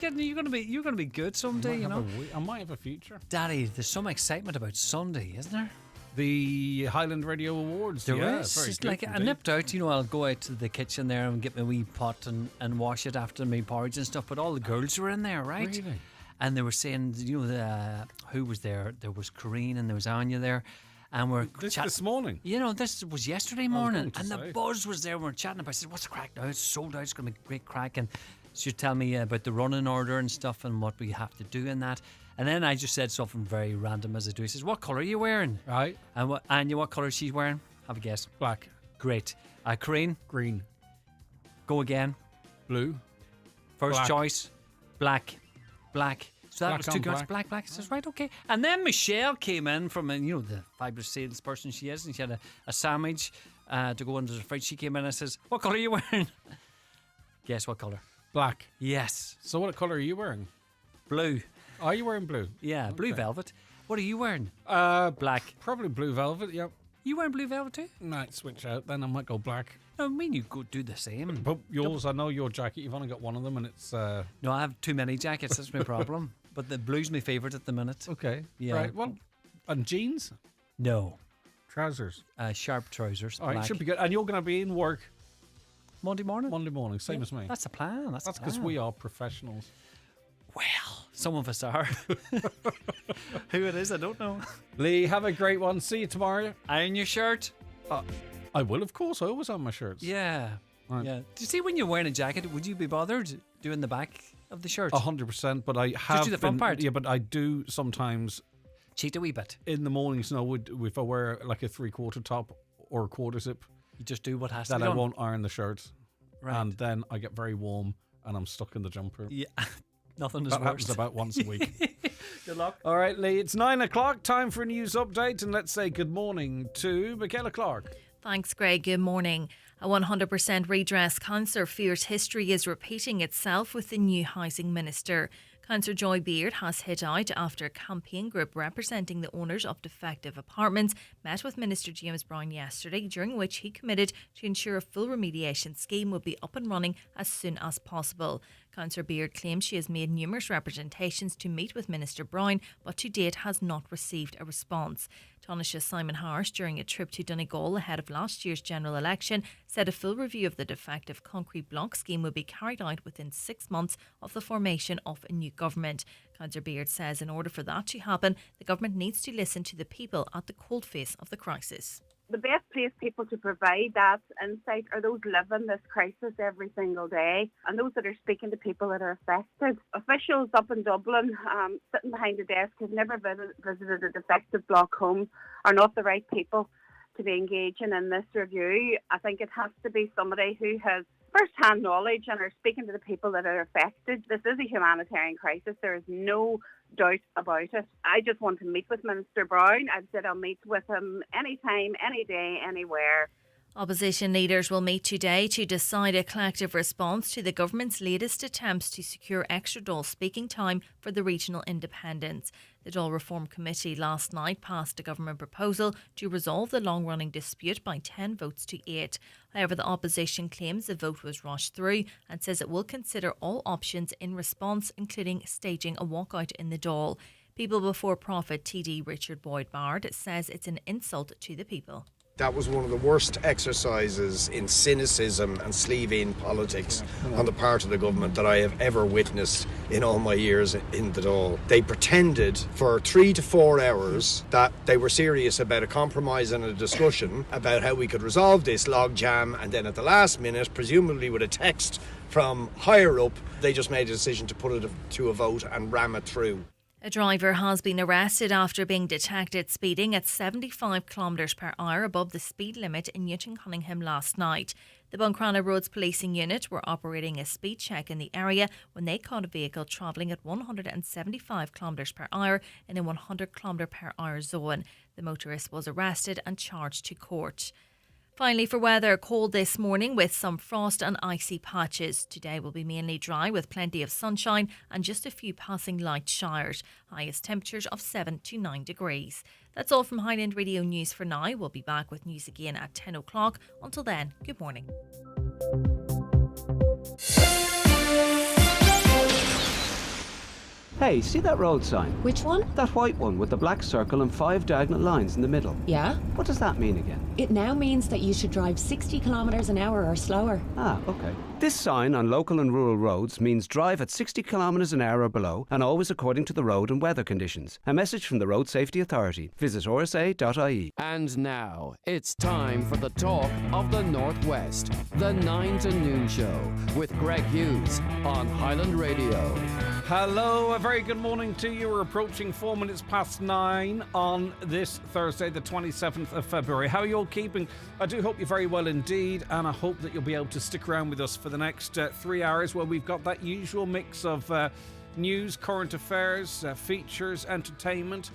You're gonna be good someday, I might have a future. Daddy, there's some excitement about Sunday, isn't there? The Highland Radio Awards. There is. Very It's good like I indeed. nipped out, I'll go out to the kitchen there and get my wee pot and wash it after my porridge and stuff. But all the girls were in there, right? Really? And they were saying, who was there? There was Corrine and there was Anya there. And we're This morning. This was yesterday morning. And say. the buzz was there. We were chatting about it. I said, what's the crack now? It's sold out. It's going to be a great crack. And she'd tell me about the running order and stuff and what we have to do in that. And then I just said something very random as I do. He says, what colour are you wearing? Right. And Anya, what colour is she wearing? Have a guess. Black. Great. Corrine? Green. Go again. Blue. First Black. choice. Black. So that Black was two on girls. black. Black. He says, right, okay. And then Michelle came in from, the fabulous salesperson she is, and she had a sandwich to go into the fridge. She came in and says, what colour are you wearing? Guess what colour? Black. Yes. So what colour are you wearing? Blue. Are you wearing blue? Yeah, blue velvet. What are you wearing? Black. Probably blue velvet, yep. You wearing blue velvet too? Might switch out, then I might go black. No, I mean you go do the same. But yours, I know your jacket, you've only got one of them and it's... No, I have too many jackets, that's my problem. But the blue's my favourite at the minute. Okay. Yeah. Right, well, and jeans? No. Trousers? Sharp trousers. All right, black. should be good. And you're going to be in work Monday morning? Monday morning, same as me. That's the plan. That's because we are professionals. Well, some of us are. Who it is, I don't know. Lee, have a great one. See you tomorrow. Iron your shirt. I will, of course. I always have my shirts. Yeah. Right. Yeah. Do you see when you're wearing a jacket, would you be bothered doing the back of the shirt? 100%, but I have do the front part. Yeah, but I do sometimes Cheat a wee bit. in the mornings. If I wear like a 3/4 top or a quarter zip, You just do what has to then be I done. won't iron the shirt, Right. and then I get very warm and I'm stuck in the jumper. Yeah. Nothing is That worse. happens about once a week. Good luck. All right, Lee, it's 9 o'clock. Time for a news update, and let's say good morning to Michaela Clark. Thanks, Greg. Good morning. A 100% redress councillor fears history is repeating itself with the new housing minister. Councillor Joy Beard has hit out after a campaign group representing the owners of defective apartments met with Minister James Brown yesterday, during which he committed to ensure a full remediation scheme would be up and running as soon as possible. Councillor Beard claims she has made numerous representations to meet with Minister Brown, but to date has not received a response. Taoiseach Simon Harris, during a trip to Donegal ahead of last year's general election, said a full review of the defective concrete block scheme would be carried out within 6 months of the formation of a new government. Councillor Beard says in order for that to happen, the government needs to listen to the people at the coalface of the crisis. The best placed people to provide that insight are those living this crisis every single day, and those that are speaking to people that are affected. Officials up in Dublin sitting behind a desk who've never visited a defective block home are not the right people to be engaging in this review. I think it has to be somebody who has first-hand knowledge and are speaking to the people that are affected. This is a humanitarian crisis. There is no doubt about it. I just want to meet with Minister Brown. I've said I'll meet with him anytime, any day, anywhere. Opposition leaders will meet today to decide a collective response to the government's latest attempts to secure extra Dáil speaking time for the regional independents. The Dáil Reform Committee last night passed a government proposal to resolve the long-running dispute by 10 votes to 8. However, the opposition claims the vote was rushed through and says it will consider all options in response, including staging a walkout in the Dáil. People Before Profit TD Richard Boyd Bard says it's an insult to the people. That was one of the worst exercises in cynicism and sleeve-in politics on the part of the government that I have ever witnessed in all my years in the Dáil. They pretended for 3 to 4 hours that they were serious about a compromise and a discussion about how we could resolve this logjam, and then at the last minute, presumably with a text from higher up, they just made a decision to put it to a vote and ram it through. A driver has been arrested after being detected speeding at 75 km per hour above the speed limit in Newton Cunningham last night. The Buncrana Roads Policing Unit were operating a speed check in the area when they caught a vehicle travelling at 175 km per hour in a 100 km per hour zone. The motorist was arrested and charged to court. Finally, for weather, cold this morning with some frost and icy patches. Today will be mainly dry with plenty of sunshine and just a few passing light showers. Highest temperatures of 7 to 9 degrees. That's all from Highland Radio News for now. We'll be back with news again at 10 o'clock. Until then, good morning. Hey, see that road sign? Which one? That white one with the black circle and 5 diagonal lines in the middle. Yeah? What does that mean again? It now means that you should drive 60 kilometres an hour or slower. Ah, okay. This sign on local and rural roads means drive at 60 kilometres an hour or below and always according to the road and weather conditions. A message from the Road Safety Authority. Visit rsa.ie. And now, it's time for the talk of the Northwest. The 9 to Noon Show with Greg Hughes on Highland Radio. Hello, a very good morning to you. We're approaching 4 minutes past 9 on this Thursday, the 27th of February. How are you all keeping? I do hope you're very well indeed, and I hope that you'll be able to stick around with us for the next 3 hours where we've got that usual mix of news, current affairs, features, entertainment,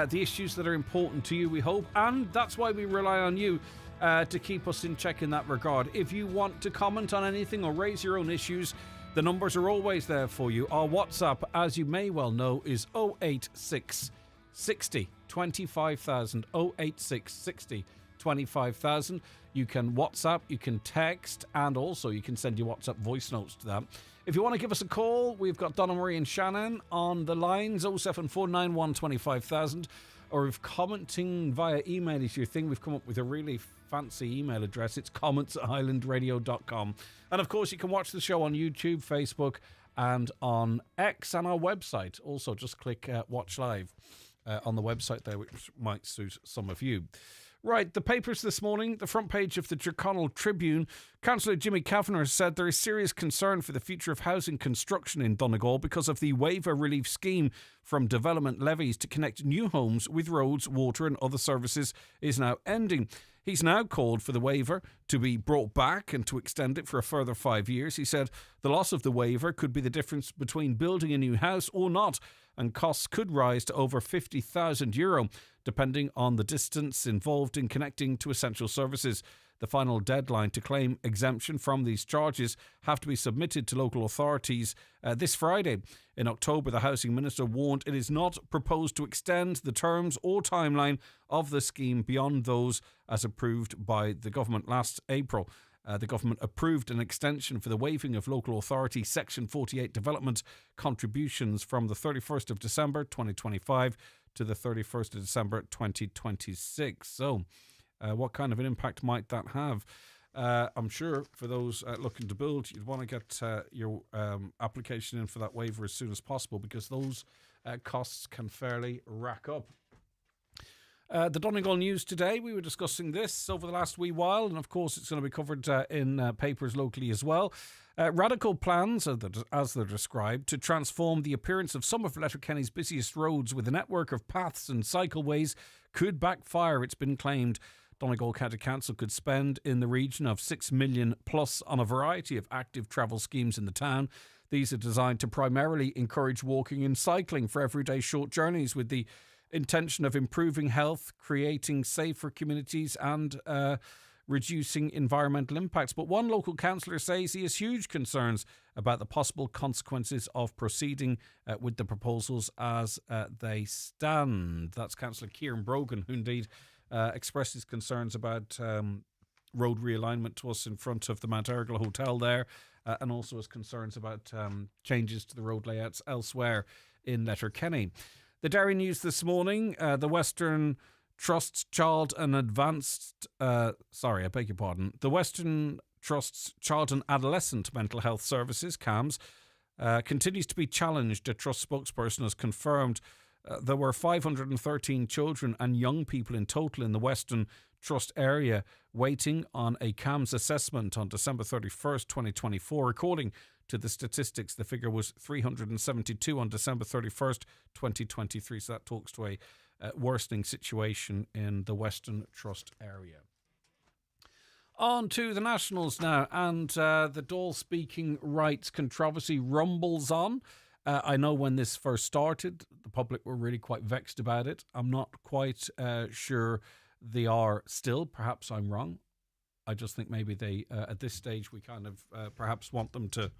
the issues that are important to you, we hope, and that's why we rely on you to keep us in check in that regard. If you want to comment on anything or raise your own issues, the numbers are always there for you. Our WhatsApp, as you may well know, is 086 60 25,000. 086 60 25,000. You can WhatsApp, you can text, and also you can send your WhatsApp voice notes to that. If you want to give us a call, we've got Donna Marie and Shannon on the lines, 07491 25,000. Or if commenting via email is your thing, we've come up with a really fancy email address. It's comments@highlandradio.com. And of course, you can watch the show on YouTube, Facebook, and on X and our website. Also, just click Watch Live on the website there, which might suit some of you. Right, the papers this morning, the front page of the Tyrconnell Tribune. Councillor Jimmy Kavanagh said there is serious concern for the future of housing construction in Donegal because of the waiver relief scheme from development levies to connect new homes with roads, water and other services is now ending. He's now called for the waiver to be brought back and to extend it for a further 5 years. He said the loss of the waiver could be the difference between building a new house or not, and costs could rise to over €50,000, depending on the distance involved in connecting to essential services. The final deadline to claim exemption from these charges have to be submitted to local authorities this Friday. In October, the Housing Minister warned it is not proposed to extend the terms or timeline of the scheme beyond those as approved by the government last April. The government approved an extension for the waiving of local authority Section 48 development contributions from the 31st of December 2025 to the 31st of December 2026. So, what kind of an impact might that have? I'm sure for those looking to build, you'd want to get your application in for that waiver as soon as possible because those costs can fairly rack up. The Donegal News today, we were discussing this over the last wee while, and of course it's going to be covered in papers locally as well. Radical plans, as they're described, to transform the appearance of some of Letterkenny's busiest roads with a network of paths and cycleways could backfire, it's been claimed. Donegal County Council could spend in the region of $6 million plus on a variety of active travel schemes in the town. These are designed to primarily encourage walking and cycling for everyday short journeys with the intention of improving health, creating safer communities and reducing environmental impacts. But one local councillor says he has huge concerns about the possible consequences of proceeding with the proposals as they stand. That's Councillor Kieran Brogan, who indeed expressed his concerns about road realignment to us in front of the Mount Ergel Hotel there, and also his concerns about changes to the road layouts elsewhere in Letterkenny. The Dairy News this morning, the Western Trust's Child and The Western Trust's Child and Adolescent Mental Health Services, CAMS, continues to be challenged. A Trust spokesperson has confirmed there were 513 children and young people in total in the Western Trust area waiting on a CAMS assessment on December 31st, 2024. According to the statistics, the figure was 372 on December 31st, 2023. So that talks to a worsening situation in the Western Trust area. On to the Nationals now, and the Dail speaking rights controversy rumbles on. I know when this first started, the public were really quite vexed about it. I'm not quite sure they are still. Perhaps I'm wrong. I just think maybe they, at this stage, we kind of perhaps want them to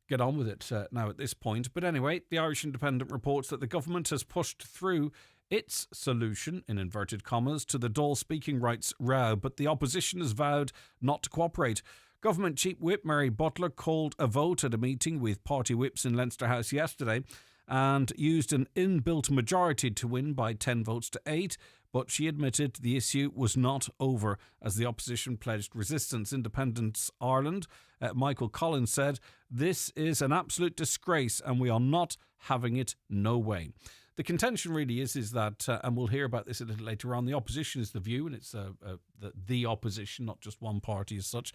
get on with it now at this point. But anyway, the Irish Independent reports that the government has pushed through its solution, in inverted commas, to the Dail speaking rights row, but the opposition has vowed not to cooperate. Government Chief Whip Mary Butler called a vote at a meeting with party whips in Leinster House yesterday, and used an inbuilt majority to win by 10 votes to 8. But she admitted the issue was not over as the opposition pledged resistance. Independence Ireland, Michael Collins said, "This is an absolute disgrace and we are not having it, no way." The contention really is that, and we'll hear about this a little later on, the opposition is the view, and it's the opposition, not just one party as such,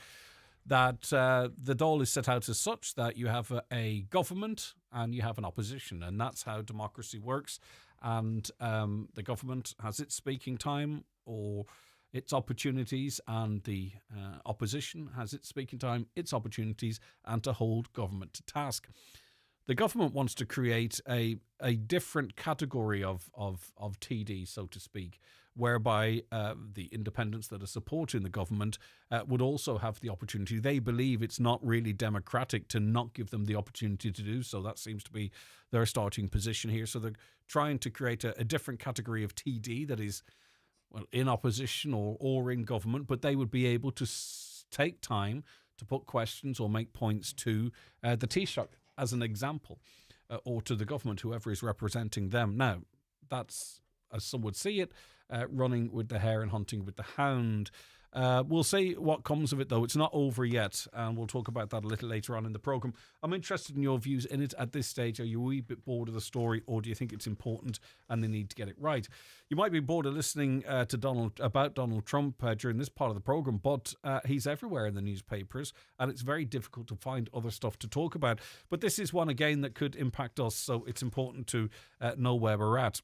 that the Dáil is set out as such that you have a government and you have an opposition, and that's how democracy works. And the government has its speaking time or its opportunities, and the opposition has its speaking time, its opportunities, and to hold government to task. The government wants to create a different category of TD, so to speak, whereby the independents that are supporting the government would also have the opportunity. They believe it's not really democratic to not give them the opportunity to do so. That seems to be their starting position here. So they're trying to create a different category of TD that is, well, in opposition or in government, but they would be able to take time to put questions or make points to the Taoiseach, as an example, or to the government, whoever is representing them. Now, that's, as some would see it, running with the hare and hunting with the hound. We'll see what comes of it, though. It's not over yet, and we'll talk about that a little later on in the programme. I'm interested in your views in it at this stage. Are you a wee bit bored of the story, or do you think it's important and they need to get it right? You might be bored of listening to Donald Trump during this part of the programme, but he's everywhere in the newspapers, and it's very difficult to find other stuff to talk about. But this is one, again, that could impact us, so it's important to know where we're at.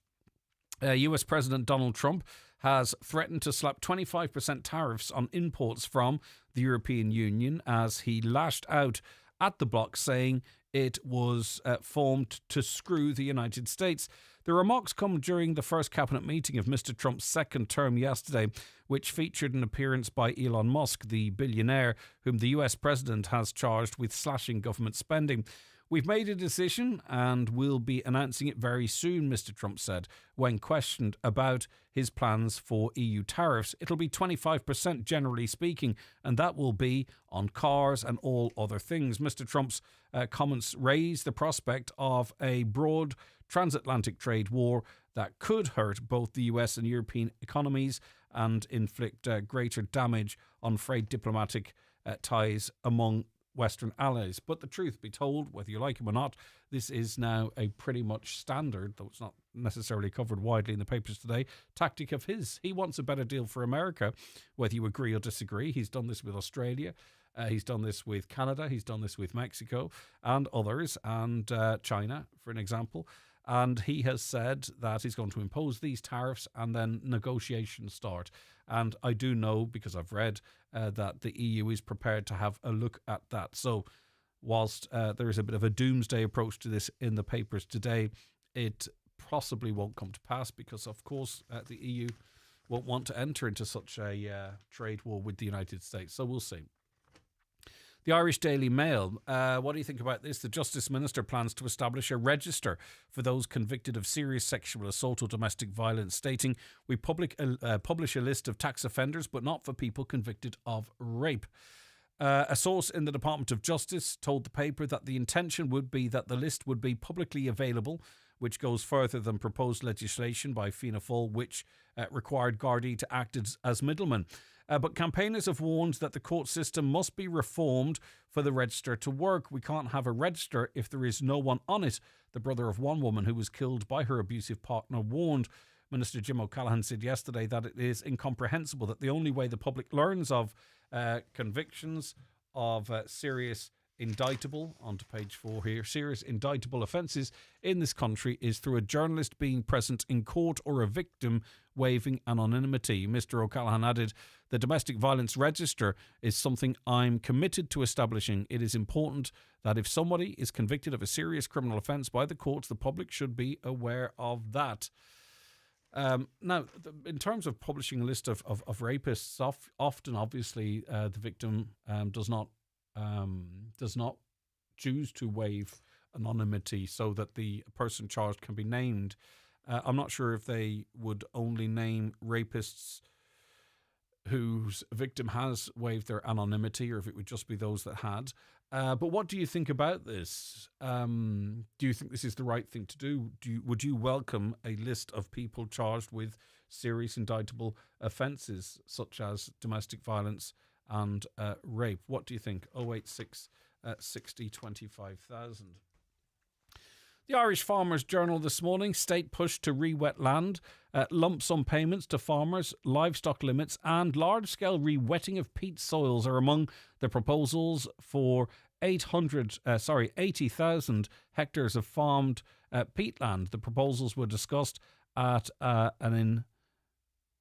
US President Donald Trump has threatened to slap 25% tariffs on imports from the European Union as he lashed out at the bloc, saying it was formed to screw the United States. The remarks come during the first cabinet meeting of Mr. Trump's second term yesterday, which featured an appearance by Elon Musk, the billionaire whom the US president has charged with slashing government spending. "We've made a decision and we'll be announcing it very soon," Mr. Trump said when questioned about his plans for EU tariffs. "It'll be 25% generally speaking, and that will be on cars and all other things." Mr. Trump's comments raised the prospect of a broad transatlantic trade war that could hurt both the US and European economies and inflict greater damage on frayed diplomatic ties among Western allies. But the truth be told, whether you like him or not, this is now a pretty much standard, though it's not necessarily covered widely in the papers today, tactic of his. He wants a better deal for America, whether you agree or disagree. He's done this with Australia. He's done this with Canada. He's done this with Mexico and others, and China, for an example. And he has said that he's going to impose these tariffs and then negotiations start. And I do know, because I've read, that the EU is prepared to have a look at that. So whilst there is a bit of a doomsday approach to this in the papers today, it possibly won't come to pass because, of course, the EU won't want to enter into such a trade war with the United States. So we'll see. The Irish Daily Mail, what do you think about this? The Justice Minister plans to establish a register for those convicted of serious sexual assault or domestic violence, stating, "We publish a list of tax offenders, but not for people convicted of rape." A source in the Department of Justice told the paper that the intention would be that the list would be publicly available, which goes further than proposed legislation by Fianna Fáil, which required Gardaí to act as middlemen. But campaigners have warned that the court system must be reformed for the register to work. "We can't have a register if there is no one on it," the brother of one woman who was killed by her abusive partner warned. Minister Jim O'Callaghan said yesterday that it is incomprehensible that the only way the public learns of convictions of serious indictable, onto page 4 here, serious indictable offences in this country is through a journalist being present in court or a victim waiving anonymity. Mr. O'Callaghan added, "The domestic violence register is something I'm committed to establishing. It is important that if somebody is convicted of a serious criminal offence by the courts, the public should be aware of that." Now, in terms of publishing a list of rapists, often, obviously, the victim does not choose to waive anonymity so that the person charged can be named. I'm not sure if they would only name rapists whose victim has waived their anonymity or if it would just be those that had. But what do you think about this? Do you think this is the right thing to do? Would you welcome a list of people charged with serious indictable offences such as domestic violence and rape? What do you think? 086 60 25,000. The Irish Farmers Journal this morning, state push to re-wet land, lump sum payments to farmers, livestock limits and large-scale re-wetting of peat soils are among the proposals for 80,000 hectares of farmed peatland. The proposals were discussed at an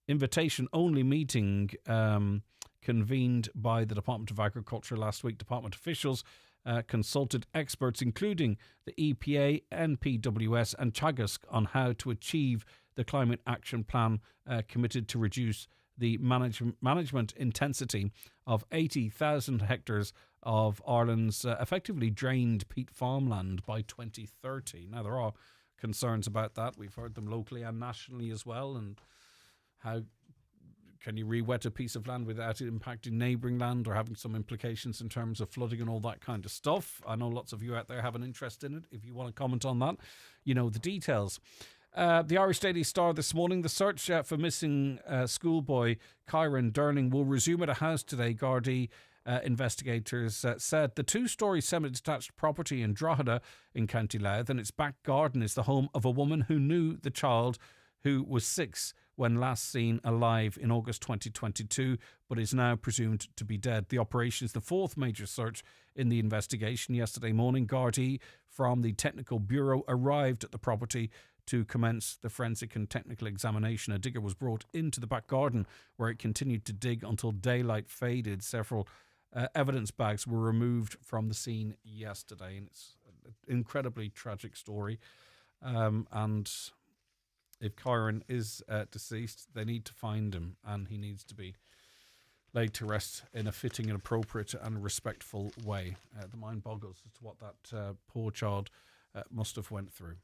invitation-only meeting convened by the Department of Agriculture last week. Department officials consulted experts, including the EPA, NPWS and Teagasc, on how to achieve the climate action plan committed to reduce the management intensity of 80,000 hectares of Ireland's effectively drained peat farmland by 2030. Now, there are concerns about that. We've heard them locally and nationally as well. And how can you re-wet a piece of land without it impacting neighbouring land or having some implications in terms of flooding and all that kind of stuff? I know lots of you out there have an interest in it. If you want to comment on that, you know the details. The Irish Daily Star this morning, the search for missing schoolboy Kyran Durning will resume at a house today. Gardaí investigators said the two-storey semi-detached property in Drogheda in County Louth and its back garden is the home of a woman who knew the child, who was 6 when last seen alive in August 2022, but is now presumed to be dead. The operation is the fourth major search in the investigation. Yesterday morning, Gardaí from the Technical Bureau arrived at the property to commence the forensic and technical examination. A digger was brought into the back garden where it continued to dig until daylight faded. Several evidence bags were removed from the scene yesterday, and it's an incredibly tragic story. And if Kyran is deceased, they need to find him, and he needs to be laid to rest in a fitting and appropriate and respectful way. The mind boggles as to what that poor child must have went through.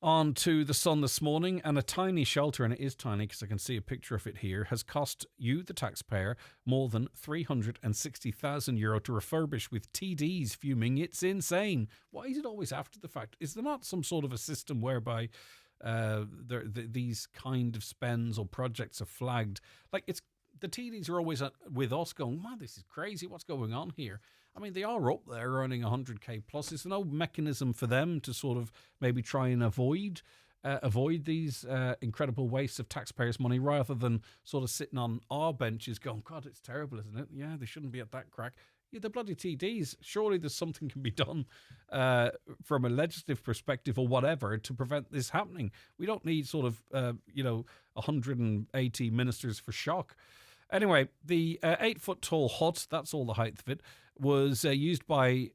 On to the Sun this morning, and a tiny shelter, and it is tiny because I can see a picture of it here, has cost you, the taxpayer, more than €360,000 to refurbish with TDs fuming. It's insane. Why is it always after the fact? Is there not some sort of a system whereby these kind of spends or projects are flagged? Like, it's the TDs are always with us going, man, this is crazy. What's going on here? I mean, they are up there earning 100k plus. Is there no mechanism for them to sort of maybe try and avoid these incredible wastes of taxpayers' money rather than sort of sitting on our benches going, God, it's terrible, isn't it? Yeah, they shouldn't be at that crack. Yeah, the bloody TDs. Surely there's something can be done from a legislative perspective or whatever to prevent this happening. We don't need sort of, 180 ministers for shock. Anyway, the 8-foot tall hut, that's all the height of it, was used by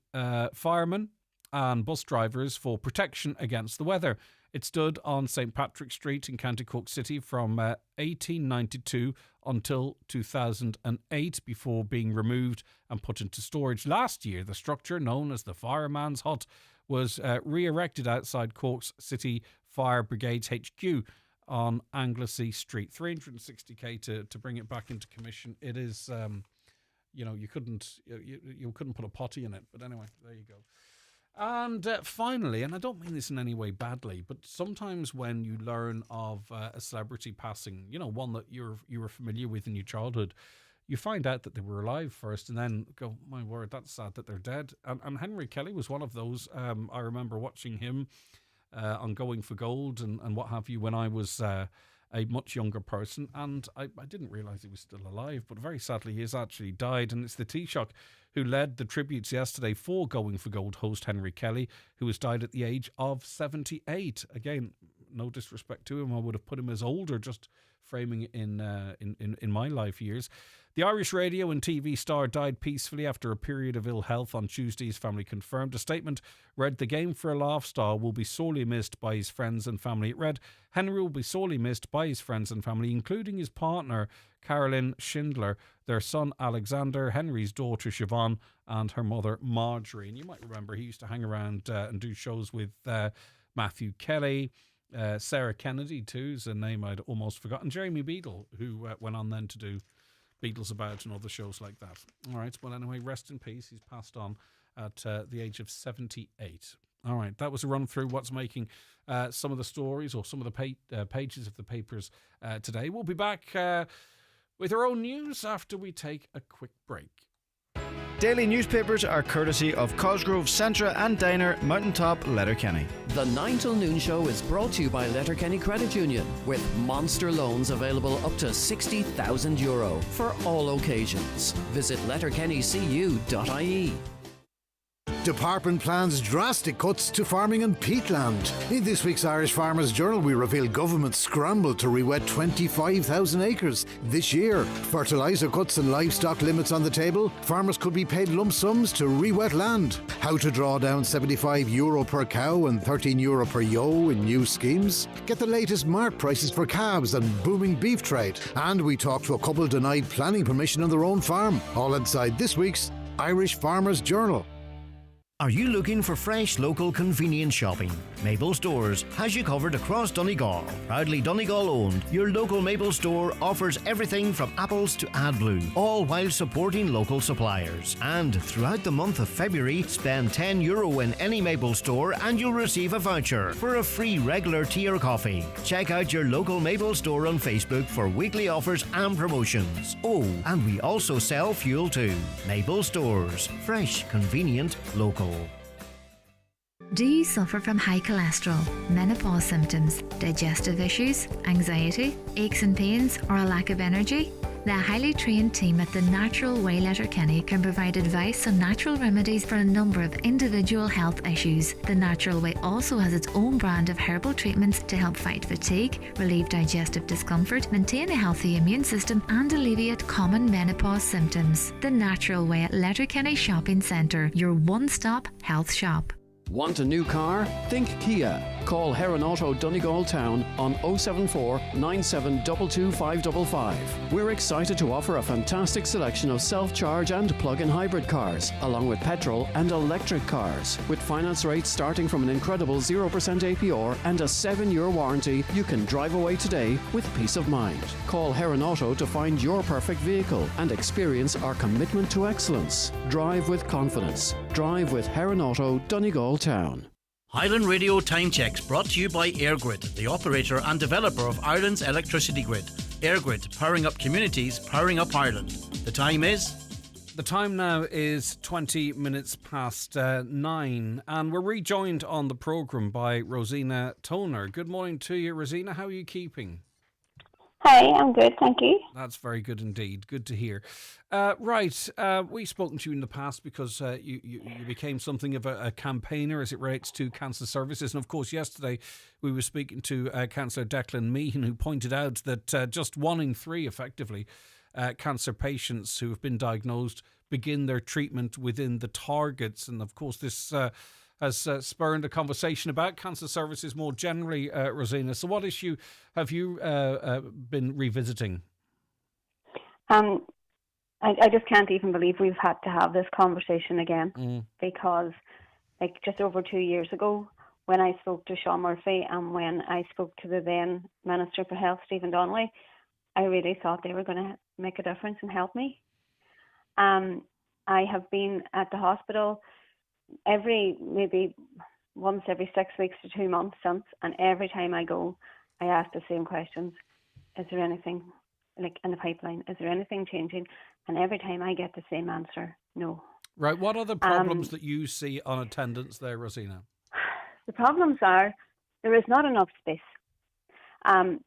firemen and bus drivers for protection against the weather. It stood on St. Patrick's Street in County Cork City from 1892 until 2008 before being removed and put into storage. Last year, the structure, known as the Fireman's Hut, was re-erected outside Cork's City Fire Brigade's HQ on Anglesey Street. 360k to bring it back into commission. It is, you couldn't put a potty in it. But anyway, there you go. And finally, and I don't mean this in any way badly, but sometimes when you learn of a celebrity passing, one that you were familiar with in your childhood, you find out that they were alive first and then go, my word, that's sad that they're dead. And Henry Kelly was one of those. I remember watching him on Going for Gold and what have you when I was a much younger person, and I didn't realise he was still alive, but very sadly he has actually died. And it's the Taoiseach who led the tributes yesterday for Going for Gold host Henry Kelly, who has died at the age of 78. Again, no disrespect to him, I would have put him as older, just framing it in my life years. The Irish radio and TV star died peacefully after a period of ill health on Tuesday, his family confirmed. A statement read, "The Game for a Laugh star will be sorely missed by his friends and family." It read, "Henry will be sorely missed by his friends and family, including his partner, Carolyn Schindler, their son, Alexander, Henry's daughter, Siobhan, and her mother, Marjorie." And you might remember he used to hang around and do shows with Matthew Kelly, Sarah Kennedy too is a name I'd almost forgotten, Jeremy Beadle, who went on then to do Beatles About and other shows like that. All right. Well, anyway, rest in peace. He's passed on at the age of 78. All right. That was a run through what's making some of the stories or some of the pages of the papers today. We'll be back with our own news after we take a quick break. Daily newspapers are courtesy of Cosgrove, Centra and Diner, Mountaintop, Letterkenny. The 9 till noon show is brought to you by Letterkenny Credit Union, with monster loans available up to €60,000 for all occasions. Visit letterkennycu.ie. Department plans drastic cuts to farming and peatland. In this week's Irish Farmers Journal, we reveal government scramble to re-wet 25,000 acres this year. Fertiliser cuts and livestock limits on the table. Farmers could be paid lump sums to re-wet land. How to draw down €75 per cow and €13 per ewe in new schemes. Get the latest mart prices for calves and booming beef trade. And we talk to a couple denied planning permission on their own farm. All inside this week's Irish Farmers Journal. Are you looking for fresh, local, convenient shopping? Maple Stores has you covered across Donegal. Proudly Donegal owned, your local Maple Store offers everything from apples to AdBlue, all while supporting local suppliers. And throughout the month of February, spend €10 in any Maple Store and you'll receive a voucher for a free regular tea or coffee. Check out your local Maple Store on Facebook for weekly offers and promotions. Oh, and we also sell fuel too. Maple Stores. Fresh, convenient, local. Do you suffer from high cholesterol, menopause symptoms, digestive issues, anxiety, aches and pains, or a lack of energy? The highly trained team at the Natural Way Letterkenny can provide advice on natural remedies for a number of individual health issues. The Natural Way also has its own brand of herbal treatments to help fight fatigue, relieve digestive discomfort, maintain a healthy immune system, and alleviate common menopause symptoms. The Natural Way at Letterkenny Shopping Centre, your one-stop health shop. Want a new car? Think Kia. Call Heron Auto Donegal Town on 074 9722 555. We're excited to offer a fantastic selection of self-charge and plug-in hybrid cars, along with petrol and electric cars. With finance rates starting from an incredible 0% APR and a 7-year warranty, you can drive away today with peace of mind. Call Heron Auto to find your perfect vehicle and experience our commitment to excellence. Drive with confidence. Drive with Heron Auto Donegal Town. Highland Radio Time Checks brought to you by EirGrid, the operator and developer of Ireland's electricity grid. EirGrid, powering up communities, powering up Ireland. The time is? The time now is 20 minutes past 9, and we're rejoined on the programme by Rosina Toner. Good morning to you, Rosina. How are you keeping? Hi, I'm good, thank you. That's very good indeed. Good to hear. We've spoken to you in the past because you became something of a campaigner as it relates to cancer services. And of course, yesterday we were speaking to Councillor Declan Meehan, who pointed out that just 1 in 3, effectively, cancer patients who have been diagnosed begin their treatment within the targets. And of course, this has spurred a conversation about cancer services more generally, Rosina. So what issue have you been revisiting? I just can't even believe we've had to have this conversation again, because like just over 2 years ago, when I spoke to Sean Murphy and when I spoke to the then Minister for Health, Stephen Donnelly, I really thought they were going to make a difference and help me. I have been at the hospital maybe once every 6 weeks to 2 months since, and every time I go, I ask the same questions. Is there anything like in the pipeline? Is there anything changing? And every time I get the same answer, no. Right. What are the problems that you see on attendance there, Rosina? The problems are there is not enough space. Councillor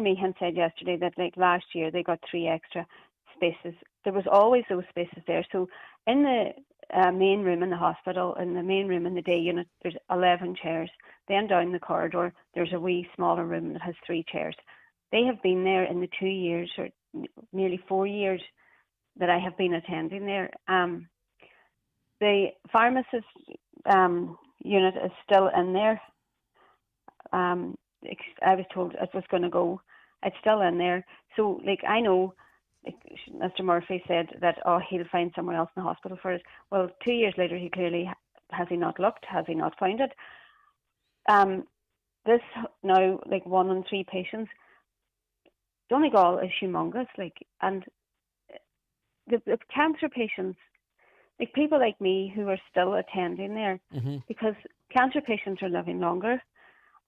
Meehan said yesterday that like last year they got 3 extra spaces. There was always those spaces there. So in the main room in the hospital, in the main room in the day unit, there's 11 chairs. Then down the corridor, there's a wee smaller room that has 3 chairs. They have been there in the 2 years or nearly 4 years that I have been attending there. The pharmacist unit is still in there. I was told it was going to go. It's still in there. So, I know, Mr. Murphy said that, he'll find somewhere else in the hospital for it. Well, 2 years later, he clearly, has he not looked? Has he not found it? This now, 1 in 3 patients, Donegal is humongous, and the cancer patients, people like me who are still attending there, because cancer patients are living longer.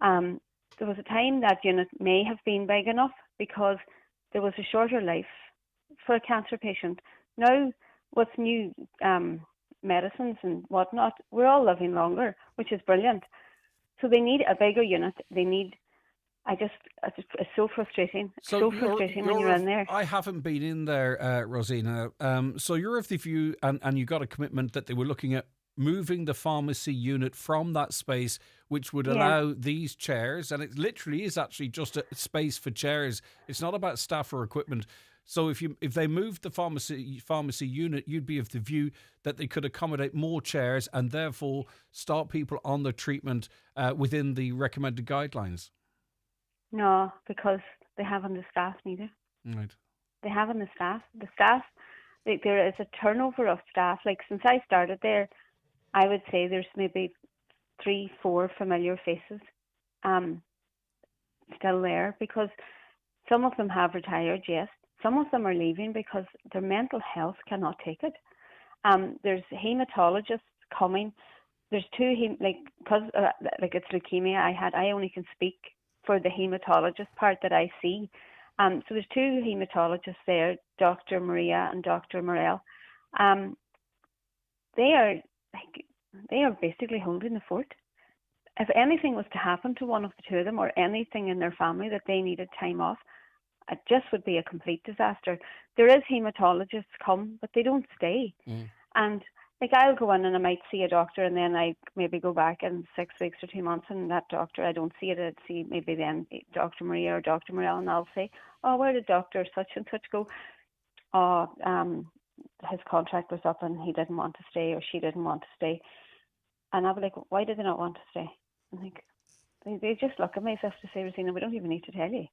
There was a time that unit may have been big enough because there was a shorter life for a cancer patient. Now, with new medicines and whatnot, we're all living longer, which is brilliant. So they need a bigger unit. It's so frustrating. So frustrating when you're in there. I haven't been in there, Rosina. So you're of the view, and you got a commitment that they were looking at moving the pharmacy unit from that space, which would allow these chairs, and it literally is actually just a space for chairs. It's not about staff or equipment. So if they moved the pharmacy unit, you'd be of the view that they could accommodate more chairs and therefore start people on the treatment within the recommended guidelines. No, because they haven't the staff neither. Right. They haven't the staff. The staff, there is a turnover of staff. Since I started there, I would say there's maybe 3-4 familiar faces still there, because some of them have retired, yes. Some of them are leaving because their mental health cannot take it. There's hematologists coming. There's two, because it's leukemia I only can speak for the hematologist part that I see. So there's two hematologists there, Dr. Maria and Dr. Morel. They are basically holding the fort. If anything was to happen to one of the two of them, or anything in their family that they needed time off, it just would be a complete disaster. There is hematologists come, but they don't stay. And I'll go in and I might see a doctor, and then I maybe go back in 6 weeks or 2 months, and that doctor, I don't see it. I'd see maybe then Dr. Maria or Dr. Morel, and I'll say, oh, where did Dr. such and such go? Oh, his contract was up and he didn't want to stay, or she didn't want to stay. And I'll be like, why did they not want to stay? And they just look at me as if to say, Rosina, we don't even need to tell you.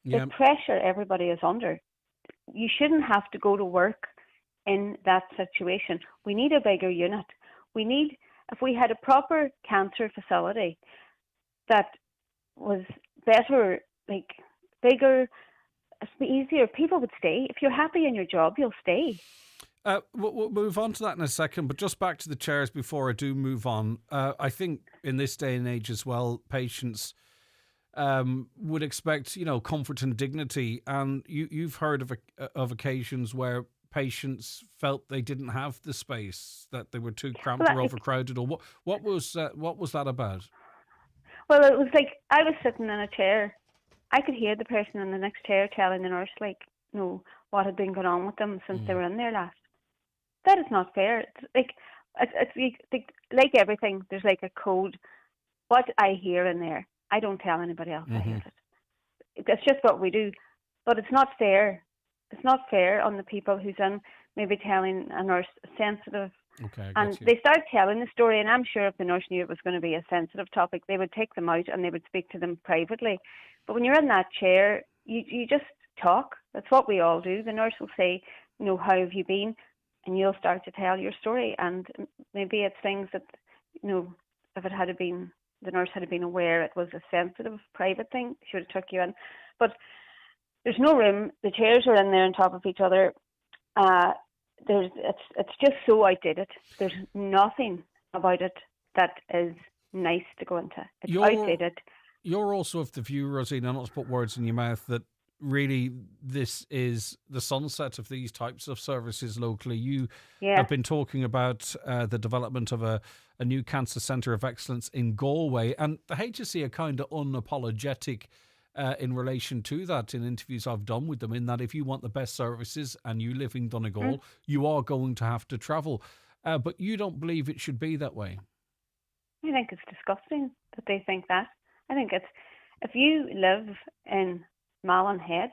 The pressure everybody is under. You shouldn't have to go to work in that situation. We need a bigger unit. If we had a proper cancer facility that was better, bigger, easier, people would stay. If you're happy in your job, you'll stay. We'll move on to that in a second, but just back to the chairs before I do move on. I think in this day and age as well, patients would expect, comfort and dignity. And you've heard of occasions where patients felt they didn't have the space, that they were too cramped or overcrowded, or what was that about? Well, it was I was sitting in a chair. I could hear the person in the next chair telling the nurse, what had been going on with them since they were in there last. That is not fair. It's like everything. There's a code. What I hear in there, I don't tell anybody else I hear it. That's just what we do. But it's not fair. It's not fair on the people who's in maybe telling a nurse sensitive. Okay, and they start telling the story, and I'm sure if the nurse knew it was going to be a sensitive topic, they would take them out and they would speak to them privately. But when you're in that chair, you just talk. That's what we all do. The nurse will say, how have you been? And you'll start to tell your story. And maybe it's things that, if it had been, the nurse had been aware it was a sensitive, private thing, she would have took you in. But there's no room. The chairs are in there on top of each other. It's just so outdated. There's nothing about it that is nice to go into. It's outdated. You're also of the view, Rosina, not to put words in your mouth, that really this is the sunset of these types of services locally. You have been talking about the development of a new cancer centre of excellence in Galway, and the HSE are kind of unapologetic in relation to that in interviews I've done with them, in that if you want the best services and you live in Donegal, you are going to have to travel. But you don't believe it should be that way. I think it's disgusting that they think that. I think it's, if you live in Malin Head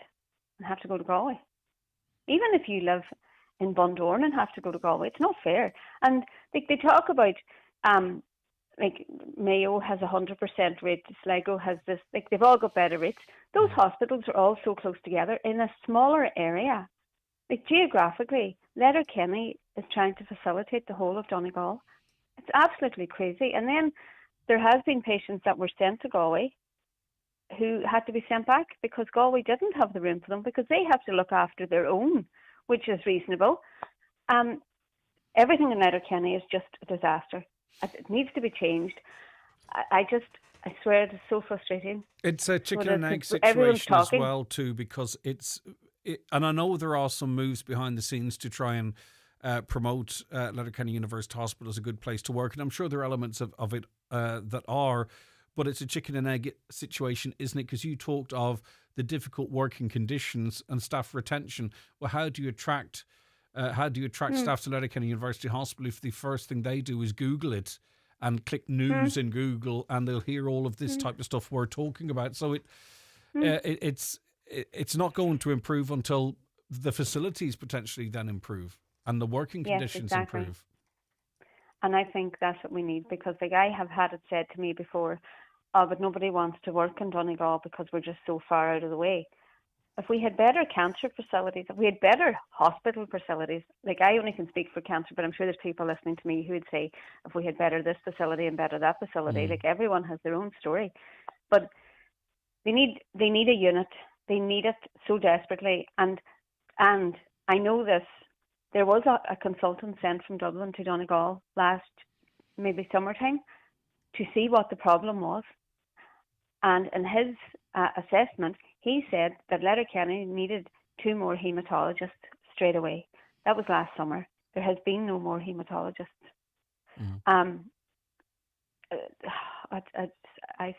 and have to go to Galway, even if you live in Bundoran and have to go to Galway, it's not fair. And they talk about Mayo has 100% rate, Sligo has this, they've all got better rates. Those hospitals are all so close together in a smaller area. Geographically, Letterkenny is trying to facilitate the whole of Donegal. It's absolutely crazy. And then there has been patients that were sent to Galway who had to be sent back because Galway didn't have the room for them because they have to look after their own, which is reasonable. Everything in Letterkenny is just a disaster. It needs to be changed. I swear it's so frustrating. It's a chicken and egg Everyone's situation as talking. well too, because and I know there are some moves behind the scenes to try and promote Letterkenny University Hospital as a good place to work, and I'm sure there are elements of it that are, but it's a chicken and egg situation, isn't it? Because you talked of the difficult working conditions and staff retention. Well, how do you attract staff to Letterkenny University Hospital if the first thing they do is Google it and click news in Google, and they'll hear all of this type of stuff we're talking about? So it's not going to improve until the facilities potentially then improve and the working conditions improve. And I think that's what we need, because I have had it said to me before, oh, but nobody wants to work in Donegal because we're just so far out of the way. If we had better cancer facilities, if we had better hospital facilities, I only can speak for cancer, but I'm sure there's people listening to me who would say if we had better this facility and better that facility, everyone has their own story. But they need a unit. They need it so desperately. And I know this. There was a consultant sent from Dublin to Donegal last maybe summertime to see what the problem was. And in his assessment, he said that Letterkenny needed 2 more haematologists straight away. That was last summer. There has been no more haematologists. I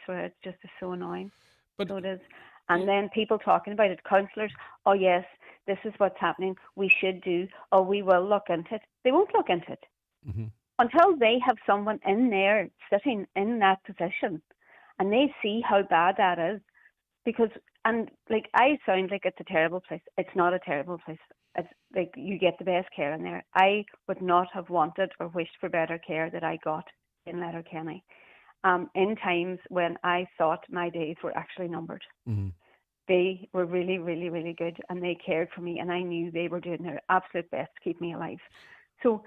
swear it's just so annoying. But so it is. And then people talking about it, councillors, oh yes, this is what's happening, we should do, or we will look into it. They won't look into it. Until they have someone in there sitting in that position and they see how bad that is. Because, I sound like it's a terrible place. It's not a terrible place. It's you get the best care in there. I would not have wanted or wished for better care that I got in Letterkenny. In times when I thought my days were actually numbered. They were really, really, really good, and they cared for me, and I knew they were doing their absolute best to keep me alive. So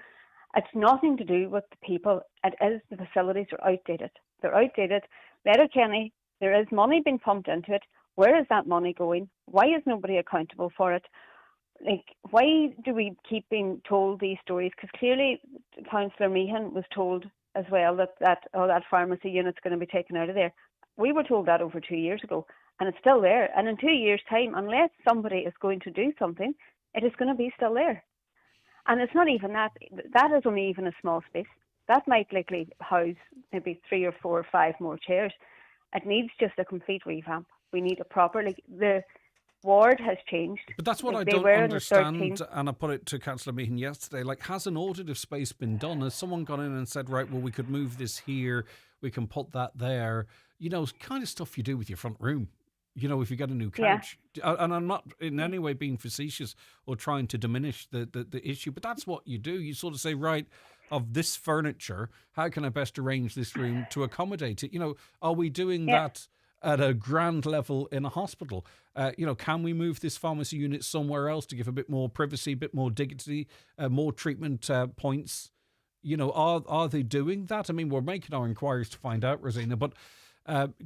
it's nothing to do with the people. It is the facilities are outdated. They're outdated. Letterkenny, there is money being pumped into it. Where is that money going? Why is nobody accountable for it? Why do we keep being told these stories? Because clearly Councillor Meehan was told as well that pharmacy unit's going to be taken out of there. We were told that over 2 years ago, and it's still there. And in 2 years' time, unless somebody is going to do something, it is going to be still there. And it's not even that. That is only even a small space. That might likely house maybe 3 or 4 or 5 more chairs. It needs just a complete revamp. We need a proper, the ward has changed. But that's what I don't understand, and I put it to Councillor Meehan yesterday. Has an audit of space been done? Has someone gone in and said, right, well, we could move this here, we can put that there? Kind of stuff you do with your front room. If you get a new couch. Yeah. And I'm not in any way being facetious or trying to diminish the issue, but that's what you do. You sort of say, right, of this furniture, how can I best arrange this room to accommodate it? Are we doing that at a grand level in a hospital? Can we move this pharmacy unit somewhere else to give a bit more privacy, a bit more dignity, more treatment points? Are they doing that? I mean, we're making our inquiries to find out, Rosina, but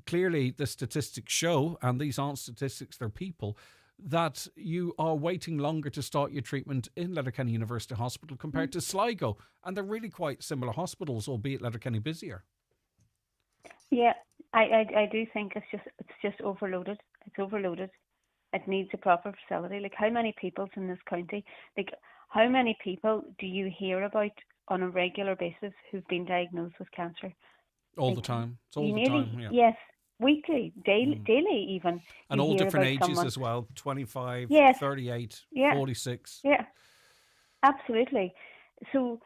clearly the statistics show, and these aren't statistics, they're people, that you are waiting longer to start your treatment in Letterkenny University Hospital compared to Sligo. And they're really quite similar hospitals, albeit Letterkenny busier. Yeah, I do think it's just overloaded. It's overloaded. It needs a proper facility. How many people's in this county? How many people do you hear about on a regular basis who've been diagnosed with cancer? All the time. It's all the time, yeah. Yes, weekly, daily even. And all different ages as well, 25, 38, 46. Yeah, absolutely. So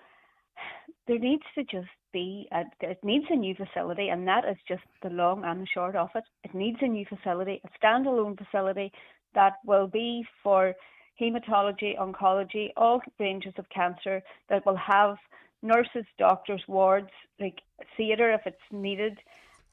there needs to just be, it needs a new facility, and that is just the long and the short of it. It needs a new facility, a standalone facility that will be for haematology, oncology, all ranges of cancer, that will have nurses, doctors, wards, theatre if it's needed.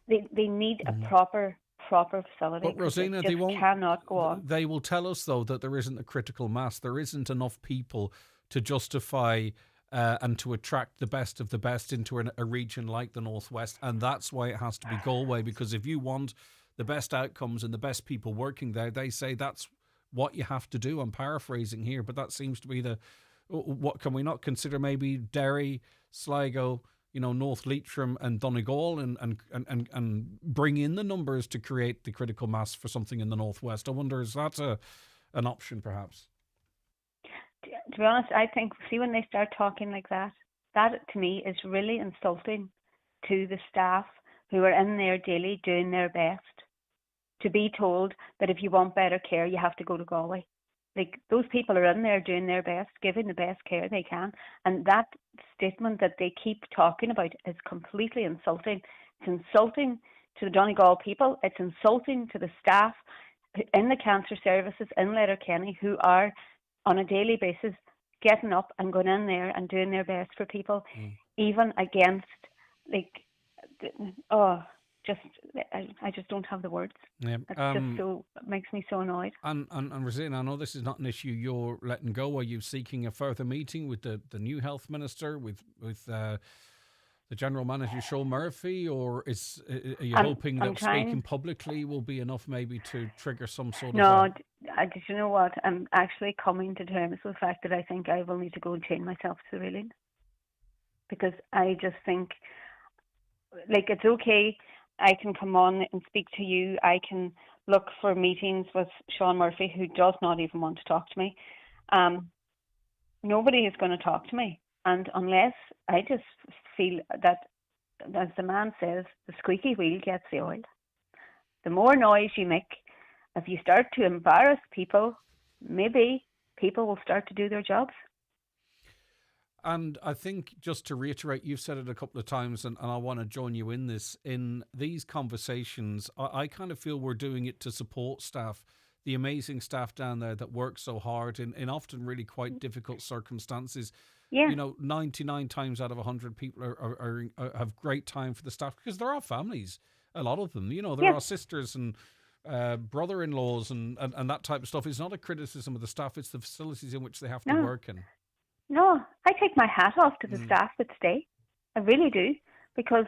They need a proper facility. But Rosina, they cannot go on. They will tell us though that there isn't a critical mass. There isn't enough people to justify and to attract the best of the best into a region like the Northwest, and that's why it has to be Galway. Because if you want the best outcomes and the best people working there, they say that's what you have to do. I'm paraphrasing here, but that seems to be what can we not consider maybe Derry, Sligo, North Leitrim and Donegal and bring in the numbers to create the critical mass for something in the Northwest? I wonder, is that an option perhaps? To be honest, I think, see, when they start talking like that to me is really insulting to the staff who are in there daily doing their best, to be told that if you want better care, you have to go to Galway. Like, those people are in there doing their best, giving the best care they can. And that statement that they keep talking about is completely insulting. It's insulting to the Donegal people. It's insulting to the staff in the cancer services in Letterkenny who are on a daily basis getting up and going in there and doing their best for people, even against, I just don't have the words. Yeah. It makes me so annoyed. And Rosina, I know this is not an issue you're letting go. Are you seeking a further meeting with the new health minister, with the general manager, Sean Murphy, or are you hoping that speaking publicly will be enough maybe to trigger some sort of... No, did you know what? I'm actually coming to terms with the fact that I think I will need to go and chain myself to the railing. Because I just think, it's okay, I can come on and speak to you, I can look for meetings with Sean Murphy, who does not even want to talk to me. Nobody is going to talk to me. And unless I just feel that, as the man says, the squeaky wheel gets the oil. The more noise you make, if you start to embarrass people, maybe people will start to do their jobs. And I think, just to reiterate, you've said it a couple of times, and I want to join you in this. In these conversations, I kind of feel we're doing it to support staff, the amazing staff down there that work so hard in often really quite difficult circumstances. Yeah. 99 times out of 100 people are have great time for the staff, because there are families, a lot of them. There are sisters and brother-in-laws and that type of stuff. It's not a criticism of the staff, it's the facilities in which they have to work in. No, I take my hat off to the staff that stay. I really do, because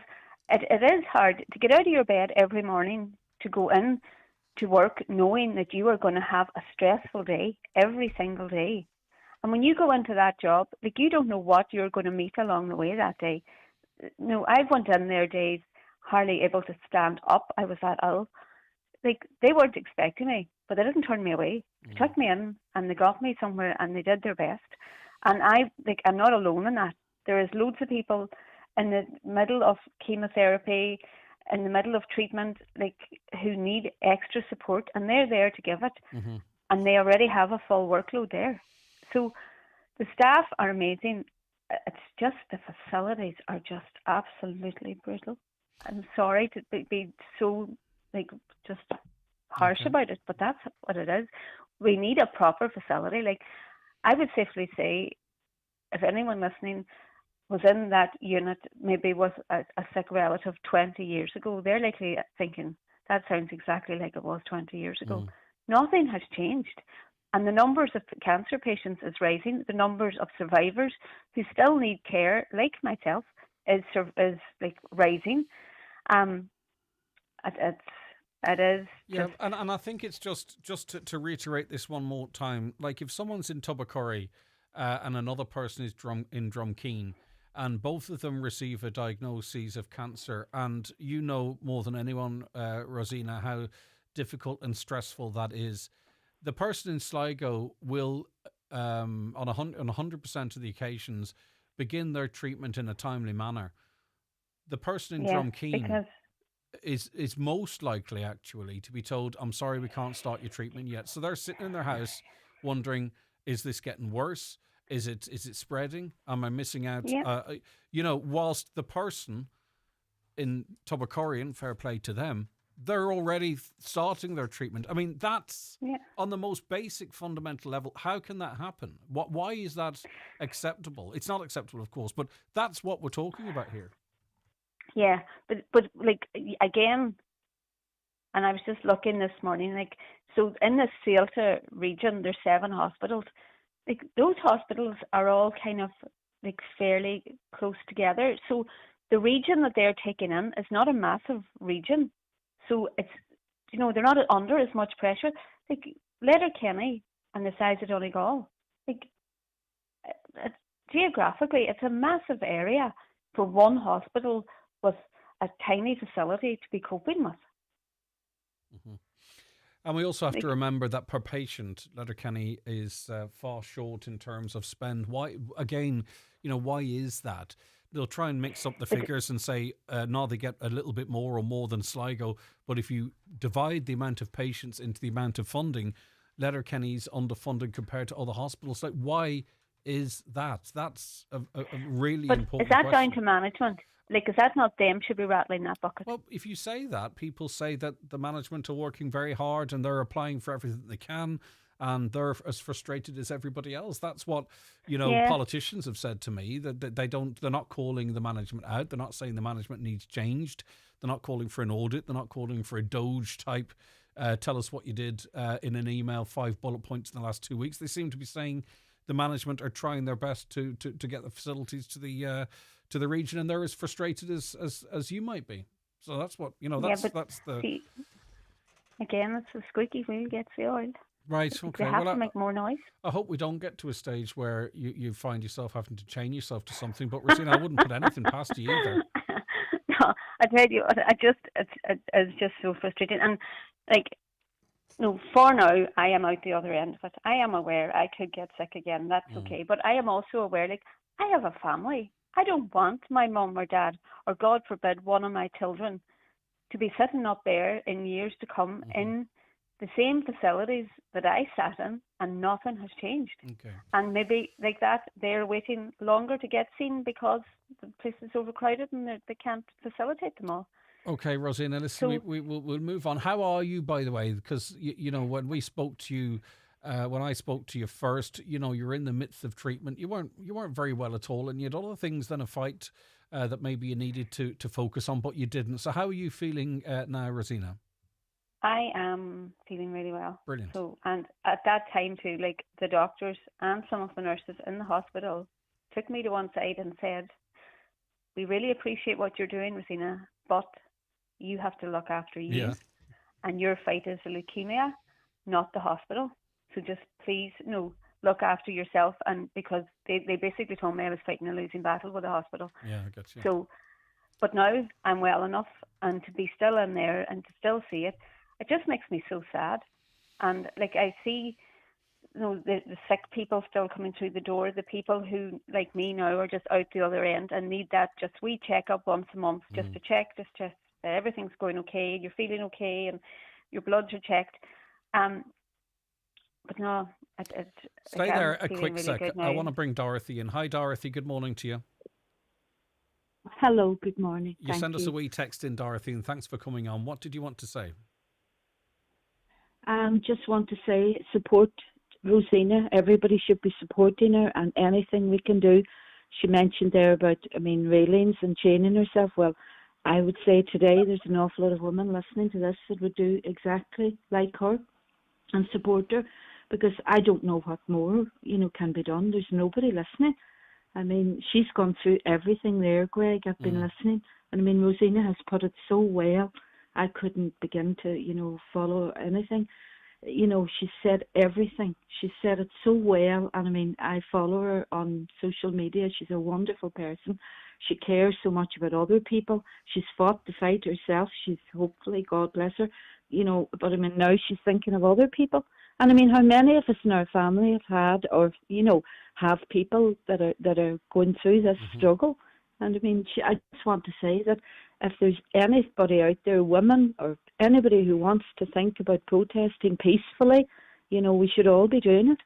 it is hard to get out of your bed every morning to go in to work knowing that you are going to have a stressful day every single day. And when you go into that job, you don't know what you're going to meet along the way that day. No, I've went in there days hardly able to stand up. I was that ill. They weren't expecting me, but they didn't turn me away. They took me in and they got me somewhere and they did their best. And I'm not alone in that. There is loads of people in the middle of chemotherapy, in the middle of treatment, who need extra support, and they're there to give it. Mm-hmm. And they already have a full workload there. So the staff are amazing. It's just the facilities are just absolutely brutal. I'm sorry to be so just harsh about it, but that's what it is. We need a proper facility. I would safely say, if anyone listening was in that unit, maybe was a sick relative 20 years ago, they're likely thinking, that sounds exactly like it was 20 years ago. Nothing has changed. And the numbers of cancer patients is rising. The numbers of survivors who still need care, like myself, is rising. It is. Yeah, and I think it's just to reiterate this one more time. If someone's in Tubbercurry and another person is in Drumkeen, and both of them receive a diagnosis of cancer, and you know more than anyone, Rosina, how difficult and stressful that is. The person in Sligo will, on 100% of the occasions, begin their treatment in a timely manner. The person in Drumkeen is most likely actually to be told, I'm sorry, we can't start your treatment yet. So they're sitting in their house wondering, is this getting worse? Is it spreading? Am I missing out? Yeah. Whilst the person in Tubbercurry, and fair play to them, they're already starting their treatment. I mean, that's on the most basic fundamental level. How can that happen? Why is that acceptable? It's not acceptable, of course, but that's what we're talking about here. Yeah, but again, and I was just looking this morning, so in the Ceuta region, there's 7 hospitals. Those hospitals are all kind of fairly close together. So the region that they're taking in is not a massive region. So they're not under as much pressure. Like Letterkenny and the size of Donegal, like geographically, it's a massive area for one hospital with a tiny facility to be coping with. Mm-hmm. And we also have to remember that per patient, Letterkenny is far short in terms of spend. Why, again, why is that? They'll try and mix up the figures and say, no, they get a little bit more or more than Sligo. But if you divide the amount of patients into the amount of funding, Letterkenny's underfunded compared to other hospitals. Like, why is that? That's a really important Is that question. down to management? Like, is that not them should be rattling that bucket? Well, if you say that, people say that the management are working very hard and they're applying for everything they can and they're as frustrated as everybody else. That's what, politicians have said to me, that they're not calling the management out. They're not saying the management needs changed. They're not calling for an audit. They're not calling for a Doge type, tell us what you did in an email, 5 bullet points in the last 2 weeks. They seem to be saying the management are trying their best to get the facilities to the region, and they're as frustrated as you might be. So that's what that's the. See, again, it's the squeaky wheel gets the oil. Right. Okay. They have to make more noise. I hope we don't get to a stage where you find yourself having to chain yourself to something. But Rosina, I wouldn't put anything past you either. No, I tell you, it's just so frustrating. And for now, I am out the other end of it. I am aware I could get sick again. That's okay. But I am also aware, I have a family. I don't want my mum or dad, or God forbid, one of my children, to be sitting up there in years to come in the same facilities that I sat in, and nothing has changed. Okay. And maybe like that, they're waiting longer to get seen because the place is overcrowded and they can't facilitate them all. Okay, Rosina, listen, we'll move on. How are you, by the way? Because, when we spoke to you, when I spoke to you first, you're in the midst of treatment. You weren't very well at all, and you had other things than a fight that maybe you needed to focus on, but you didn't. So how are you feeling now, Rosina? I am feeling really well. Brilliant. So, and at that time too, the doctors and some of the nurses in the hospital took me to one side and said, "We really appreciate what you're doing, Rosina, but you have to look after you. Yeah. And your fight is the leukemia, not the hospital. So just please, look after yourself." And because they basically told me I was fighting a losing battle with the hospital. Yeah, I get you. So, but now I'm well enough, and to be still in there and to still see it just makes me so sad. And I see, the sick people still coming through the door, the people who, like me now, are just out the other end and need that just wee checkup once a month, just to check, just that everything's going okay, you're feeling okay, and your bloods are checked. But no, stay there a quick really sec. I want to bring Dorothy in. Hi, Dorothy. Good morning to you. Hello. Good morning. You send us a wee text in, Dorothy, and thanks for coming on. What did you want to say? Just want to say support Rosina. Everybody should be supporting her, and anything we can do. She mentioned there about, railings and chaining herself. Well, I would say today there's an awful lot of women listening to this that would do exactly like her and support her, because I don't know what more, can be done. There's nobody listening. She's gone through everything there, Greg. I've been listening. And Rosina has put it so well. I couldn't begin to, follow anything. She said everything. She said it so well. And I follow her on social media. She's a wonderful person. She cares so much about other people. She's fought the fight herself. She's hopefully, God bless her, but now she's thinking of other people. And how many of us in our family have had, or, have people that are going through this struggle. And I just want to say that if there's anybody out there, women or anybody who wants to think about protesting peacefully, we should all be doing it.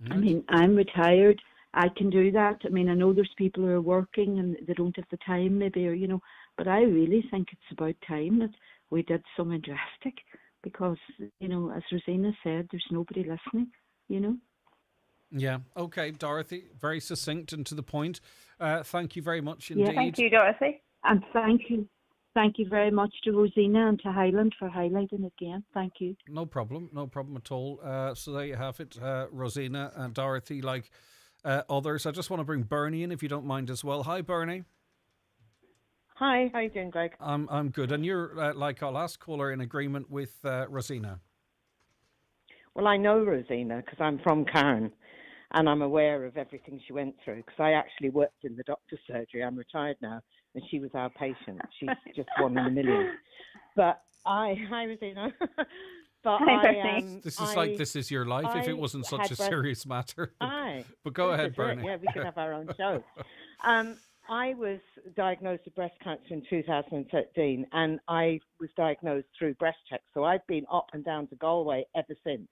Right. I'm retired. I can do that. I know there's people who are working and they don't have the time maybe, or, but I really think it's about time that we did something drastic, because, as Rosina said, there's nobody listening, Yeah. Okay, Dorothy, very succinct and to the point. Thank you very much indeed. Yeah, thank you, Dorothy. And thank you. Thank you very much to Rosina and to Highland for highlighting again. Thank you. No problem at all. So there you have it, Rosina and Dorothy, like others. I just want to bring Bernie in, if you don't mind as well. Hi, Bernie. Hi, how you doing, Greg? I'm good. And you're, like our last caller, in agreement with Rosina. Well, I know Rosina because I'm from Cairn and I'm aware of everything she went through because I actually worked in the doctor's surgery. I'm retired now and she was our patient. She's just one in a million. But hi, Rosina. But This is your life if it wasn't such a serious matter. Aye. But go ahead, Bernie. Yeah, we could have our own show. I was diagnosed with breast cancer in 2013 and I was diagnosed through breast check. So I've been up and down to Galway ever since.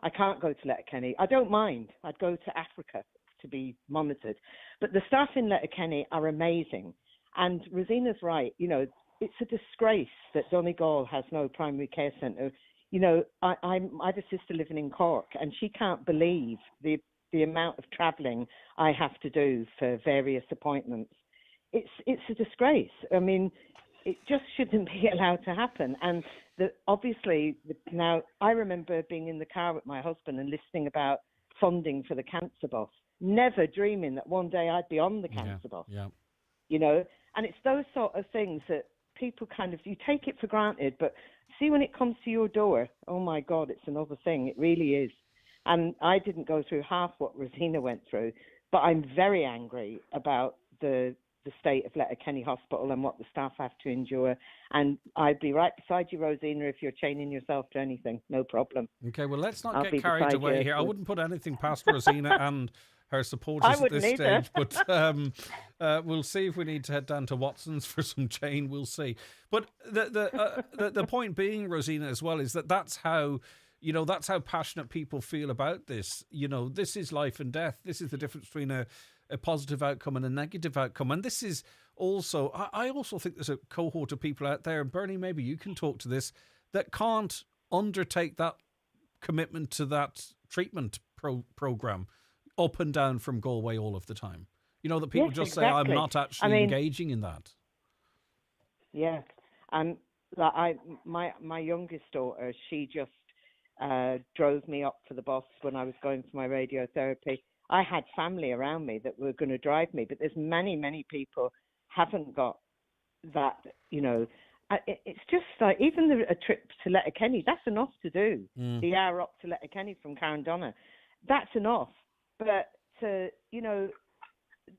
I can't go to Letterkenny. I don't mind. I'd go to Africa to be monitored. But the staff in Letterkenny are amazing. And Rosina's right. You know, it's a disgrace that Donegal has no primary care centre. You know, I have a sister living in Cork and she can't believe the amount of travelling I have to do for various appointments. It's a disgrace. I mean, it just shouldn't be allowed to happen. And now I remember being in the car with my husband and listening about funding for the cancer bus, never dreaming that one day I'd be on the cancer bus. Yeah. You know, and it's those sort of things that people you take it for granted, but see when it comes to your door, oh my God, it's another thing. It really is. And I didn't go through half what Rosina went through, but I'm very angry about the state of Letterkenny Hospital and what the staff have to endure. And I'd be right beside you, Rosina, if you're chaining yourself to anything. No problem. Okay, well, let's not get carried away here. I wouldn't put anything past Rosina and her supporters at this stage. But we'll see if we need to head down to Watson's for some chain. We'll see. But the point being, Rosina, as well, is that's how passionate people feel about this. You know, this is life and death. This is the difference between a positive outcome and a negative outcome. And this is also, I also think there's a cohort of people out there, and Bernie, maybe you can talk to this, that can't undertake that commitment to that treatment program up and down from Galway all of the time. You know, that people say, I'm not actually engaging in that. Yeah. And my youngest daughter, she just drove me up for the bus when I was going for my radiotherapy. I had family around me that were going to drive me, but there's many people haven't got that, you know. It's just like, even a trip to Letterkenny, that's enough to do. The hour up to Letterkenny from Carndonna, that's enough. But the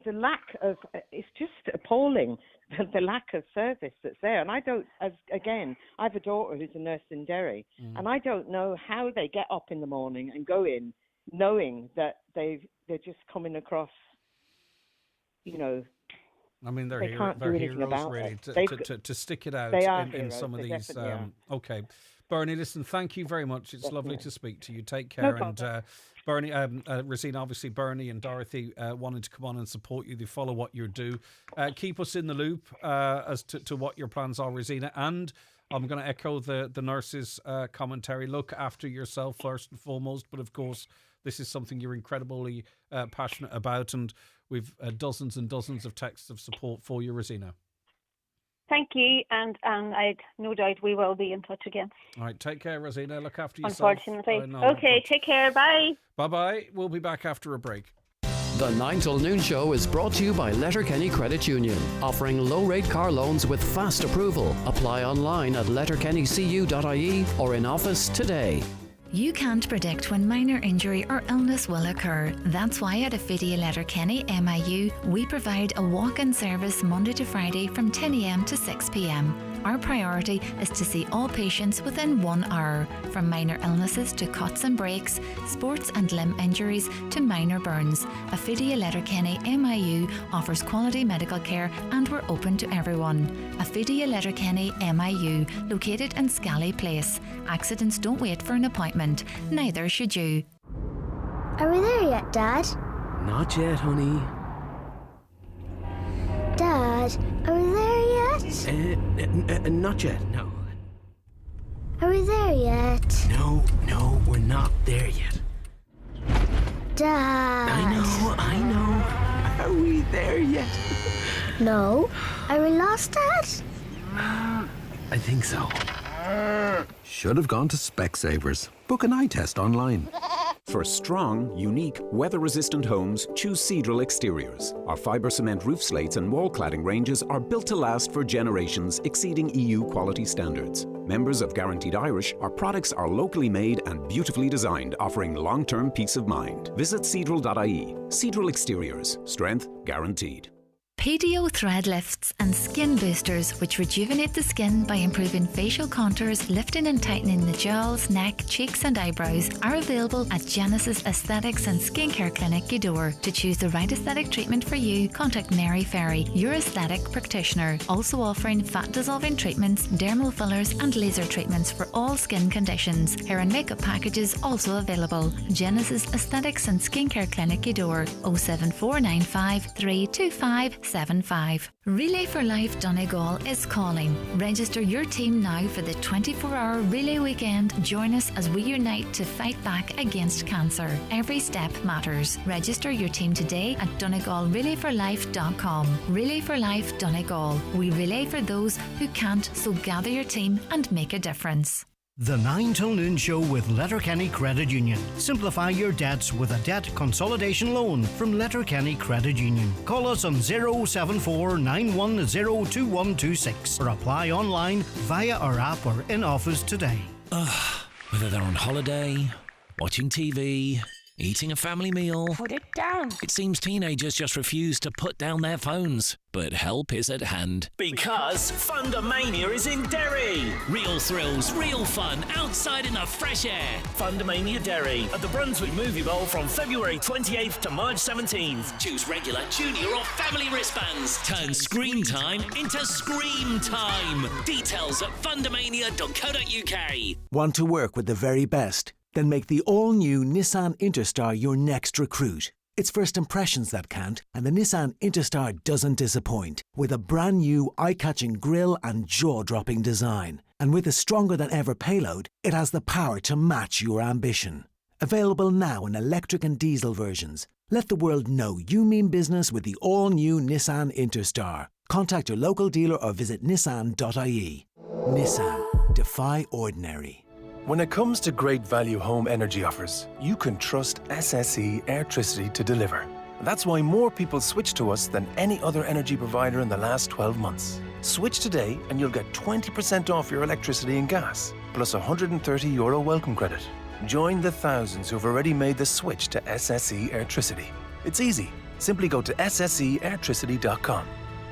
lack of, it's just appalling, the lack of service that's there. And I have a daughter who's a nurse in Derry, and I don't know how they get up in the morning and go in knowing that they're just coming across, you know. I mean, they're heroes really to stick it out in some of these. Okay, Bernie, listen, thank you very much. It's lovely to speak to you. Take care. And Bernie, Rosina, obviously Bernie and Dorothy wanted to come on and support you. They follow what you do. Keep us in the loop as to what your plans are, Rosina. And I'm going to echo the nurses' commentary. Look after yourself first and foremost. But of course, this is something you're incredibly passionate about. And we've dozens and dozens of texts of support for you, Rosina. Thank you, and I'd no doubt we will be in touch again. All right, take care, Rosina. Look after yourself. Unfortunately. Okay, take care. Bye. Bye-bye. We'll be back after a break. The 9 till noon show is brought to you by Letterkenny Credit Union, offering low-rate car loans with fast approval. Apply online at letterkennycu.ie or in office today. You can't predict when minor injury or illness will occur. That's why at Ophidia Letterkenny MIU, we provide a walk-in service Monday to Friday from 10 a.m. to 6 p.m. Our priority is to see all patients within 1 hour, from minor illnesses to cuts and breaks, sports and limb injuries to minor burns. Ophidia Letterkenny MIU offers quality medical care and we're open to everyone. Ophidia Letterkenny MIU, located in Scally Place. Accidents don't wait for an appointment, neither should you. Are we there yet, Dad? Not yet, honey. Dad, are we there yet? Not yet, no. Are we there yet? No, we're not there yet. Dad. I know. Are we there yet? No. Are we lost, Dad? I think so. Should have gone to Specsavers. Book an eye test online. For strong, unique, weather-resistant homes, choose Cedral Exteriors. Our fibre cement roof slates and wall cladding ranges are built to last for generations, exceeding EU quality standards. Members of Guaranteed Irish, our products are locally made and beautifully designed, offering long-term peace of mind. Visit cedral.ie. Cedral Exteriors. Strength guaranteed. PDO thread lifts and skin boosters, which rejuvenate the skin by improving facial contours, lifting and tightening the jowls, neck, cheeks and eyebrows, are available at Genesis Aesthetics and Skincare Clinic, Gweedore. To choose the right aesthetic treatment for you, contact Mary Ferry, your aesthetic practitioner. Also offering fat-dissolving treatments, dermal fillers and laser treatments for all skin conditions. Hair and makeup packages also available. Genesis Aesthetics and Skincare Clinic, Gweedore. 07495 325 75. Relay for Life Donegal is calling. Register your team now for the 24-hour relay weekend. Join us as we unite to fight back against cancer. Every step matters. Register your team today at DonegalRelayForLife.com. Relay for Life Donegal. We relay for those who can't, so gather your team and make a difference. The 9 till noon show with Letterkenny Credit Union. Simplify your debts with a debt consolidation loan from Letterkenny Credit Union. Call us on 074 910 2126 or apply online via our app or in office today. Whether they're on holiday, watching TV, eating a family meal. Put it down. It seems teenagers just refuse to put down their phones. But help is at hand. Because Fundamania is in Derry. Real thrills, real fun, outside in the fresh air. Fundamania Derry at the Brunswick Movie Bowl from February 28th to March 17th. Choose regular, junior or family wristbands. Turn screen time into scream time. Details at fundamania.co.uk. Want to work with the very best? Then make the all-new Nissan Interstar your next recruit. It's first impressions that count, and the Nissan Interstar doesn't disappoint. With a brand new, eye-catching grille and jaw-dropping design. And with a stronger-than-ever payload, it has the power to match your ambition. Available now in electric and diesel versions. Let the world know you mean business with the all-new Nissan Interstar. Contact your local dealer or visit nissan.ie. Nissan. Defy ordinary. When it comes to great value home energy offers, you can trust SSE Airtricity to deliver. That's why more people switch to us than any other energy provider in the last 12 months. Switch today and you'll get 20% off your electricity and gas, plus €130 welcome credit. Join the thousands who've already made the switch to SSE Airtricity. It's easy. Simply go to ssseairtricity.com.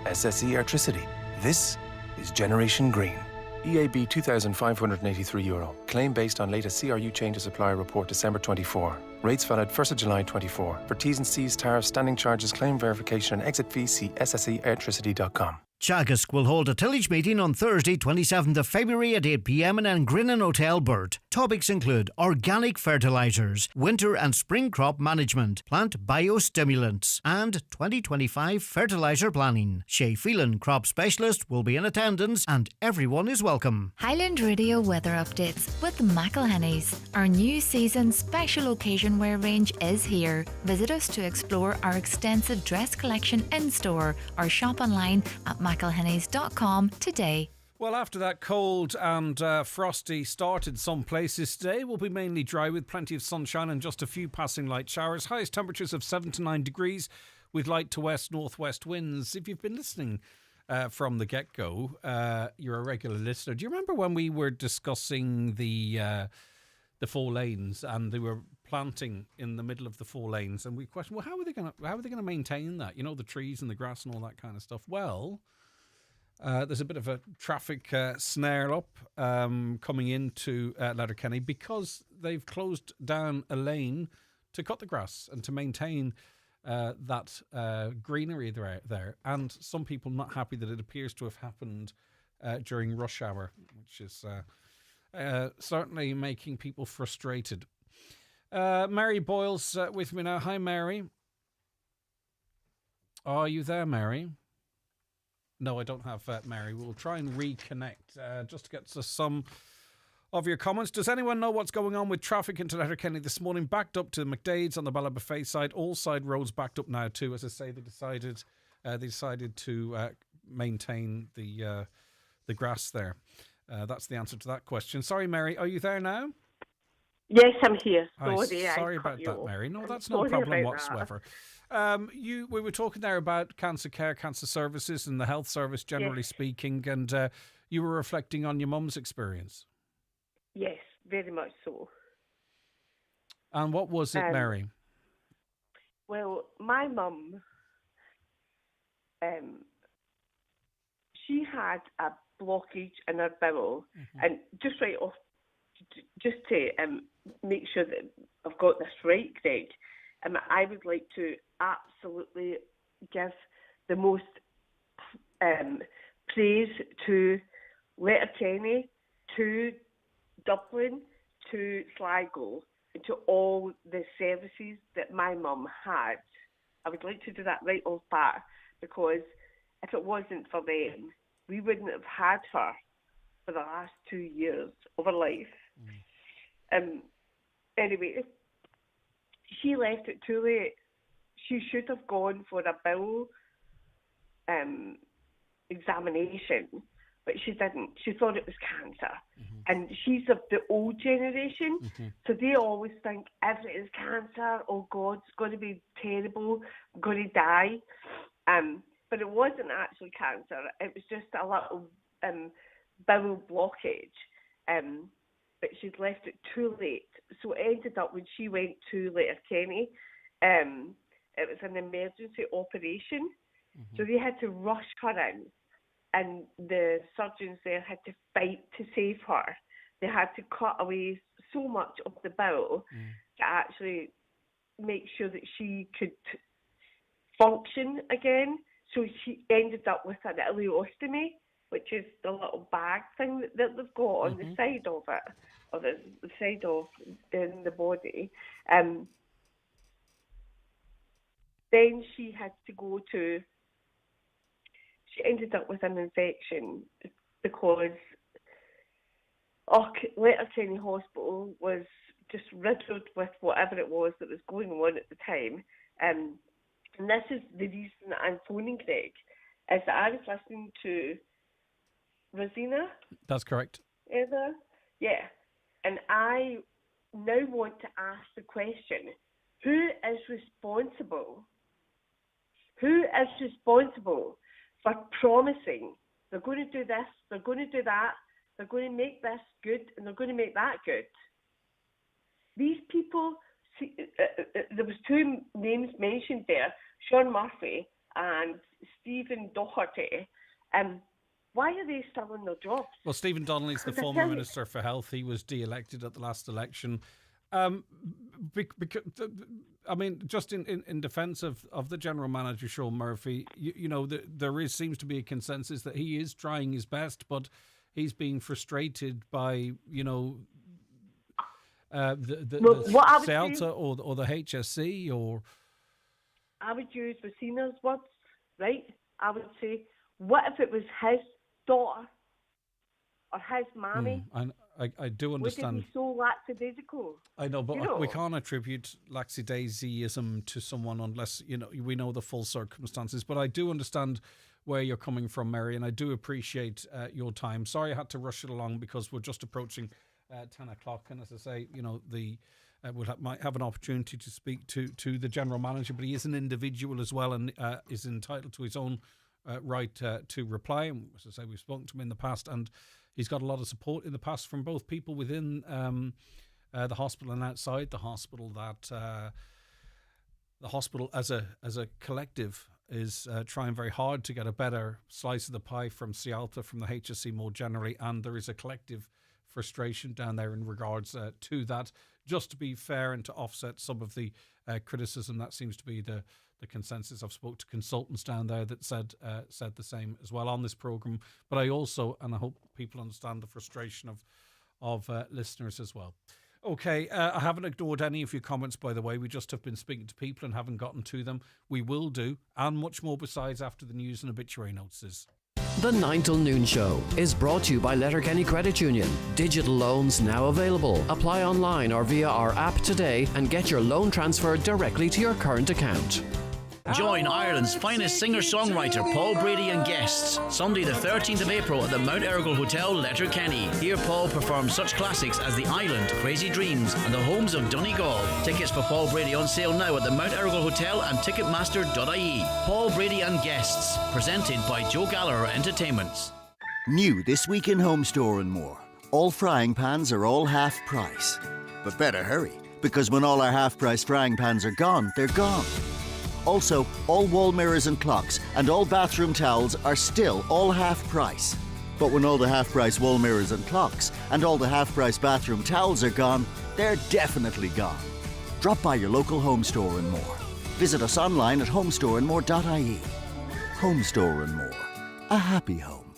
SSE Airtricity. This is Generation Green. EAB €2,583. Claim based on latest CRU change of supplier report December 24. Rates valid 1st of July 24. For T's and C's, tariffs, standing charges, claim verification and exit fees, see ssseairtricity.com. Teagasc will hold a tillage meeting on Thursday, 27th of February at 8 p.m. in Angrinnan Hotel, Burt. Topics include organic fertilisers, winter and spring crop management, plant biostimulants, and 2025 fertiliser planning. Shay Phelan, crop specialist, will be in attendance and everyone is welcome. Highland Radio weather updates with McElhenny's. Our new season special occasion wear range is here. Visit us to explore our extensive dress collection in store or shop online at McElhennys.com today. Well, after that cold and frosty start in some places today, will be mainly dry with plenty of sunshine and just a few passing light showers. Highest temperatures of 7 to 9 degrees with light to west northwest winds. If you've been listening from the get-go, you're a regular listener. Do you remember when we were discussing the 4 lanes and they were planting in the middle of the 4 lanes, and we questioned, well, how are they going to maintain that? You know, the trees and the grass and all that kind of stuff. Well, there's a bit of a traffic snare up coming into Letterkenny because they've closed down a lane to cut the grass and to maintain that greenery there. And some people not happy that it appears to have happened during rush hour, which is certainly making people frustrated. Mary Boyle's with me now. Hi, Mary. Are you there, Mary? No, I don't have Mary. We'll try and reconnect just to get to some of your comments. Does anyone know what's going on with traffic into Letterkenny this morning? Backed up to McDade's on the Ballabafay side. All side roads backed up now too. As I say, they decided to maintain the grass there. That's the answer to that question. Sorry, Mary. Are you there now? Yes, I'm here. Sorry about that, Mary. No, that's no problem whatsoever. We were talking there about cancer care, cancer services, and the health service generally speaking, and you were reflecting on your mum's experience. Yes, very much so. And what was it, Mary? Well, my mum, she had a blockage in her bowel, and just right off, just to make sure that I've got this right, Greg, I would like to absolutely give the most praise to Letterkenny, to Dublin, to Sligo, and to all the services that my mum had. I would like to do that right off bat, because if it wasn't for them, we wouldn't have had her for the last 2 years of her life. Anyway, she left it too late. She should have gone for a bowel examination, but she didn't. She thought it was cancer. And she's of the old generation, so they always think everything's cancer. Oh God, it's going to be terrible. I'm going to die. But it wasn't actually cancer. It was just a little bowel blockage. But she'd left it too late. So it ended up when she went to Letterkenny, it was an emergency operation. So they had to rush her in, and the surgeons there had to fight to save her. They had to cut away so much of the bowel to actually make sure that she could function again. So she ended up with an ileostomy, which is the little bag thing that they've got on the side of it, or the side of in the body. Then she had to go to, she ended up with an infection because Letterkenny Hospital was just riddled with whatever it was that was going on at the time. And this is the reason that I'm phoning, Greg, is that I was listening to Rosina. That's correct. Either? Yeah. And I now want to ask the question, who is responsible? Who is responsible for promising they're going to do this, they're going to do that, they're going to make this good, and they're going to make that good? These people, there was two names mentioned there, Sean Murphy and Stephen Doherty. Why are they still in their jobs? Well, Stephen Donnelly's the former Minister for Health. He was de-elected at the last election. Because, I mean, just in defence of the General Manager, Sean Murphy, there seems to be a consensus that he is trying his best, but he's being frustrated by, the CELTA or the HSC or... I would use Rosina's words, right? I would say, what if it was his daughter or his mammy? I do understand. Would it be so lackadaisical? I know, but we can't attribute lackadaisism to someone unless we know the full circumstances. But I do understand where you're coming from, Mary, and I do appreciate your time. Sorry I had to rush it along because we're just approaching 10 o'clock, and as I say, might have an opportunity to speak to the General Manager, but he is an individual as well and is entitled to his own right to reply. And as I say, we've spoken to him in the past, and he's got a lot of support in the past from both people within the hospital and outside the hospital. That the hospital as a collective is trying very hard to get a better slice of the pie from CELTA, from the HSC more generally, and there is a collective frustration down there in regards to that. Just to be fair and to offset some of the criticism, that seems to be the consensus. I've spoke to consultants down there that said the same as well on this programme. But I also, and I hope people understand the frustration of listeners as well. Okay, I haven't ignored any of your comments, by the way. We just have been speaking to people and haven't gotten to them. We will do, and much more besides after the news and obituary notices. The 9 till noon show is brought to you by Letterkenny Credit Union. Digital loans now available. Apply online or via our app today and get your loan transferred directly to your current account. Join Ireland's finest singer-songwriter Paul Brady and guests Sunday the 13th of April at the Mount Errigal Hotel, Letterkenny. Hear Paul perform such classics as The Island, Crazy Dreams and The Homes of Donegal. Tickets for Paul Brady on sale now at the Mount Errigal Hotel and Ticketmaster.ie. Paul Brady and guests, presented by Joe Gallagher Entertainments. New this week in Home Store and More. All frying pans are all half price. But better hurry, because when all our half price frying pans are gone, they're gone. Also, all wall mirrors and clocks and all bathroom towels are still all half price. But when all the half price wall mirrors and clocks and all the half price bathroom towels are gone, they're definitely gone. Drop by your local Home Store and More. Visit us online at homestoreandmore.ie. Home Store and More. A happy home.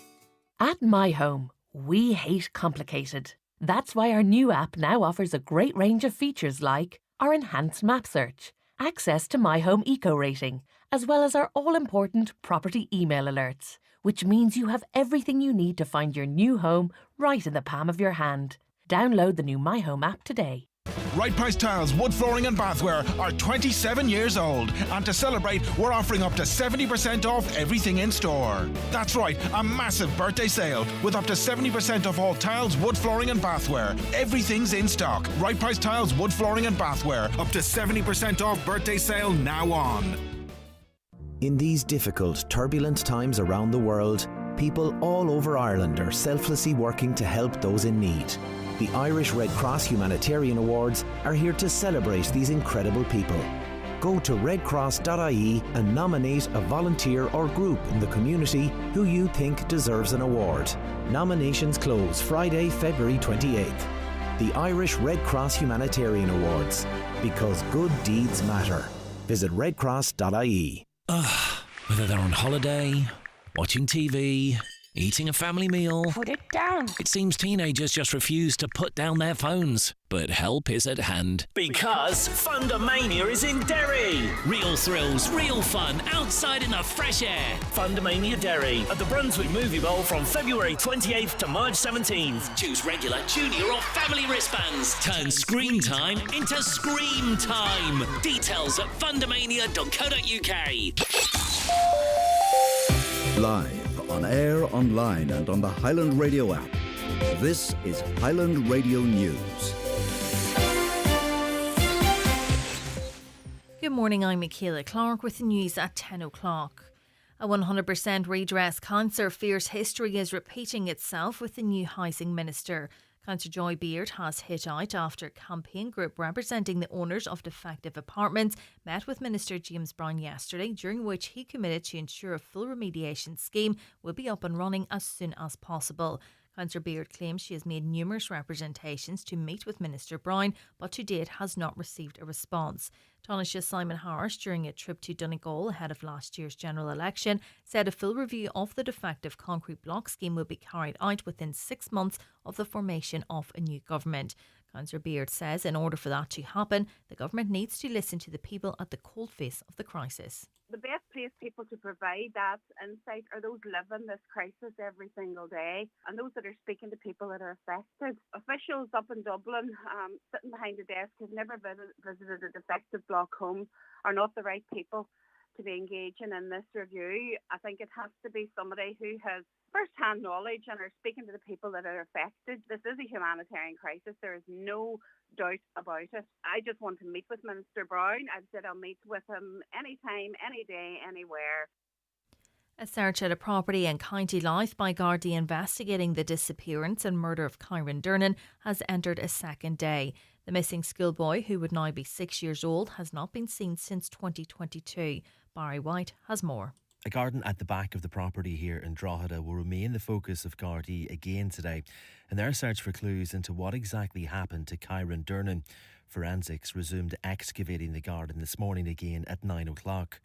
At My Home, we hate complicated. That's why our new app now offers a great range of features like our enhanced map search, access to My Home Eco Rating, as well as our all-important property email alerts, which means you have everything you need to find your new home right in the palm of your hand. Download the new My Home app today. Right Price Tiles, wood flooring and bathware are 27 years old, and to celebrate, we're offering up to 70% off everything in store. That's right, a massive birthday sale with up to 70% off all tiles, wood flooring and bathware. Everything's in stock. Right Price Tiles, wood flooring and bathware, up to 70% off birthday sale now on. In these difficult, turbulent times around the world, people all over Ireland are selflessly working to help those in need. The Irish Red Cross Humanitarian Awards are here to celebrate these incredible people. Go to redcross.ie and nominate a volunteer or group in the community who you think deserves an award. Nominations close Friday, February 28th. The Irish Red Cross Humanitarian Awards. Because good deeds matter. Visit redcross.ie. Whether they're on holiday, watching TV, eating a family meal. Put it down. It seems teenagers just refuse to put down their phones. But help is at hand. Because Fundamania is in Derry. Real thrills, real fun, outside in the fresh air. Fundamania Derry at the Brunswick Movie Bowl from February 28th to March 17th. Choose regular, junior or family wristbands. Turn screen time into scream time. Details at fundamania.co.uk. Live, on air, online and on the Highland Radio app. This is Highland Radio News. Good morning, I'm Michaela Clark with the news at 10 o'clock. A 100% redress cancer fears history is repeating itself with the new housing minister. Councillor Joy Beard has hit out after campaign group representing the owners of defective apartments met with Minister James Brown yesterday, during which he committed to ensure a full remediation scheme will be up and running as soon as possible. Councillor Beard claims she has made numerous representations to meet with Minister Brown, but to date has not received a response. Taoiseach Simon Harris, during a trip to Donegal ahead of last year's general election, said a full review of the defective concrete block scheme will be carried out within 6 months of the formation of a new government. Councillor Beard says in order for that to happen, the government needs to listen to the people at the coalface of the crisis. The best placed people to provide that insight are those living this crisis every single day, and those that are speaking to people that are affected. Officials up in Dublin, sitting behind a desk, who've never visited a defective block home, are not the right people to be engaging in this review. I think it has to be somebody who has first-hand knowledge and are speaking to the people that are affected. This is a humanitarian crisis. There is no doubt about it. I just want to meet with Minister Brown. I've said I'll meet with him anytime, any day, anywhere. A search at a property in County Louth by Gardaí investigating the disappearance and murder of Kyron Durnan has entered a second day. The missing schoolboy, who would now be 6 years old, has not been seen since 2022. Barry White has more. A garden at the back of the property here in Drogheda will remain the focus of Gardaí again today in their search for clues into what exactly happened to Kyron Durnan. Forensics resumed excavating the garden this morning again at 9 o'clock.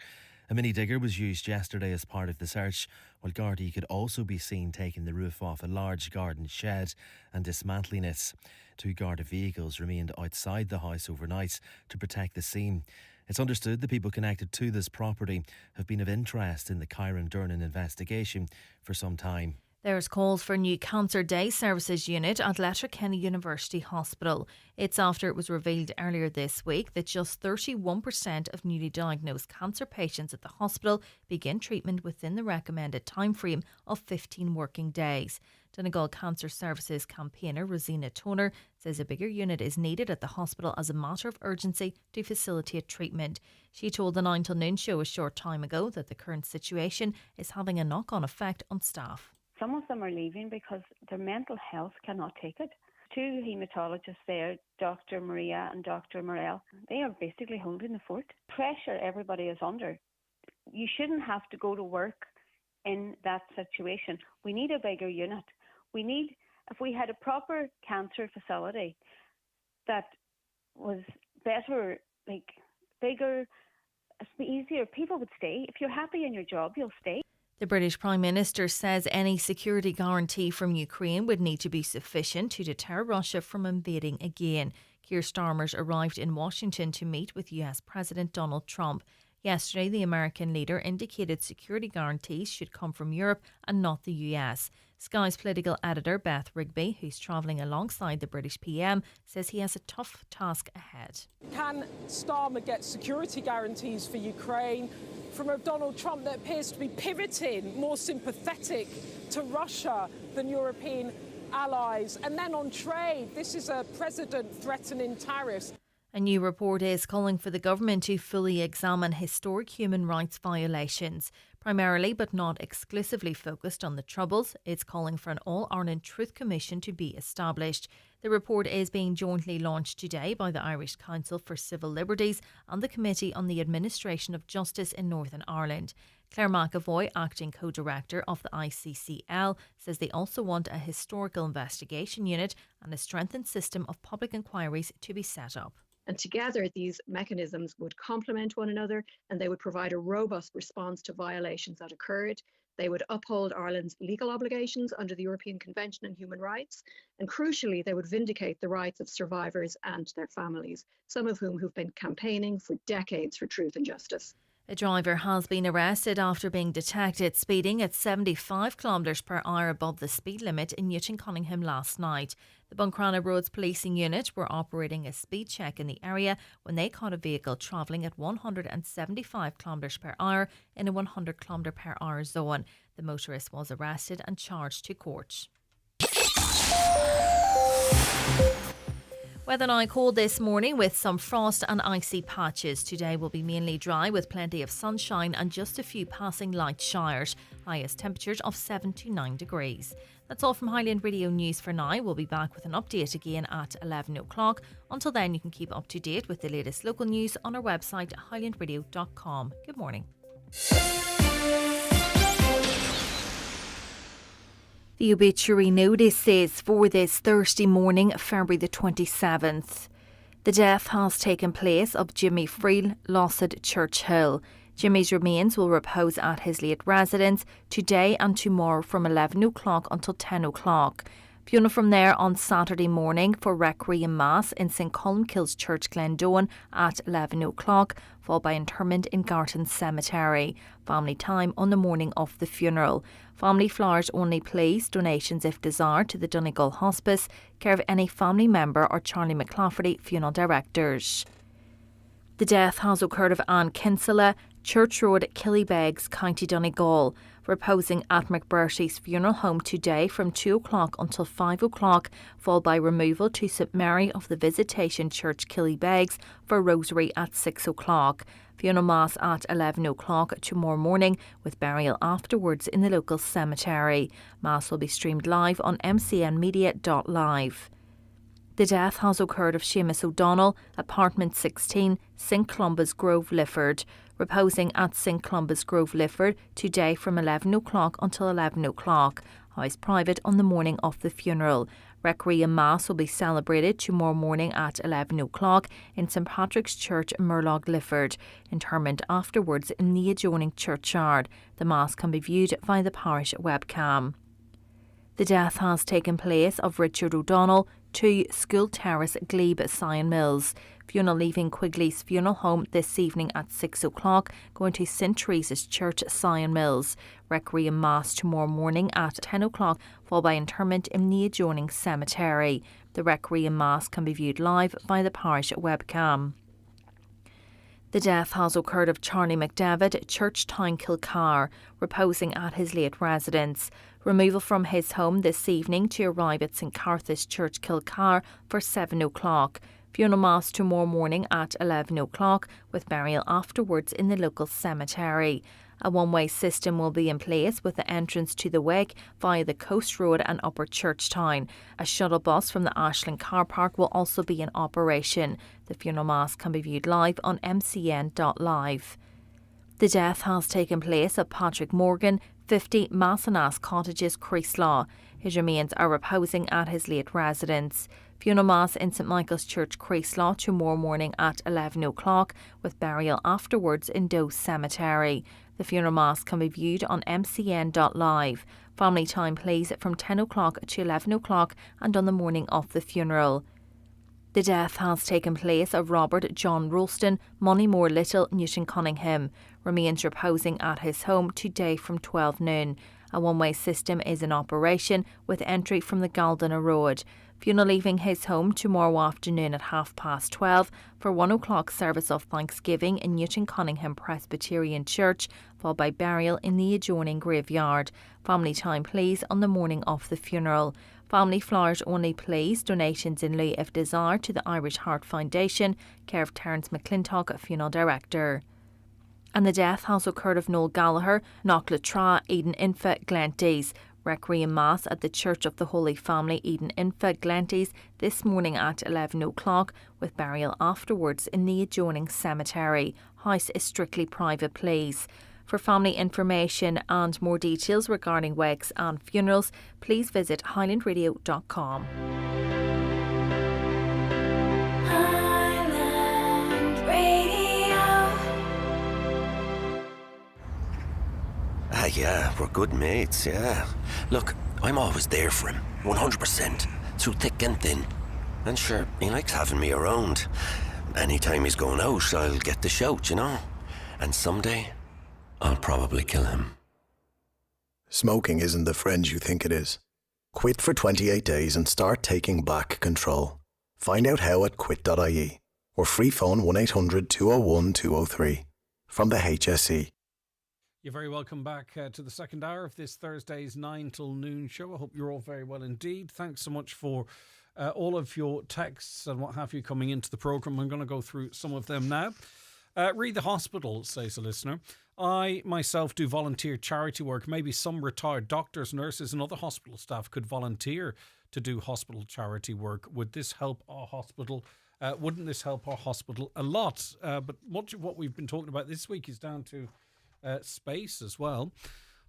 A mini digger was used yesterday as part of the search, while Gardaí could also be seen taking the roof off a large garden shed and dismantling it. 2 Garda vehicles remained outside the house overnight to protect the scene. It's understood the people connected to this property have been of interest in the Kyron Durnan investigation for some time. There's calls for a new Cancer Day Services unit at Letterkenny University Hospital. It's after it was revealed earlier this week that just 31% of newly diagnosed cancer patients at the hospital begin treatment within the recommended timeframe of 15 working days. Donegal Cancer Services campaigner Rosina Toner says a bigger unit is needed at the hospital as a matter of urgency to facilitate treatment. She told the 9 till noon show a short time ago that the current situation is having a knock-on effect on staff. Some of them are leaving because their mental health cannot take it. Two haematologists there, Dr. Maria and Dr. Morel, they are basically holding the fort. Pressure everybody is under. You shouldn't have to go to work in that situation. We need a bigger unit. If we had a proper cancer facility that was better, bigger, easier, people would stay. If you're happy in your job, you'll stay. The British Prime Minister says any security guarantee from Ukraine would need to be sufficient to deter Russia from invading again. Keir Starmer's arrived in Washington to meet with US President Donald Trump. Yesterday, the American leader indicated security guarantees should come from Europe and not the US. Sky's political editor Beth Rigby, who's travelling alongside the British PM, says he has a tough task ahead. Can Starmer get security guarantees for Ukraine from a Donald Trump that appears to be pivoting, more sympathetic to Russia than European allies? And then on trade, this is a president threatening tariffs. A new report is calling for the government to fully examine historic human rights violations. Primarily, but not exclusively focused on the Troubles, it's calling for an All-Ireland Truth Commission to be established. The report is being jointly launched today by the Irish Council for Civil Liberties and the Committee on the Administration of Justice in Northern Ireland. Claire McAvoy, acting co-director of the ICCL, says they also want a historical investigation unit and a strengthened system of public inquiries to be set up. And together, these mechanisms would complement one another and they would provide a robust response to violations that occurred. They would uphold Ireland's legal obligations under the European Convention on Human Rights. And crucially, they would vindicate the rights of survivors and their families, some of whom have been campaigning for decades for truth and justice. A driver has been arrested after being detected speeding at 75 km/h above the speed limit in Newton Cunningham last night. The Buncrana Roads Policing Unit were operating a speed check in the area when they caught a vehicle travelling at 175 km/h in a 100 km/h zone. The motorist was arrested and charged to court. Weather now cold this morning with some frost and icy patches. Today will be mainly dry with plenty of sunshine and just a few passing light showers. Highest temperatures of 7 to 9 degrees. That's all from Highland Radio News for now. We'll be back with an update again at 11 o'clock. Until then, you can keep up to date with the latest local news on our website highlandradio.com. Good morning. The obituary notice says for this Thursday morning, February the 27th. The death has taken place of Jimmy Freel, Lossett Church Hill. Jimmy's remains will repose at his late residence today and tomorrow from 11 o'clock until 10 o'clock. Funeral from there on Saturday morning for Requiem Mass in St Colmcille's Church, Glendowen at 11 o'clock, followed by interment in Garton Cemetery. Family time on the morning of the funeral. Family flowers only please, donations if desired to the Donegal Hospice, care of any family member or Charlie McClafferty, funeral directors. The death has occurred of Anne Kinsella, Church Road, Killybegs, County Donegal, reposing at McBurty's funeral home today from 2 o'clock until 5 o'clock, followed by removal to St Mary of the Visitation Church, Killybegs, for Rosary at 6 o'clock. Funeral Mass at 11 o'clock tomorrow morning, with burial afterwards in the local cemetery. Mass will be streamed live on mcnmedia.live. The death has occurred of Seamus O'Donnell, apartment 16, St Columba's Grove, Lifford, reposing at St Columba's Grove, Lifford today from 11 o'clock until 11 o'clock. House private on the morning of the funeral. Requiem Mass will be celebrated tomorrow morning at 11 o'clock in St Patrick's Church, Murlog, Lifford. Interment afterwards in the adjoining churchyard. The Mass can be viewed via the parish webcam. The death has taken place of Richard O'Donnell, 2 School Terrace, Glebe, Sion Mills. Funeral leaving Quigley's funeral home this evening at 6 o'clock, going to St Teresa's Church, Sion Mills. Requiem Mass tomorrow morning at 10 o'clock, followed by interment in the adjoining cemetery. The Requiem Mass can be viewed live via the parish webcam. The death has occurred of Charlie McDavid, Churchtown, Kilcar, reposing at his late residence. Removal from his home this evening to arrive at St Carth's Church, Kilcar for 7 o'clock. Funeral Mass tomorrow morning at 11 o'clock, with burial afterwards in the local cemetery. A one-way system will be in place with the entrance to the wake via the Coast Road and Upper Churchtown. A shuttle bus from the Ashland car park will also be in operation. The funeral mass can be viewed live on mcn.live. The death has taken place at Patrick Morgan, 50 Massanas Cottages, Creeslaw. His remains are reposing at his late residence. Funeral Mass in St Michael's Church, Creeslaw tomorrow morning at 11 o'clock, with burial afterwards in Doe Cemetery. The funeral mass can be viewed on mcn.live. Family time please from 10 o'clock to 11 o'clock and on the morning of the funeral. The death has taken place of Robert John Rolston, Moneymore Little, Newton Cunningham. Remains reposing at his home today from 12 noon. A one-way system is in operation with entry from the Galdana Road. Funeral leaving his home tomorrow afternoon at 12:30 for 1 o'clock service of Thanksgiving in Newton Cunningham Presbyterian Church, followed by burial in the adjoining graveyard. Family time please on the morning of the funeral. Family flowers only please. Donations in lieu if desired to the Irish Heart Foundation, care of Terence McClintock, funeral director. And the death has occurred of Noel Gallagher, Knocklatra, Eden Infa, Glenties. Requiem Mass at the Church of the Holy Family, Eden Infa, Glenties, this morning at 11 o'clock, with burial afterwards in the adjoining cemetery. House is strictly private please. For family information and more details regarding wakes and funerals, please visit highlandradio.com. Highland Radio. Yeah, we're good mates, yeah. Look, I'm always there for him, 100%, through thick and thin. And sure, he likes having me around. Anytime he's going out, I'll get the shout, you know. And someday, I'll probably kill him. Smoking isn't the friend you think it is. Quit for 28 days and start taking back control. Find out how at quit.ie or free phone 1800 201 203 from the HSE. You're very welcome back to the second hour of this Thursday's 9 till noon show. I hope you're all very well indeed. Thanks so much for all of your texts and what have you coming into the programme. I'm going to go through some of them now. Read the hospital, says a listener. I myself do volunteer charity work. Maybe some retired doctors, nurses and other hospital staff could volunteer to do hospital charity work. Would this help our hospital? Wouldn't this help our hospital a lot? But much of what we've been talking about this week is down to space as well.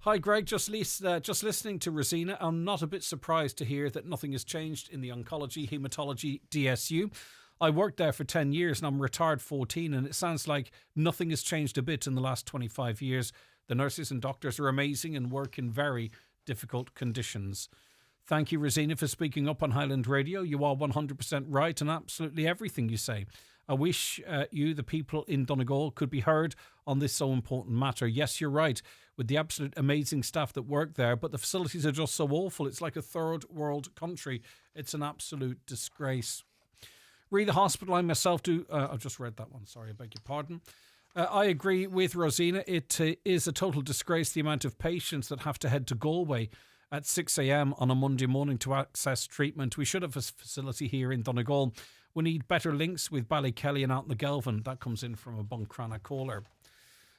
Hi Greg, just listening to Rosina, I'm not a bit surprised to hear that nothing has changed in the oncology, haematology, DSU. I worked there for 10 years and I'm retired 14, and it sounds like nothing has changed a bit in the last 25 years. The nurses and doctors are amazing and work in very difficult conditions. Thank you, Rosina, for speaking up on Highland Radio. You are 100% right in absolutely everything you say. I wish you, the people in Donegal, could be heard on this so important matter. Yes, you're right, with the absolute amazing staff that work there, but the facilities are just so awful. It's like a third world country. It's an absolute disgrace. Read the hospital, I myself do. I've just read that one, sorry, I beg your pardon. I agree with Rosina. It is a total disgrace, the amount of patients that have to head to Galway at 6 a.m. on a Monday morning to access treatment. We should have a facility here in Donegal. We need better links with Ballykelly and out in the Gelvin. That comes in from a Buncrana caller.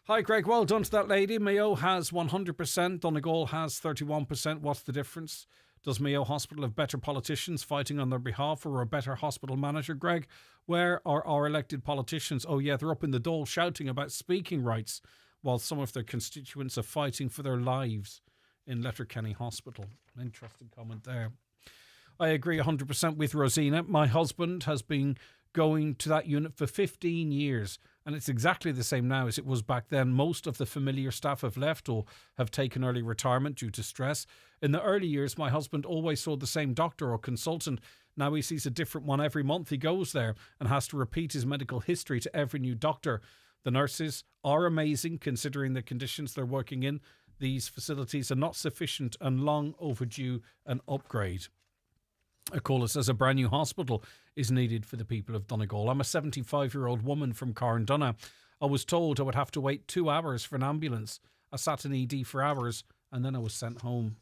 Hi Greg, well done to that lady. Mayo has 100%, Donegal has 31%. What's the difference? Does Mayo Hospital have better politicians fighting on their behalf, or a better hospital manager, Greg? Where are our elected politicians? Oh yeah, they're up in the Dáil shouting about speaking rights while some of their constituents are fighting for their lives in Letterkenny Hospital. Interesting comment there. I agree 100% with Rosina. My husband has been going to that unit for 15 years And it's exactly the same now as it was back then. Most of the familiar staff have left or have taken early retirement due to stress. In the early years, my husband always saw the same doctor or consultant. Now he sees a different one every month he goes there and has to repeat his medical history to every new doctor. The nurses are amazing considering the conditions they're working in. These facilities are not sufficient and long overdue an upgrade. A caller says a brand new hospital is needed for the people of Donegal. I'm a 75-year-old woman from Carndonagh. I was told I would have to wait 2 hours for an ambulance. I sat in ED for hours and then I was sent home.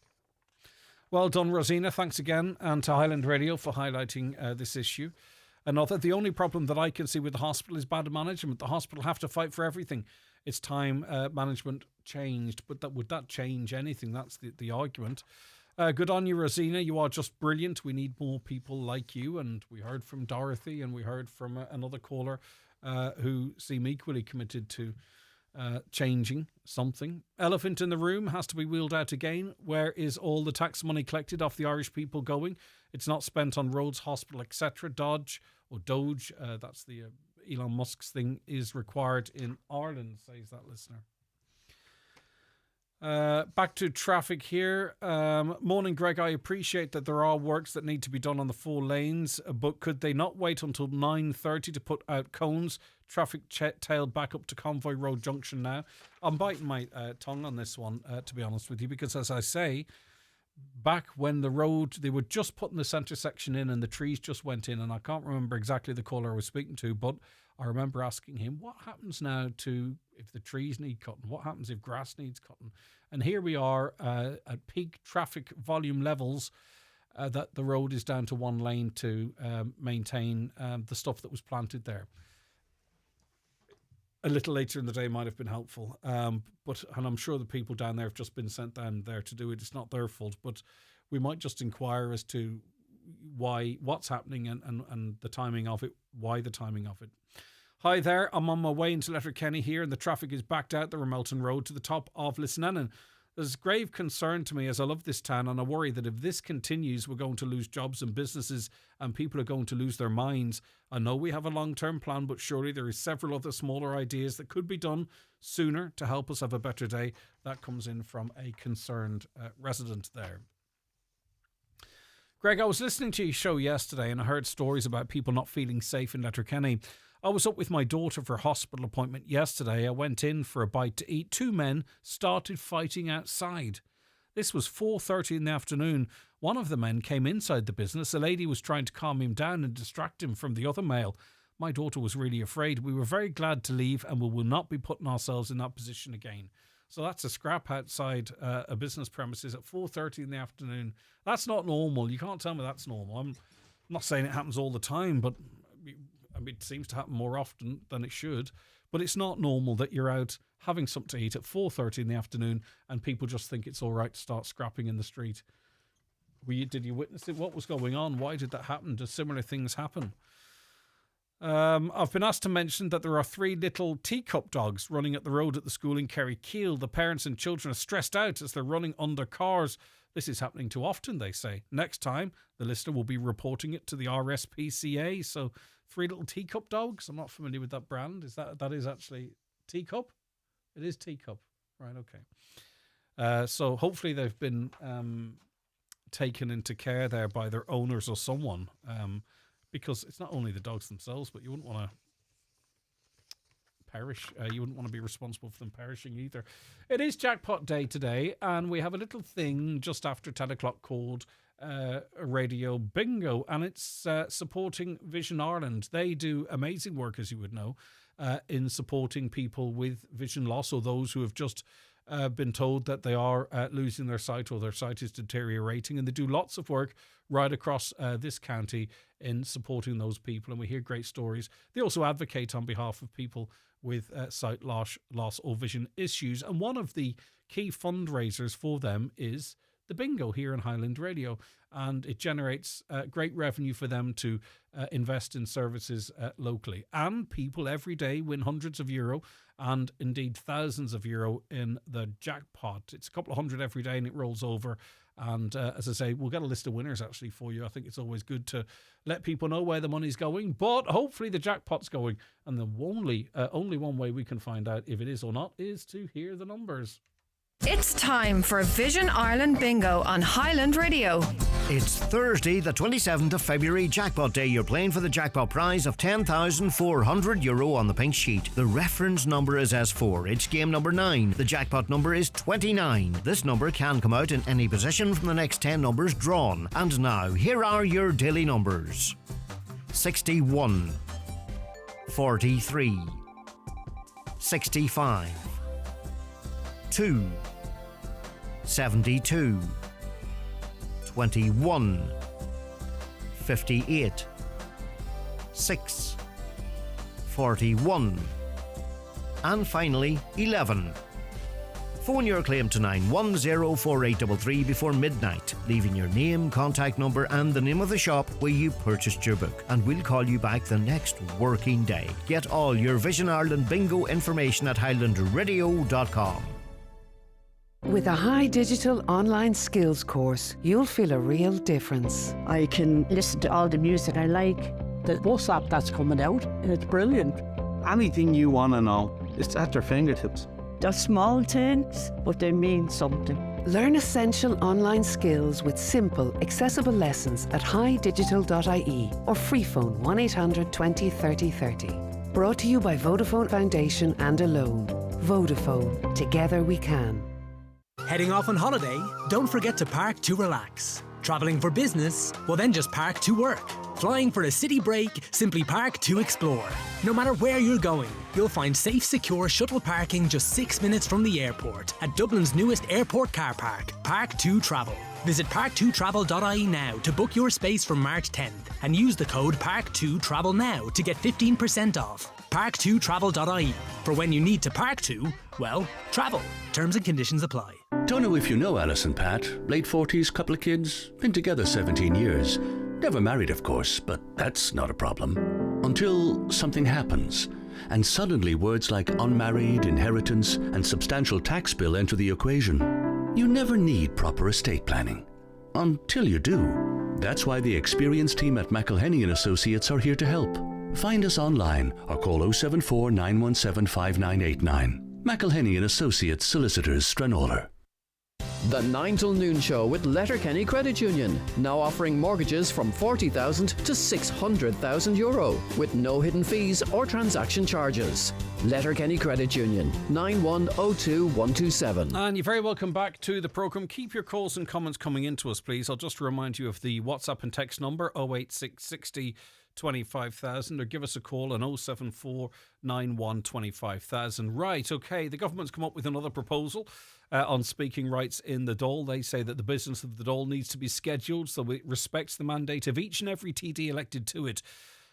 Well done, Rosina. Thanks again, and to Highland Radio for highlighting this issue. The only problem that I can see with the hospital is bad management. The hospital have to fight for everything. It's time management changed, but would that change anything? That's the argument. Good on you, Rosina. You are just brilliant. We need more people like you. And we heard from Dorothy, and we heard from another caller who seem equally committed to changing something. Elephant in the room has to be wheeled out again. Where is all the tax money collected off the Irish people going? It's not spent on roads, hospital, etc. Doge, that's the Elon Musk's thing, is required in Ireland, says that listener. Back to traffic here. Morning, Greg. I appreciate that there are works that need to be done on the 4 lanes, but could they not wait until 9:30 to put out cones? Traffic tailed back up to Convoy Road Junction now. I'm biting my tongue on this one, to be honest with you, because as I say, back when the road, they were just putting the centre section in and the trees just went in, and I can't remember exactly the caller I was speaking to, but I remember asking him, what happens now to if the trees need cutting? What happens if grass needs cutting? And here we are at peak traffic volume levels, that the road is down to 1 lane to maintain the stuff that was planted there. A little later in the day might have been helpful, and I'm sure the people down there have just been sent down there to do it. It's not their fault, but we might just inquire as to what's happening and the timing of it, why the timing of it. Hi there, I'm on my way into Letterkenny here, and the traffic is backed out the Ramelton Road to the top of Lisnanen. There's grave concern to me as I love this town, and I worry that if this continues, we're going to lose jobs and businesses, and people are going to lose their minds. I know we have a long-term plan, but surely there is several other smaller ideas that could be done sooner to help us have a better day. That comes in from a concerned resident there. Greg, I was listening to your show yesterday and I heard stories about people not feeling safe in Letterkenny. I was up with my daughter for a hospital appointment yesterday. I went in for a bite to eat. 2 men started fighting outside. This was 4:30 in the afternoon. One of the men came inside the business. A lady was trying to calm him down and distract him from the other male. My daughter was really afraid. We were very glad to leave, and we will not be putting ourselves in that position again. So that's a scrap outside a business premises at 4:30 in the afternoon. That's not normal. You can't tell me that's normal. I'm not saying it happens all the time, but it seems to happen more often than it should. But it's not normal that you're out having something to eat at 4:30 in the afternoon and people just think it's all right to start scrapping in the street. Did you witness it? What was going on? Why did that happen? Do similar things happen? I've been asked to mention that there are 3 little teacup dogs running at the road at the school in Kerrykeele. The parents and children are stressed out as they're running under cars. This is happening too often, they say. Next time, the listener will be reporting it to the RSPCA. So 3 little teacup dogs. I'm not familiar with that brand. That is actually teacup? It is teacup. Right, okay. So hopefully they've been taken into care there by their owners or someone. Because it's not only the dogs themselves, but you wouldn't want to perish. You wouldn't want to be responsible for them perishing either. It is Jackpot Day today, and we have a little thing just after 10 o'clock called Radio Bingo, and it's supporting Vision Ireland. They do amazing work, as you would know, in supporting people with vision loss or those who have just been told that they are losing their sight or their sight is deteriorating, and they do lots of work right across this county in supporting those people, and we hear great stories. They also advocate on behalf of people with sight loss or vision issues, and one of the key fundraisers for them is the bingo here in Highland Radio, and it generates great revenue for them to invest in services locally. And people every day win hundreds of euro and indeed thousands of euro in the jackpot. It's a couple of hundred every day and it rolls over. And as I say, we'll get a list of winners actually for you. I think it's always good to let people know where the money's going, but hopefully the jackpot's going. And the only one way we can find out if it is or not is to hear the numbers. It's time for Vision Ireland Bingo on Highland Radio. It's Thursday, the 27th of February, Jackpot Day. You're playing for the jackpot prize of €10,400 on the pink sheet. The reference number is S4. It's game number 9. The jackpot number is 29. This number can come out in any position from the next 10 numbers drawn. And now, here are your daily numbers. 61, 43, 65, 2, 72, 21, 58, 6, 41, and finally 11. Phone your claim to 9104833 before midnight, leaving your name, contact number and the name of the shop where you purchased your book, and we'll call you back the next working day. Get all your Vision Ireland bingo information at highlandradio.com. With a high digital online skills course, you'll feel a real difference. I can listen to all the music I like. The bus app that's coming out, it's brilliant. Anything you want to know, it's at your fingertips. They're small things, but they mean something. Learn essential online skills with simple, accessible lessons at highdigital.ie or free phone 1800 20 30 30. Brought to you by Vodafone Foundation and Alone. Vodafone, together we can. Heading off on holiday? Don't forget to park to relax. Travelling for business? Well then just park to work. Flying for a city break? Simply park to explore. No matter where you're going, you'll find safe, secure shuttle parking just 6 minutes from the airport at Dublin's newest airport car park, Park 2 Travel. Visit park2travel.ie now to book your space from March 10th and use the code PARK2TRAVEL now to get 15% off. Park2travel.ie. For when you need to park to, well, travel. Terms and conditions apply. Don't know if you know Alice and Pat. Late 40s, couple of kids, been together 17 years. Never married, of course, but that's not a problem. Until something happens, and suddenly words like unmarried, inheritance, and substantial tax bill enter the equation. You never need proper estate planning. Until you do. That's why the experienced team at McElhenney & Associates are here to help. Find us online or call 074 917 5989. McElhenney & Associates Solicitors, Stranola. The 9 till noon show with Letterkenny Credit Union, now offering mortgages from €40,000 to €600,000 with no hidden fees or transaction charges. Letterkenny Credit Union, 9102127. And you're very welcome back to the programme. Keep your calls and comments coming into us, please. I'll just remind you of the WhatsApp and text number 08660 25,000, or give us a call on 074 91 25,000. Right, okay, the government's come up with another proposal on speaking rights in the Dáil. They say that the business of the Dáil needs to be scheduled so it respects the mandate of each and every TD elected to it.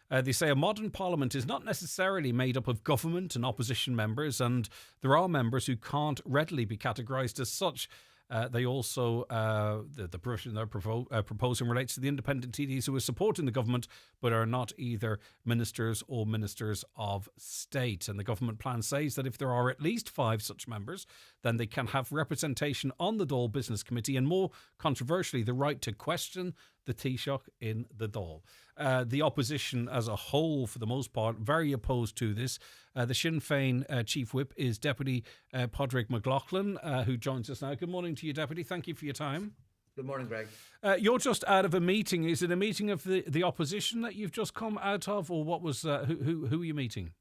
They say a modern parliament is not necessarily made up of government and opposition members, and there are members who can't readily be categorised as such. They also, the provision they're proposing relates to the independent TDs who are supporting the government but are not either ministers or ministers of state. And the government plan says that if there are at least 5 such members, then they can have representation on the Dáil Business Committee, and more controversially, the right to question the Taoiseach in the Dáil. The opposition as a whole, for the most part, very opposed to this. The Sinn Féin Chief Whip is Deputy Padraig McLaughlin, who joins us now. Good morning to you, Deputy. Thank you for your time. Good morning, Greg. You're just out of a meeting. Is it a meeting of the opposition that you've just come out of, or what was who are you meeting?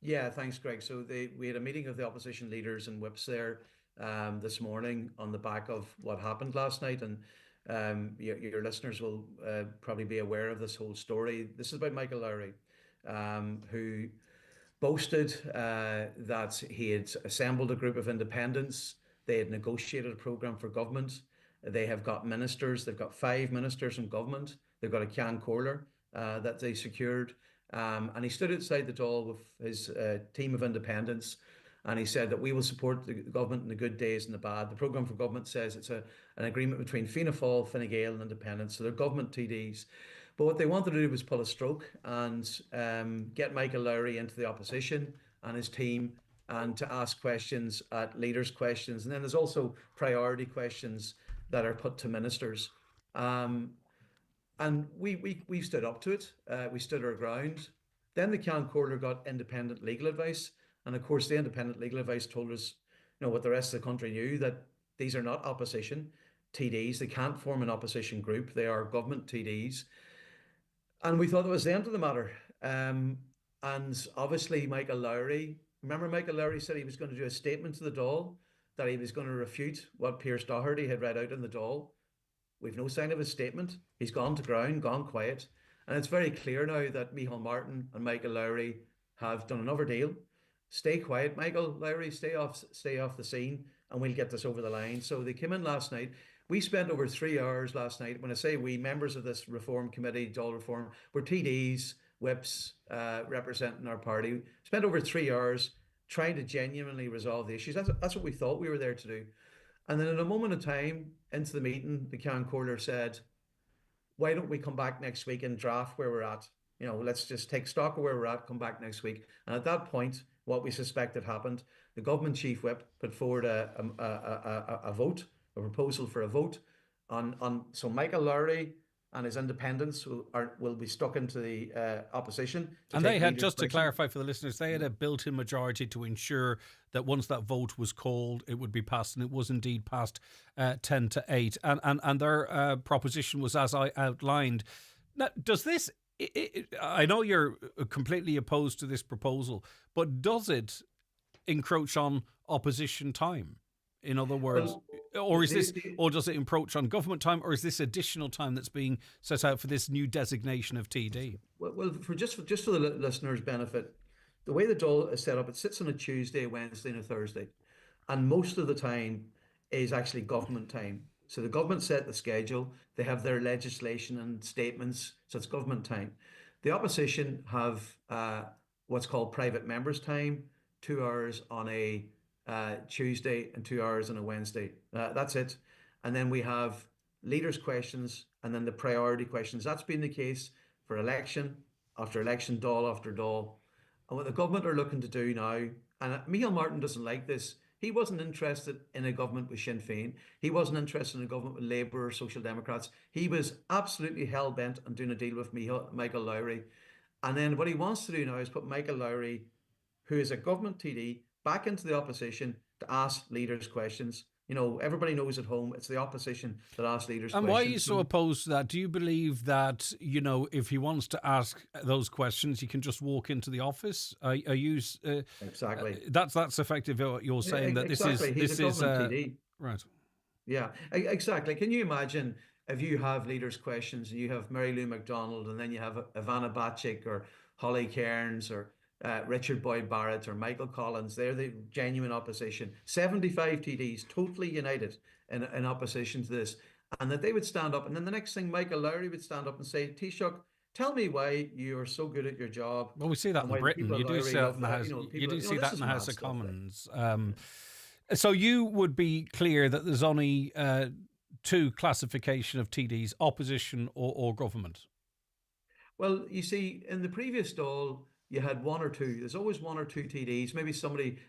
Yeah, thanks, Greg. So we had a meeting of the opposition leaders and whips there this morning on the back of what happened last night, and your listeners will probably be aware of this whole story. This is about Michael Lowry, who boasted that he had assembled a group of independents. They had negotiated a programme for government. They have got ministers. They've got 5 ministers in government. They've got a Ceann Comhairle that they secured. And he stood outside the Dáil with his team of independents, and he said that we will support the government in the good days and the bad. The programme for government says it's an agreement between Fianna Fáil, Fine Gael and independents, so they're government TDs. But what they wanted to do was pull a stroke and get Michael Lowry into the opposition and his team, and to ask questions at leaders' questions. And then there's also priority questions that are put to ministers. And we stood up to it. We stood our ground. Then the Can Quarter got independent legal advice. And of course, the independent legal advice told us, what the rest of the country knew, that these are not opposition TDs. They can't form an opposition group. They are government TDs. And we thought that was the end of the matter. And obviously, remember Michael Lowry said he was going to do a statement to the Dáil, that he was going to refute what Pierce Doherty had read out in the Dáil. We've no sign of his statement. He's gone to ground, gone quiet. And it's very clear now that Micheál Martin and Michael Lowry have done another deal. Stay quiet, Michael Lowry, stay off the scene, and we'll get this over the line. So they came in last night. We spent over 3 hours last night. When I say we, members of this reform committee, Dáil Reform, we're TDs, whips, representing our party. Spent over 3 hours trying to genuinely resolve the issues. That's what we thought we were there to do. And then in a moment of time into the meeting, the Can Quarter said, why don't we come back next week and draft where we're at? Let's just take stock of where we're at, come back next week. And at that point, what we suspected happened, the government chief whip put forward a vote, a proposal for a vote on so Michael Lowry and his independents will be stuck into the opposition. And they had, just to clarify for the listeners, they had a built-in majority to ensure that once that vote was called, it would be passed, and it was indeed passed 10-8. And their proposition was as I outlined. Now, does this... I know you're completely opposed to this proposal, but does it encroach on opposition time? In other words, or does it encroach on government time, or is this additional time that's being set out for this new designation of TD? Well, for the listeners' benefit, the way the Dáil is set up, it sits on a Tuesday, Wednesday, and a Thursday, and most of the time is actually government time. So the government set the schedule. They have their legislation and statements, so it's government time. The opposition have what's called private members' time, 2 hours on a Tuesday and 2 hours on a Wednesday. That's it. And then we have leaders' questions and then the priority questions. That's been the case for election after election, Dáil after Dáil. And what the government are looking to do now, and Micheál Martin doesn't like this, he wasn't interested in a government with Sinn Féin. He wasn't interested in a government with Labour or Social Democrats. He was absolutely hell-bent on doing a deal with Michael Lowry. And then what he wants to do now is put Michael Lowry, who is a government TD, back into the opposition to ask leaders questions. Everybody knows at home it's the opposition that asks leaders questions. And why are you so opposed to that? Do you believe that, if he wants to ask those questions, he can just walk into the office? Are you exactly? That's effective. You're saying that exactly. this is TD. Right. Yeah, exactly. Can you imagine if you have leaders questions and you have Mary Lou MacDonald and then you have Ivana Bacik or Holly Cairns or Richard Boyd Barrett or Michael Collins? They're the genuine opposition. 75 TDs totally united in opposition to this, and that they would stand up, and then the next thing Michael Lowry would stand up and say, Taoiseach, tell me why you are so good at your job. Well, we see that in Britain. You do see that in the House. You do see that in the House of Commons. So you would be clear that there's only two classification of TDs: opposition or government. Well, you see, in the previous Dáil, you had one or two. There's always one or two TDs, maybe somebody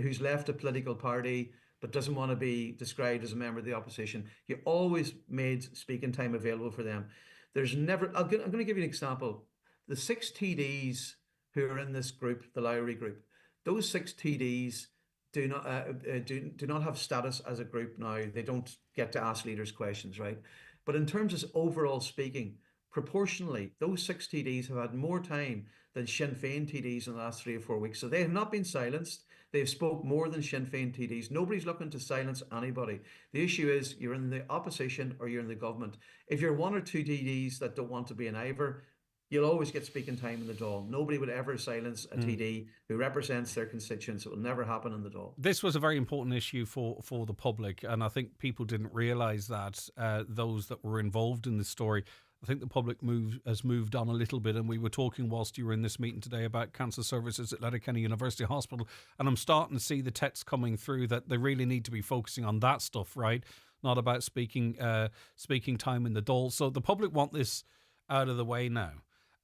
who's left a political party but doesn't want to be described as a member of the opposition. You always made speaking time available for them. There's never, I'm going to give you an example. The 6 TDs who are in this group, the Lowry group, those 6 TDs do not have status as a group now. They don't get to ask leaders questions, right? But in terms of overall speaking, proportionally, those 6 TDs have had more time than Sinn Féin TDs in the last 3 or 4 weeks. So they have not been silenced. They've spoke more than Sinn Féin TDs. Nobody's looking to silence anybody. The issue is you're in the opposition or you're in the government. If you're 1 or 2 TDs that don't want to be an Ivor, you'll always get speaking time in the Dáil. Nobody would ever silence a TD who represents their constituents. It will never happen in the Dáil. This was a very important issue for the public, and I think people didn't realise that, those that were involved in this story. I think the public has moved on a little bit, and we were talking whilst you were in this meeting today about cancer services at Letterkenny University Hospital, and I'm starting to see the texts coming through that they really need to be focusing on that stuff, right? Not about speaking time in the Dáil. So the public want this out of the way now.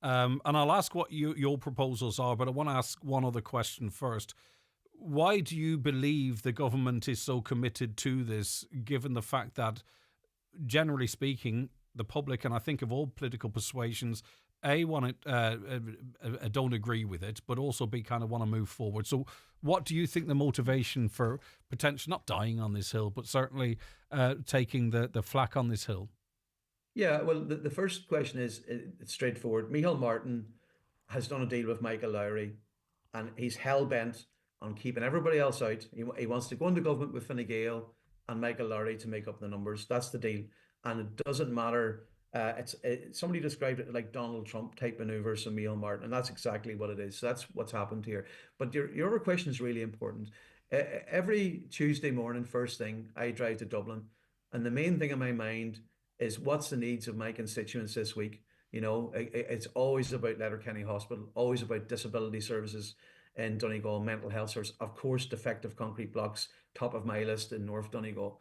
And I'll ask what your proposals are, but I want to ask one other question first. Why do you believe the government is so committed to this, given the fact that generally speaking, the public, and I think of all political persuasions, don't agree with it, but also B, kind of want to move forward. So what do you think the motivation for potentially not dying on this hill, but certainly taking the flak on this hill? Yeah, well, the first question is it's straightforward. Micheál Martin has done a deal with Michael Lowry, and he's hell bent on keeping everybody else out. He wants to go into government with Fine Gael and Michael Lowry to make up the numbers. That's the deal, and it doesn't matter. Somebody described it like Donald Trump type maneuvers from Micheál Martin, and that's exactly what it is. So that's what's happened here. But your other question is really important. Every Tuesday morning, first thing, I drive to Dublin, and the main thing in my mind is what's the needs of my constituents this week. It's always about Letterkenny Hospital, always about disability services in Donegal, mental health service, of course, defective concrete blocks, top of my list in North Donegal.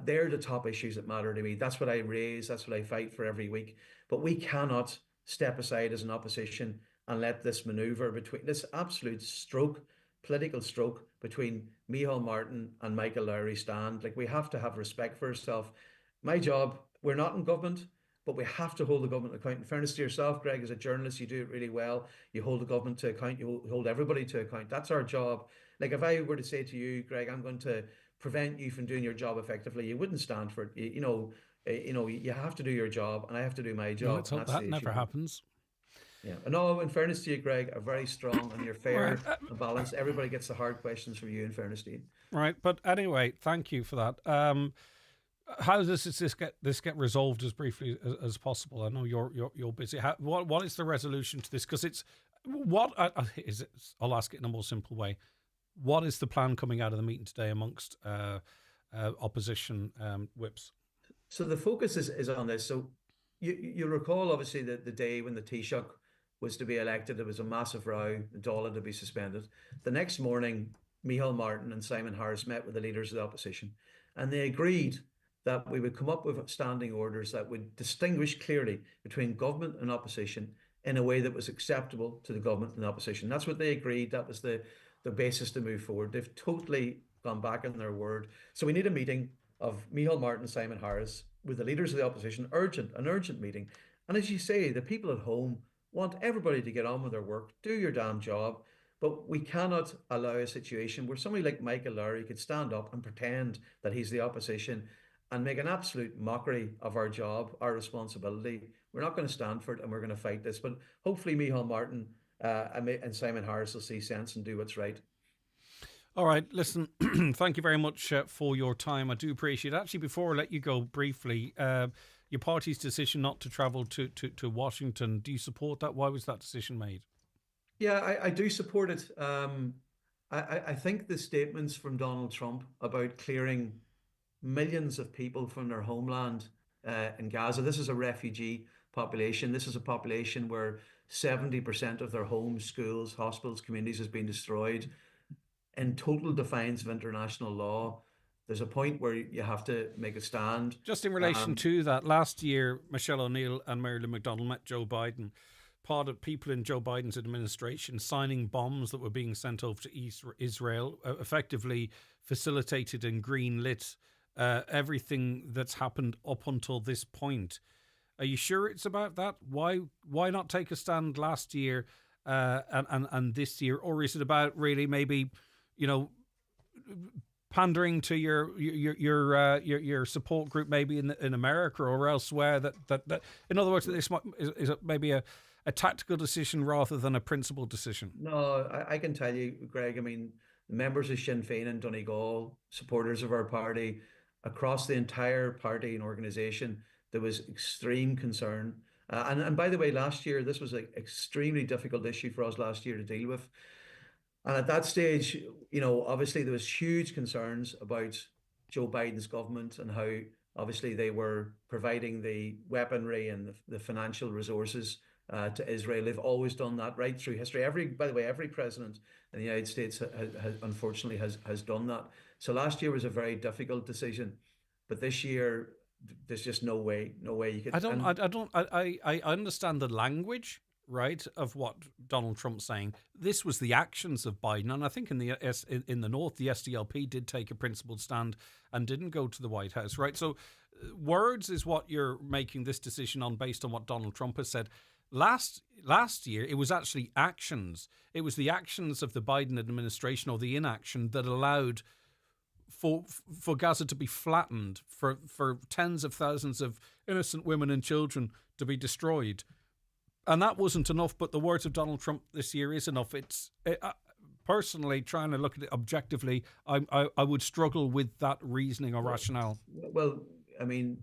They're the top issues that matter to me. That's what I raise. That's what I fight for every week. But we cannot step aside as an opposition and let this manoeuvre between this absolute political stroke between Micheál Martin and Michael Lowry stand. Like, we have to have respect for ourselves. My job, we're not in government, but we have to hold the government to account. In fairness to yourself, Greg, as a journalist, you do it really well. You hold the government to account. You hold everybody to account. That's our job. Like, if I were to say to you, Greg, I'm going to prevent you from doing your job effectively, you wouldn't stand for it. You have to do your job, and I have to do my job. Let's hope that never happens. Yeah. No, in fairness to you, Greg, are very strong and you're fair and balanced. Everybody gets the hard questions from you, in fairness to you. Right. But anyway, thank you for that. How does this get resolved as briefly as possible? I know you're busy. What is the resolution to this? Because it's I'll ask it in a more simple way. What is the plan coming out of the meeting today amongst opposition whips? So the focus is on this. So you recall, obviously, that the day when the Taoiseach was to be elected, there was a massive row. The Dáil had to be suspended. The next morning, Micheál Martin and Simon Harris met with the leaders of the opposition, and they agreed that we would come up with standing orders that would distinguish clearly between government and opposition in a way that was acceptable to the government and the opposition. That's what they agreed. That was the basis to move forward. They've totally gone back on their word. So we need a meeting of Micheál Martin and Simon Harris with the leaders of the opposition, an urgent meeting. And as you say, the people at home want everybody to get on with their work, do your damn job. But we cannot allow a situation where somebody like Michael Lowry could stand up and pretend that he's the opposition and make an absolute mockery of our job, our responsibility. We're not going to stand for it, and we're going to fight this. But hopefully Micheál Martin and Simon Harris will see sense and do what's right. All right, listen, thank you very much for your time. I do appreciate it. Actually, before I let you go briefly, your party's decision not to travel to Washington, do you support that? Why was that decision made? Yeah, I do support it. I think the statements from Donald Trump about clearing millions of people from their homeland in Gaza, this is a refugee population. This is a population where 70% of their homes, schools, hospitals, communities has been destroyed in total defiance of international law. There's a point where you have to make a stand. Just in relation to that, last year, Michelle O'Neill and Marilyn McDonald met Joe Biden. Part of people in Joe Biden's administration signing bombs that were being sent over to Israel, effectively facilitated and greenlit everything that's happened up until this point. Are you sure it's about that? Why not take a stand last year and this year? Or is it about really maybe, pandering to your support group maybe in America or elsewhere that in other words, this is maybe a tactical decision rather than a principled decision? No, I can tell you, Greg, I mean, members of Sinn Féin in Donegal, supporters of our party, across the entire party and organisation, there was extreme concern. And by the way, last year, this was an extremely difficult issue for us last year to deal with. And at that stage, obviously there was huge concerns about Joe Biden's government and how obviously they were providing the weaponry and the financial resources to Israel. They've always done that right through history. By the way, every president in the United States unfortunately has done that. So last year was a very difficult decision, but this year there's just no way you could. I understand the language, right, of what Donald Trump's saying. This was the actions of Biden, and I think in the North, the SDLP did take a principled stand and didn't go to the White House, right? So words is what you're making this decision on based on what Donald Trump has said. Last year, it was actually actions. It was the actions of the Biden administration, or the inaction, that allowed for Gaza to be flattened, for tens of thousands of innocent women and children to be destroyed. And that wasn't enough, but the words of Donald Trump this year is enough. Personally, trying to look at it objectively, I would struggle with that reasoning or rationale. Well, I mean,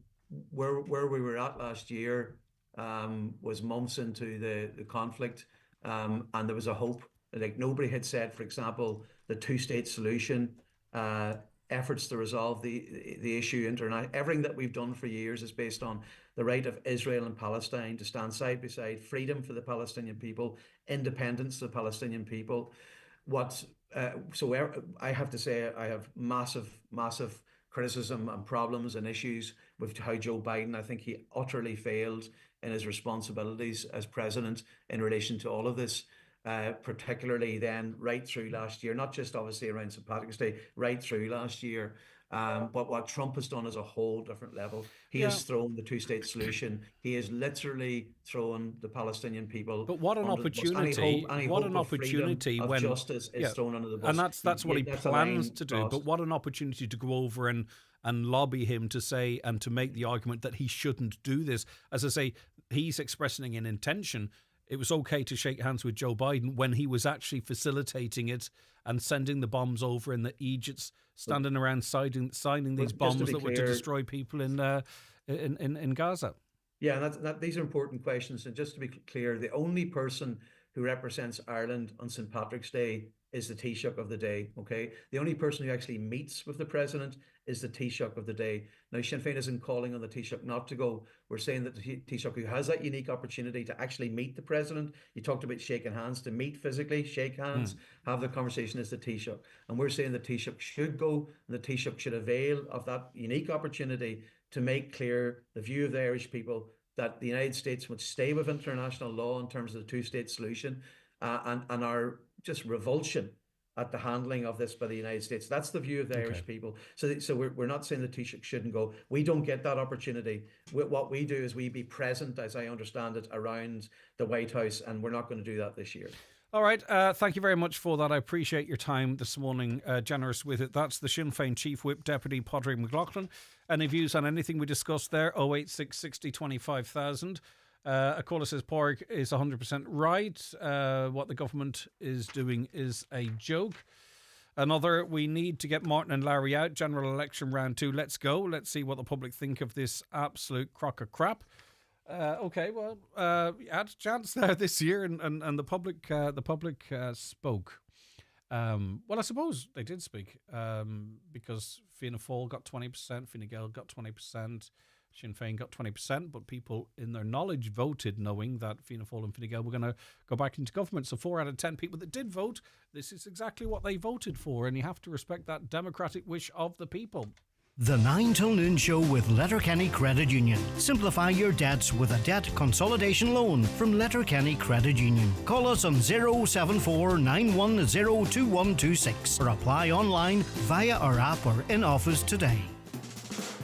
where we were at last year was months into the conflict, and there was a hope. Like, nobody had said, for example, the two-state solution, efforts to resolve the issue everything that we've done for years is based on the right of Israel and Palestine to stand side by side, freedom for the Palestinian people, independence to the Palestinian people. So I have to say, I have massive criticism and problems and issues with how Joe Biden, I think he utterly failed in his responsibilities as president in relation to all of this. Particularly then right through last year, not just obviously around St. Patrick's Day, right through last year. But what Trump has done is a whole different level. He has thrown the two-state solution. He has literally thrown the Palestinian people. But what an opportunity! What an opportunity when justice is thrown under the bus. And that's what he plans to do. But what an opportunity to go over and lobby him to say and to make the argument that he shouldn't do this. As I say, he's expressing an intention. It was okay to shake hands with Joe Biden when he was actually facilitating it and sending the bombs over, and the Egypt's standing around signing these bombs that were to destroy people in Gaza. Yeah, and these are important questions. And just to be clear, the only person who represents Ireland on St. Patrick's Day is the Taoiseach of the day, okay? The only person who actually meets with the president is the Taoiseach of the day. Now, Sinn Féin isn't calling on the Taoiseach not to go. We're saying that the Taoiseach, who has that unique opportunity to actually meet the president, you talked about shaking hands, to meet physically, shake hands, have the conversation, is the Taoiseach. And we're saying the Taoiseach should go, and the Taoiseach should avail of that unique opportunity to make clear the view of the Irish people that the United States would stay with international law in terms of the two-state solution, and our just revulsion at the handling of this by the United States. That's the view of the Irish people. So we're not saying the Taoiseach shouldn't go. We don't get that opportunity. What we do is we be present, as I understand it, around the White House, and we're not going to do that this year. All right. Thank you very much for that. I appreciate your time this morning. Generous with it. That's the Sinn Féin Chief Whip, Deputy Padraig McLaughlin. Any views on anything we discussed there? 086 60 25,000. A caller says Porg is 100% right. What the government is doing is a joke. Another, we need to get Martin and Larry out. General election round 2. Let's go. Let's see what the public think of this absolute crock of crap. Okay, well, you had a chance there this year, and the public spoke. Well, I suppose they did speak, because Fianna Fáil got 20%, Fine Gael got 20%, Sinn Féin got 20%, but people in their knowledge voted knowing that Fianna Fáil and Fine Gael were going to go back into government. So 4 out of 10 people that did vote, this is exactly what they voted for, and you have to respect that democratic wish of the people. The 9 till noon show with Letterkenny Credit Union. Simplify your debts with a debt consolidation loan from Letterkenny Credit Union. Call us on 074 910 2126 or apply online via our app or in office today.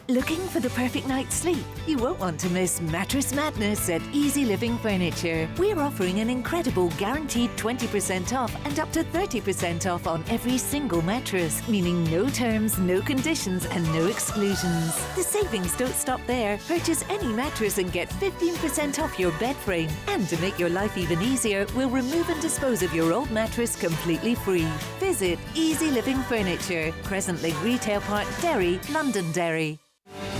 Looking for the perfect night's sleep? You won't want to miss Mattress Madness at Easy Living Furniture. We're offering an incredible guaranteed 20% off and up to 30% off on every single mattress, meaning no terms, no conditions and no exclusions. The savings don't stop there. Purchase any mattress and get 15% off your bed frame. And to make your life even easier, we'll remove and dispose of your old mattress completely free. Visit Easy Living Furniture, Crescent Link Retail Park, Derry, Londonderry.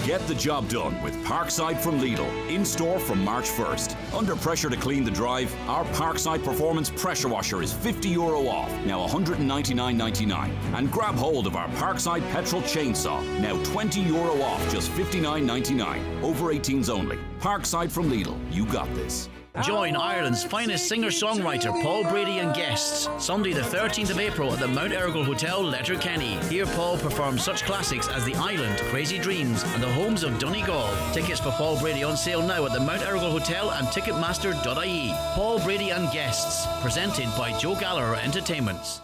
Get the job done with Parkside from Lidl, in store from March 1st. Under pressure to clean the drive, our Parkside Performance Pressure Washer is €50 off, now $199.99. And grab hold of our Parkside Petrol Chainsaw, now €20 off, just $59.99. Over 18s only. Parkside from Lidl, you got this. Join Ireland's finest singer-songwriter Paul Brady and guests Sunday the 13th of April at the Mount Errigal Hotel, Letterkenny. Here Paul performs such classics as The Island, Crazy Dreams and The Homes of Donegal. Tickets for Paul Brady on sale now at the Mount Errigal Hotel and Ticketmaster.ie. Paul Brady and guests, presented by Joe Gallagher Entertainments.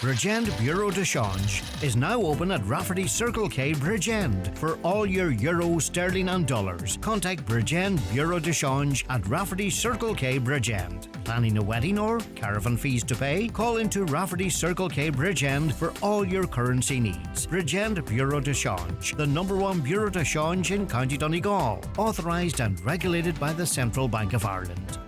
Bridgend Bureau de Change is now open at Rafferty Circle K Bridgend for all your euro, sterling and dollars. Contact Bridgend Bureau de Change at Rafferty Circle K Bridgend. Planning a wedding or caravan fees to pay? Call into Rafferty Circle K Bridgend for all your currency needs. Bridgend Bureau de Change, the #1 Bureau de Change in County Donegal. Authorised and regulated by the Central Bank of Ireland.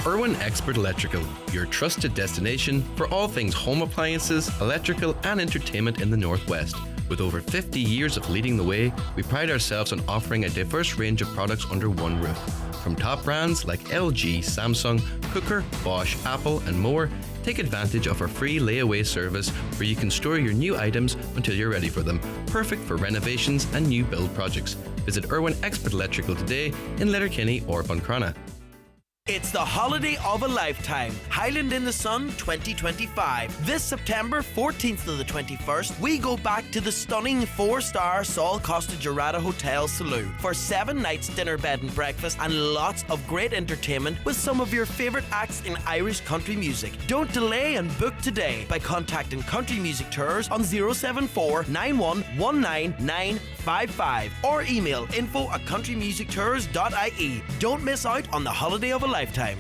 Irwin Expert Electrical, your trusted destination for all things home appliances, electrical and entertainment in the Northwest. With over 50 years of leading the way, we pride ourselves on offering a diverse range of products under one roof. From top brands like LG, Samsung, Cooker, Bosch, Apple and more, take advantage of our free layaway service where you can store your new items until you're ready for them. Perfect for renovations and new build projects. Visit Irwin Expert Electrical today in Letterkenny or Buncrana. It's the holiday of a lifetime. Highland in the Sun 2025. This September 14th to the 21st, we go back to the stunning 4-star Sol Costa Gerada Hotel Saloon for 7 nights dinner, bed and breakfast and lots of great entertainment with some of your favourite acts in Irish country music. Don't delay and book today by contacting Country Music Tours on 074 9119 955 or email info@countrymusictours.ie. Don't miss out on the holiday of a lifetime.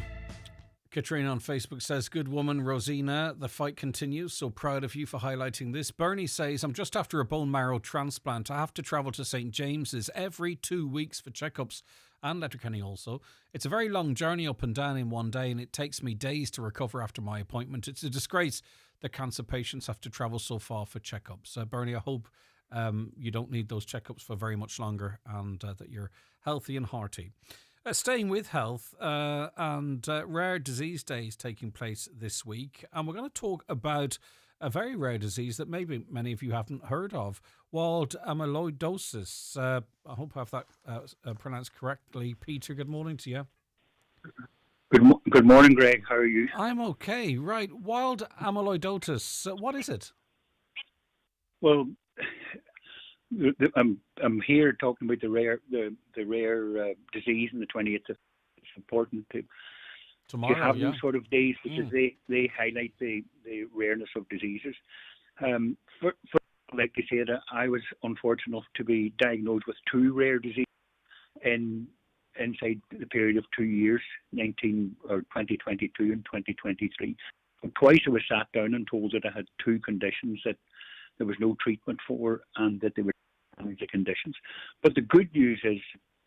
Katrina on Facebook says, good woman, Rosina, the fight continues. So proud of you for highlighting this. Bernie says, I'm just after a bone marrow transplant. I have to travel to St. James's every 2 weeks for checkups and Letterkenny also. It's a very long journey up and down in one day and it takes me days to recover after my appointment. It's a disgrace that cancer patients have to travel so far for checkups. Bernie, I hope you don't need those checkups for very much longer and that you're healthy and hearty. Staying with health and rare disease days taking place this week. And we're going to talk about a very rare disease that maybe many of you haven't heard of, wild amyloidosis. I hope I have that pronounced correctly. Peter, good morning to you. Good morning, Greg. How are you? I'm okay. Right. Wild amyloidosis. What is it? Well, I'm here talking about the rare disease in the 20th. It's important to have those sort of days because they highlight the rareness of diseases. Like I said, I was unfortunate enough to be diagnosed with 2 rare diseases inside the period of 2 years, 2022 and 2023. But twice I was sat down and told that I had 2 conditions that there was no treatment for and that they were the conditions. But the good news is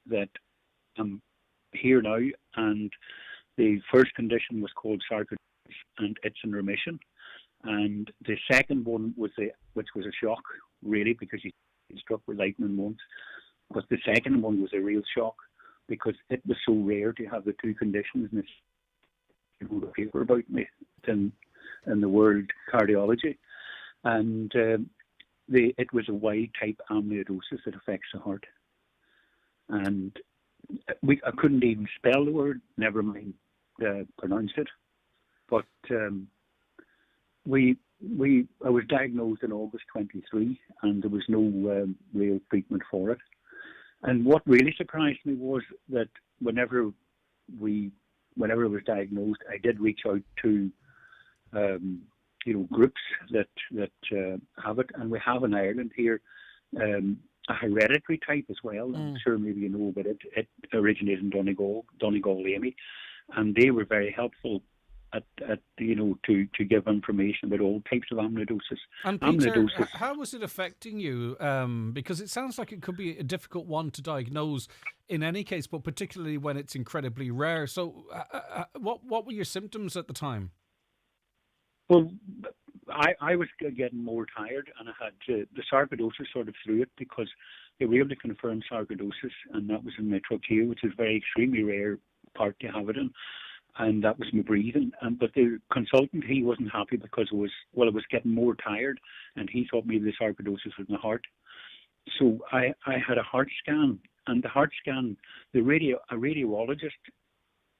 that I'm here now and the first condition was called sarcoidosis and it's in remission. And the second one was which was a shock really because he struck with lightning once. But the second one was a real shock because it was so rare to have the 2 conditions and it's a paper about me in the world cardiology. And it was a wild type amyloidosis that affects the heart. And I couldn't even spell the word, never mind pronounce it. But I was diagnosed in August 23 and there was no real treatment for it. And what really surprised me was that whenever I was diagnosed, I did reach out to groups that have it, and we have in Ireland here a hereditary type as well. I'm sure maybe you know about it. It originated in Donegal Amy, and they were very helpful at to give information about all types of amyloidosis. And Peter, how was it affecting you? Because it sounds like it could be a difficult one to diagnose in any case, but particularly when it's incredibly rare. So, what were your symptoms at the time? Well, I was getting more tired, and I had the sarcoidosis sort of threw it because they were able to confirm sarcoidosis, and that was in my trachea, which is a very extremely rare part to have it in, and that was my breathing. But the consultant, he wasn't happy because I was getting more tired, and he thought maybe the sarcoidosis was in the heart. So I had a heart scan, and the heart scan, a radiologist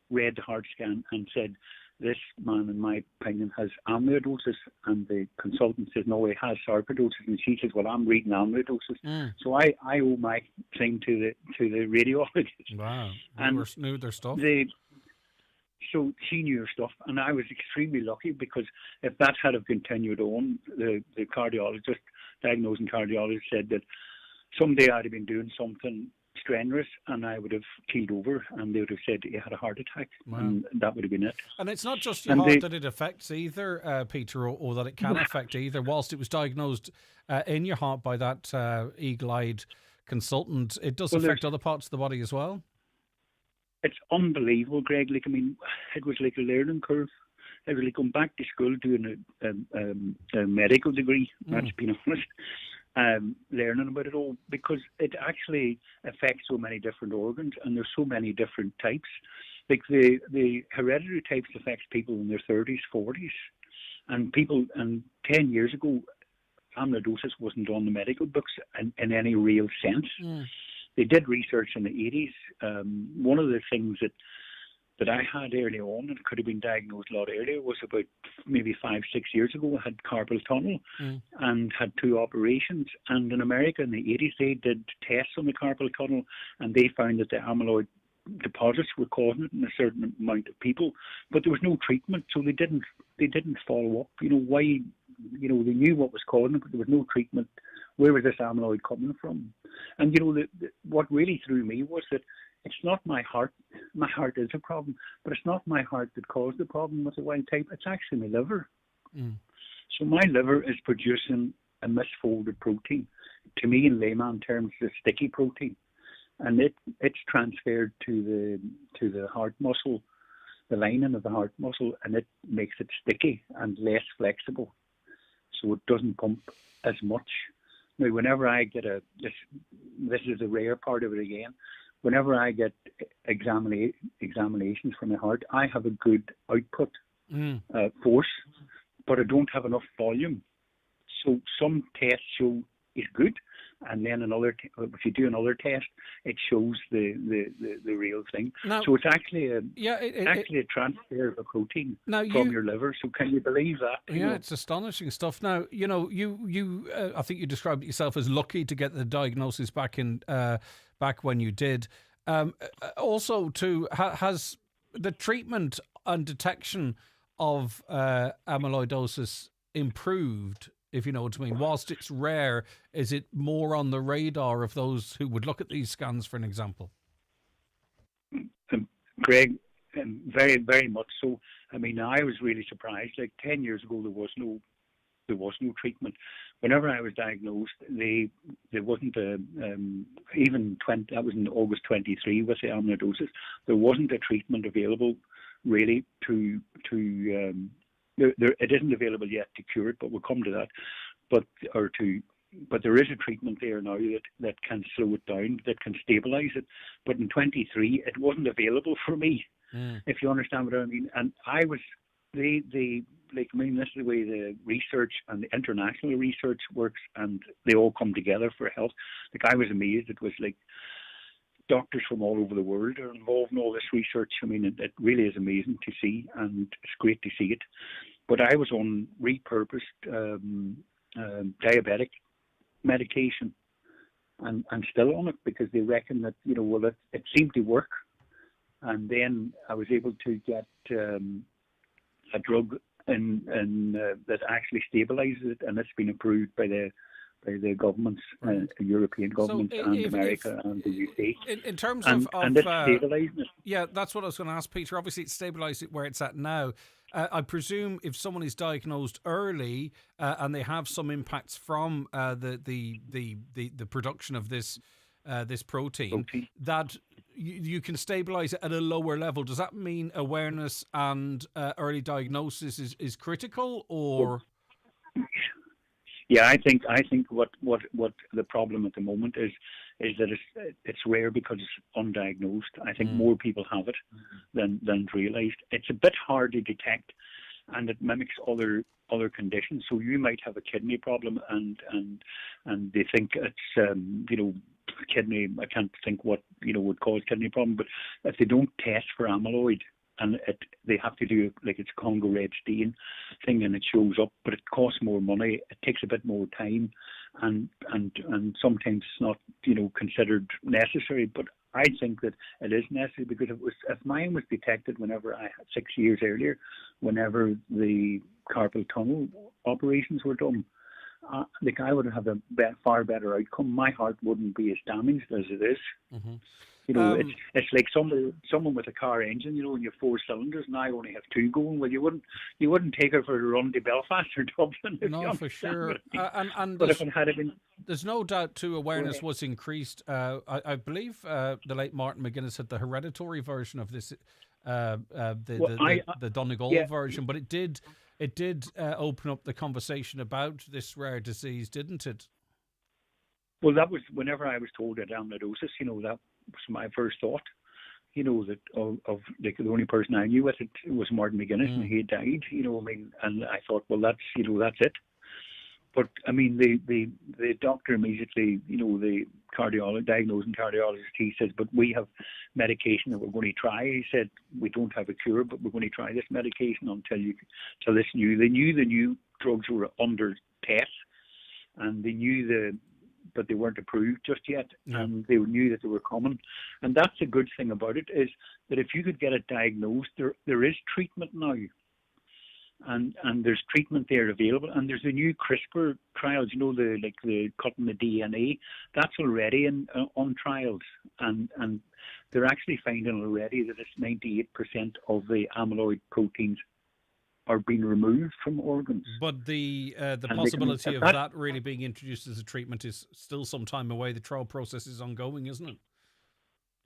read the heart scan and said, this man, in my opinion, has amyloidosis, and the consultant says, no, he has sarcoidosis, and she says, well, I'm reading amyloidosis. So I owe my thing to the radiologist. Wow, and knew their stuff. So she knew her stuff, and I was extremely lucky because if that had have continued on, the cardiologist, diagnosing cardiologist, said that someday I'd have been doing something strenuous and I would have keeled over, and they would have said you had a heart attack, and that would have been it. And it's not just your heart that it affects either, Peter, or that it can affect either. Whilst it was diagnosed in your heart by that eagle-eyed consultant, it does affect other parts of the body as well. It's unbelievable, Greg. Like, I mean, it was like a learning curve. It was like going back to school doing a medical degree, that's being honest, learning about it all, because it actually affects so many different organs, and there's so many different types. Like the hereditary types affects people in their 30s, 40s, and 10 years ago, amyloidosis wasn't on the medical books in any real sense. They did research in the 80s. One of the things that I had early on, and could have been diagnosed a lot earlier, was about maybe 5-6 years ago. I had carpal tunnel and had 2 operations. And in America in the 80s, they did tests on the carpal tunnel, and they found that the amyloid deposits were causing it in a certain amount of people, but there was no treatment, so they didn't follow up. You know why? You know, they knew what was causing it, but there was no treatment. Where was this amyloid coming from? And you know, what really threw me was that it's not my heart. My heart is a problem, but it's not my heart that caused the problem with the wild type. It's actually my liver. So my liver is producing a misfolded protein. To me, in layman terms, it's a sticky protein, and it's transferred to the heart muscle, the lining of the heart muscle, and it makes it sticky and less flexible, so it doesn't pump as much. Now, whenever I get this is the rare part of it again. Whenever I get examinations for my heart, I have a good output force, but I don't have enough volume. So some tests show it's good, and then if you do another test, it shows the real thing. Now, so it's actually a transfer of a protein from your liver. So can you believe that? Yeah, it's astonishing stuff. Now, you know, you I think you described yourself as lucky to get the diagnosis back when you did. Also, has the treatment and detection of amyloidosis improved, if you know what I mean? Whilst it's rare, is it more on the radar of those who would look at these scans, for an example? Greg, very, very much so. I mean, I was really surprised. Like 10 years ago, there was no treatment. Whenever I was diagnosed, there wasn't even 20. That was in August 23 with the amyloidosis. There wasn't a treatment available really it isn't available yet to cure it, but we'll come to that. But there is a treatment there now that can slow it down, that can stabilise it. But in 23, it wasn't available for me, if you understand what I mean. And I was, this is the way the research and the international research works, and they all come together for health. Like, I was amazed. It was like doctors from all over the world are involved in all this research. I mean, it really is amazing to see, and it's great to see it. But I was on repurposed diabetic medication, and still on it, because they reckon that, you know, well, it seemed to work. And then I was able to get a drug that actually stabilises it, and it's been approved by the governments, European governments, and America and the UK. In terms and it's stabilising it. Yeah, that's what I was going to ask, Peter. Obviously, it's stabilised it where it's at now. I presume if someone is diagnosed early and they have some impacts from the production of this protein, that you can stabilise it at a lower level. Does that mean awareness and early diagnosis is critical, or? Yeah, I think what the problem at the moment is that it's rare because it's undiagnosed. I think more people have it than realised. It's a bit hard to detect, and it mimics other conditions. So you might have a kidney problem, and they think it's kidney. I can't think what would cause kidney problem, but if they don't test for amyloid, and they have to do it's Congo red stain thing, and it shows up, but it costs more money. It takes a bit more time, and sometimes it's not considered necessary. But I think that it is necessary because if mine was detected whenever I had 6 years earlier, whenever the carpal tunnel operations were done, the guy would have a far better outcome. My heart wouldn't be as damaged as it is. Mm-hmm. You know, it's like someone with a car engine, you know, and you have 4 cylinders, and I only have 2 going. Well, you wouldn't take her for a run to Belfast or Dublin. No, for sure. And but if it had been, there's no doubt too, awareness was increased. I believe the late Martin McGuinness had the hereditary version of this, the Donegal version, but it did open up the conversation about this rare disease, didn't it? Well, that was whenever I was told that amyloidosis. You know, that was my first thought. You know, that of the only person I knew with it was Martin McGuinness, and he had died. You know, I mean, and I thought, well, that's it. But I mean, the doctor immediately, you know, the diagnosing cardiologist, he says, but we have medication that we're going to try. He said, we don't have a cure, but we're going to try this medication until this new. They knew the new drugs were under test, and they knew but they weren't approved just yet, and they knew that they were coming. And that's the good thing about it, is that if you could get it diagnosed, there is treatment now. And there's treatment there available, and there's the new CRISPR trials. You know, the cutting the DNA. That's already on trials, and they're actually finding already that it's 98% of the amyloid proteins are being removed from organs. But the possibility of that really being introduced as a treatment is still some time away. The trial process is ongoing, isn't it?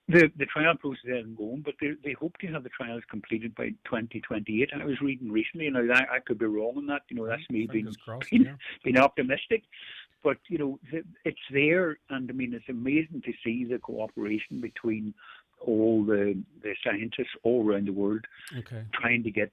The trial process isn't going, but they hope to have the trials completed by 2028. I was reading recently, and I could be wrong on that. You know, that's me being optimistic. But, you know, it's there, and I mean, it's amazing to see the cooperation between all the scientists all around the world trying to get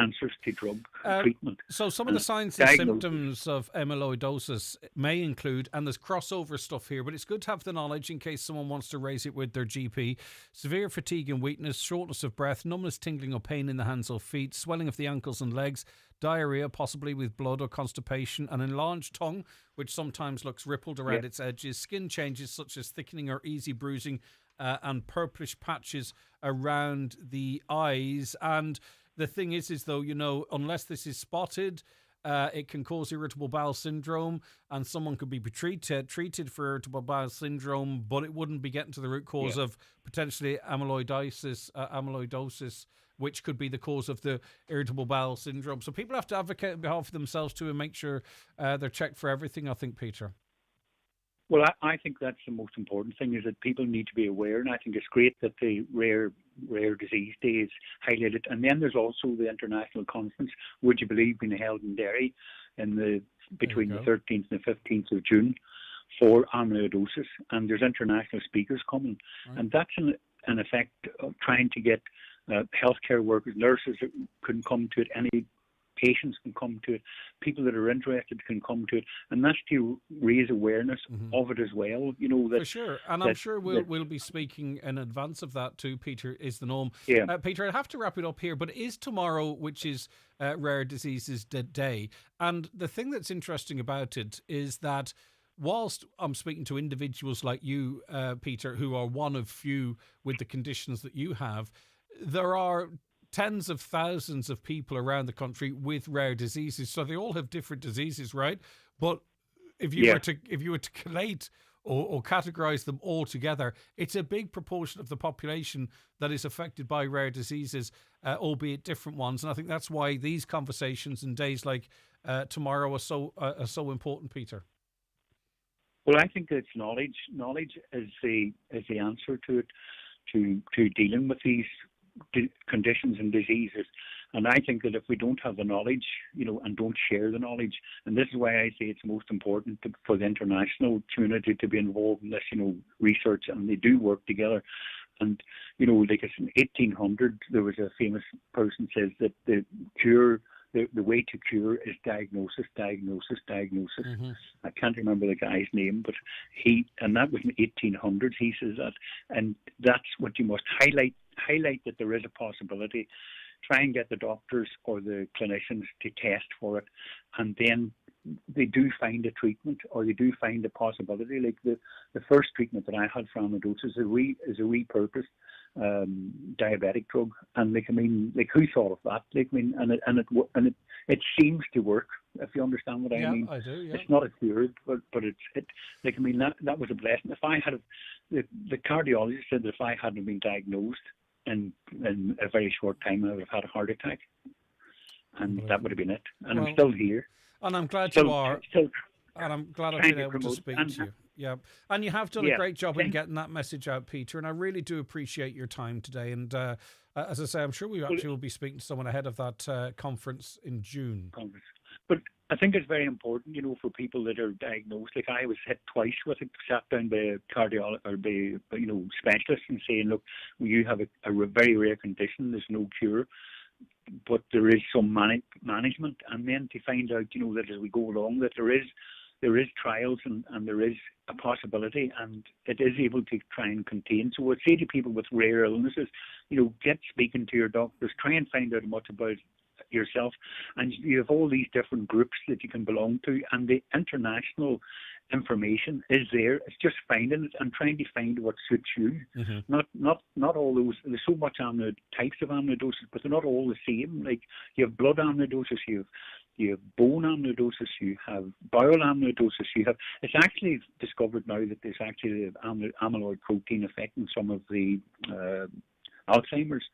answers to drug treatment. So some of the signs and symptoms of amyloidosis may include, and there's crossover stuff here, but it's good to have the knowledge in case someone wants to raise it with their GP. Severe fatigue and weakness, shortness of breath, numbness, tingling or pain in the hands or feet, swelling of the ankles and legs, diarrhea, possibly with blood or constipation, an enlarged tongue, which sometimes looks rippled around its edges, skin changes such as thickening or easy bruising, and purplish patches around the eyes. And the thing is though, you know, unless this is spotted, it can cause irritable bowel syndrome, and someone could be treated for irritable bowel syndrome, but it wouldn't be getting to the root cause of potentially amyloidosis, which could be the cause of the irritable bowel syndrome. So people have to advocate on behalf of themselves too and make sure they're checked for everything, I think, Peter. Well, I think that's the most important thing, is that people need to be aware, and I think it's great that the Rare Disease Day is highlighted. And then there's also the international conference, would you believe, being held in Derry between the 13th and the 15th of June for amyloidosis, and there's international speakers coming. Right. And that's an effect of trying to get healthcare workers, nurses that can come to it, any patients can come to it, people that are interested can come to it, and that's to raise awareness of it as well. You know, that, for sure, and I'm sure we'll be speaking in advance of that too. Peter, is the norm. Yeah, Peter, I have to wrap it up here, but it is tomorrow, which is Rare Diseases Day, and the thing that's interesting about it is that whilst I'm speaking to individuals like you, Peter, who are one of few with the conditions that you have, there are tens of thousands of people around the country with rare diseases, so they all have different diseases, right? But if you were to collate or categorize them all together, it's a big proportion of the population that is affected by rare diseases, albeit different ones. And I think that's why these conversations and days like tomorrow are so important, Peter. Well, I think it's knowledge. Knowledge is the answer to it, to dealing with these conditions and diseases. And I think that if we don't have the knowledge, you know, and don't share the knowledge, and this is why I say it's most important for the international community to be involved in this, you know, research, and they do work together. And, you know, like in 1800, there was a famous person says that the way to cure is diagnosis. Mm-hmm. I can't remember the guy's name, but and that was in 1800s, he says that. And that's what you must highlight that there is a possibility. Try and get the doctors or the clinicians to test for it, and then they do find a treatment, or they do find a possibility. Like the first treatment that I had for amyloidosis is a repurposed diabetic drug, and who thought of that? It seems to work. If you understand what I mean. I do. Yeah. It's not a cure, but that was a blessing. If I had, the cardiologist said that if I hadn't been diagnosed in a very short time, I would have had a heart attack, and that would have been it. And I'm still here. And I'm glad you are. And I'm glad I've been able to speak to you. Yeah, and you have done a great job in getting that message out, Peter, and I really do appreciate your time today. And as I say, I'm sure we actually will be speaking to someone ahead of that conference in June. But I think it's very important, for people that are diagnosed. Like I was hit twice with it, sat down by a cardiologist or by specialist and saying, look, you have a very rare condition. There's no cure, but there is some management. And then to find out, that as we go along, that there is trials and there is a possibility, and it is able to try and contain. So I'd say to people with rare illnesses, get speaking to your doctors, try and find out much about yourself, and you have all these different groups that you can belong to, and the international information is there. It's just finding it and trying to find what suits you. Not all those. There's so much types of amyloidosis, but they're not all the same. Like you have blood amyloidosis, you have bone amyloidosis, you have bowel amyloidosis, it's actually discovered now that there's actually the amyloid protein affecting some of the Alzheimer's.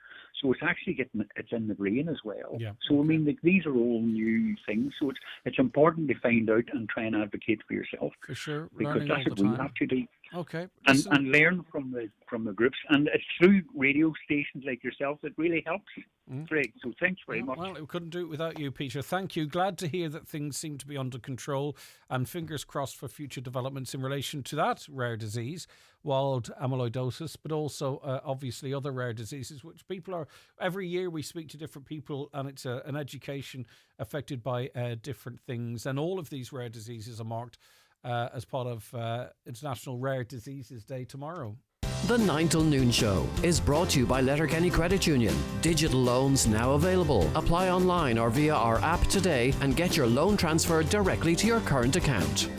So it's actually it's in the brain as well. Yeah. So these are all new things. So it's important to find out and try and advocate for yourself. For sure, because that's what we have to do. Okay. And learn from the groups, and it's through radio stations like yourself that really helps. Great. So thanks very much. Well, we couldn't do it without you, Peter. Thank you. Glad to hear that things seem to be under control, and fingers crossed for future developments in relation to that rare disease, wild amyloidosis, but also obviously other rare diseases, which people are. Every year we speak to different people, and it's an education affected by different things, and all of these rare diseases are marked as part of International Rare Diseases Day tomorrow. The 9 till noon show is brought to you by Letterkenny Credit Union. Digital loans now available. Apply online or via our app today and get your loan transferred directly to your current account.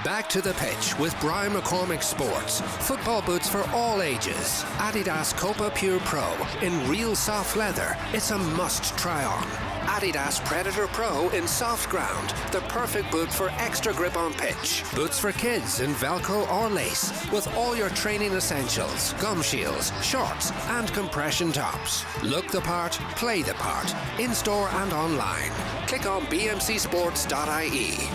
Back to the pitch with Brian McCormick Sports. Football boots for all ages. Adidas Copa Pure Pro in real soft leather. It's a must try on. Adidas Predator Pro in soft ground. The perfect boot for extra grip on pitch. Boots for kids in Velcro or lace with all your training essentials, gum shields, shorts and compression tops. Look the part, play the part. In store and online. Click on bmcsports.ie.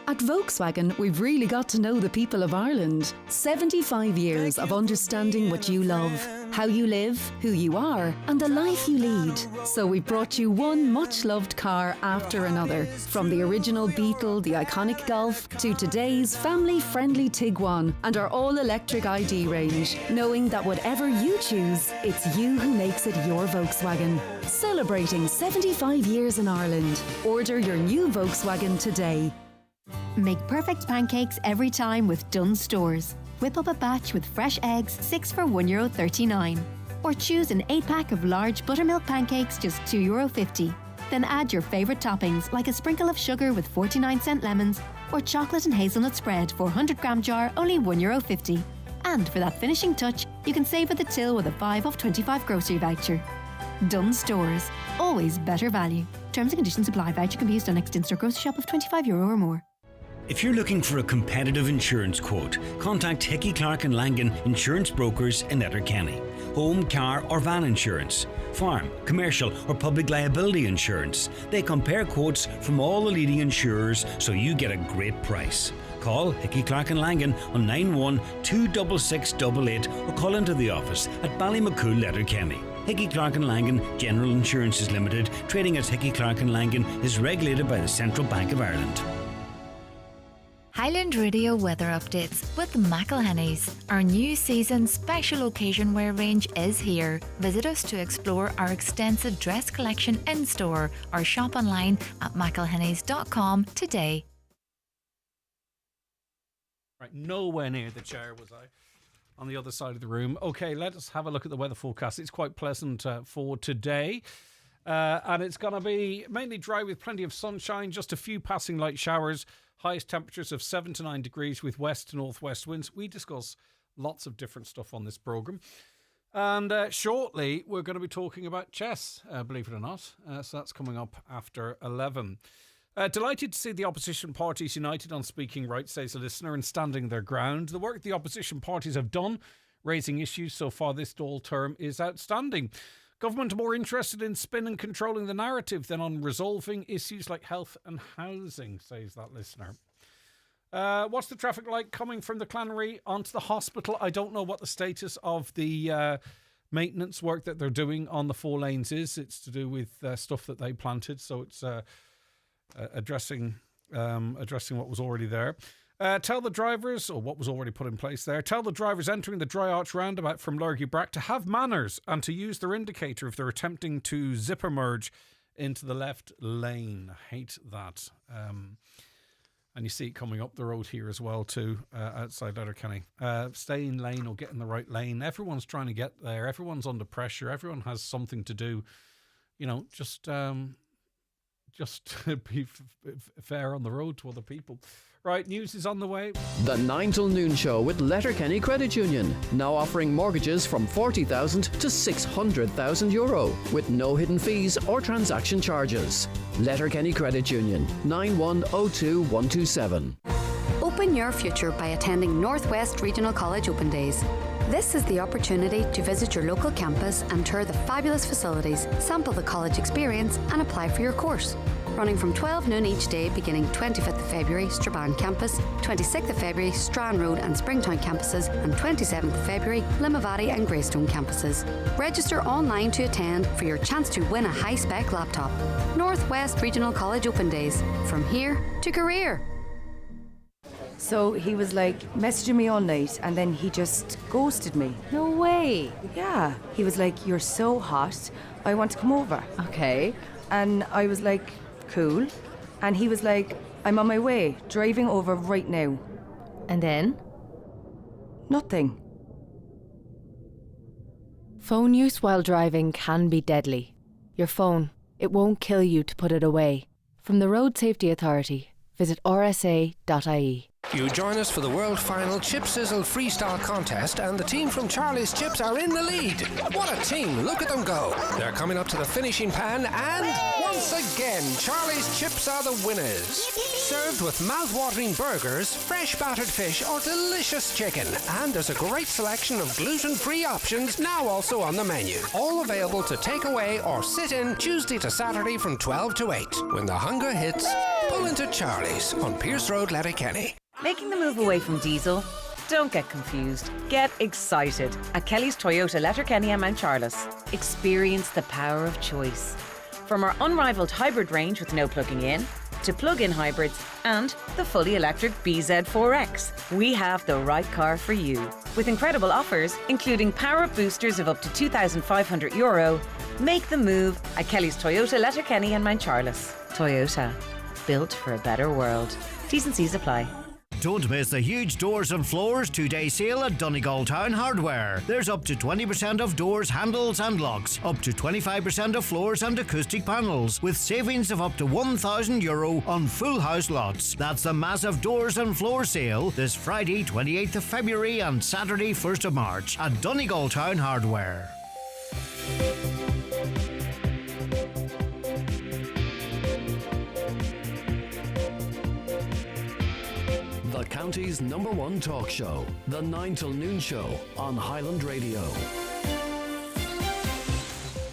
At Volkswagen, we've really got to know the people of Ireland. 75 years of understanding what you love, how you live, who you are, and the life you lead. So we've brought you one much-loved car after another. From the original Beetle, the iconic Golf, to today's family-friendly Tiguan and our all-electric ID range. Knowing that whatever you choose, it's you who makes it your Volkswagen. Celebrating 75 years in Ireland. Order your new Volkswagen today. Make perfect pancakes every time with Dunnes Stores. Whip up a batch with fresh eggs, 6 for €1.39. Or choose an 8-pack of large buttermilk pancakes, just €2.50. Then add your favourite toppings like a sprinkle of sugar with 49-cent lemons, or chocolate and hazelnut spread for a 100-gram jar, only €1.50. And for that finishing touch, you can save at the till with a 5 off 25 grocery voucher. Dunnes Stores. Always better value. Terms and conditions apply. Voucher can be used on next in-store grocery shop of €25 or more. If you're looking for a competitive insurance quote, contact Hickey Clark and Langan Insurance Brokers in Letterkenny. Home, car or van insurance, farm, commercial or public liability insurance. They compare quotes from all the leading insurers so you get a great price. Call Hickey Clark and Langan on 91 266 88 or call into the office at Ballymacool, Letterkenny. Hickey Clark and Langan General Insurances Limited, trading as Hickey Clark and Langan, is regulated by the Central Bank of Ireland. Highland Radio weather updates with McElhenny's. Our new season special occasion wear range is here. Visit us to explore our extensive dress collection in store or shop online at mcelhennys.com today. Right, nowhere near the chair was I. On the other side of the room. Okay, let us have a look at the weather forecast. It's quite pleasant for today. And it's going to be mainly dry with plenty of sunshine, just a few passing light showers, highest temperatures of 7 to 9 degrees with west to northwest winds. We discuss lots of different stuff on this programme. And shortly, we're going to be talking about chess, believe it or not. So that's coming up after 11. Delighted to see the opposition parties united on speaking rights, says a listener, and standing their ground. The work the opposition parties have done, raising issues so far this Dáil term, is outstanding. Government more interested in spin and controlling the narrative than on resolving issues like health and housing, says that listener. What's the traffic like coming from the Clannery onto the hospital? I don't know what the status of the maintenance work that they're doing on the 4 lanes is. It's to do with stuff that they planted, so it's addressing what was already there. Tell the drivers, or what was already put in place there, tell the drivers entering the Dry Arch roundabout from Lurgy Brack to have manners and to use their indicator if they're attempting to zipper merge into the left lane. I hate that. And you see it coming up the road here as well too, outside Letterkenny. Stay in lane or get in the right lane. Everyone's trying to get there. Everyone's under pressure. Everyone has something to do. You know, just be fair on the road to other people. Right, news is on the way. The 9 till noon show with Letterkenny Credit Union, now offering mortgages from 40,000 to 600,000 euro with no hidden fees or transaction charges. Letterkenny Credit Union, 9102127. Open your future by attending Northwest Regional College Open Days. This is the opportunity to visit your local campus and tour the fabulous facilities, sample the college experience and apply for your course. Running from 12 noon each day, beginning 25th of February, Strabane campus, 26th of February, Strand Road and Springtown campuses, and 27th of February, Limavady and Greystone campuses. Register online to attend for your chance to win a high-spec laptop. Northwest Regional College Open Days. From here to career. So he was like messaging me all night and then he just ghosted me. No way. Yeah. He was like, you're so hot, I want to come over. Okay. And I was like, cool. And he was like, I'm on my way, driving over right now. And then? Nothing. Phone use while driving can be deadly. Your phone, it won't kill you to put it away. From the Road Safety Authority, visit rsa.ie. You join us for the world final Chip Sizzle Freestyle contest, and the team from Charlie's Chips are in the lead. What a team, look at them go. They're coming up to the finishing pan, and once again, Charlie's Chips are the winners. Served with mouth-watering burgers, fresh battered fish, or delicious chicken. And there's a great selection of gluten-free options now also on the menu. All available to take away or sit in Tuesday to Saturday from 12 to 8. When the hunger hits, pull into Charlie's on Pierce Road, Letterkenny. Making the move away from diesel? Don't get confused. Get excited at Kelly's Toyota Letterkenny and Mount Charles. Experience the power of choice. From our unrivaled hybrid range with no plugging in, to plug-in hybrids and the fully electric BZ4X, we have the right car for you. With incredible offers, including power-up boosters of up to €2,500, make the move at Kelly's Toyota Letterkenny and Mount Charles. Toyota, built for a better world. T's and C's apply. Don't miss the huge Doors and Floors 2-day sale at Donegal Town Hardware. There's up to 20% off doors, handles and locks, up to 25% off floors and acoustic panels, with savings of up to €1,000 on full house lots. That's the massive Doors and Floor sale this Friday 28th of February and Saturday 1st of March at Donegal Town Hardware. The county's #1 talk show, the 9 till noon show on Highland Radio.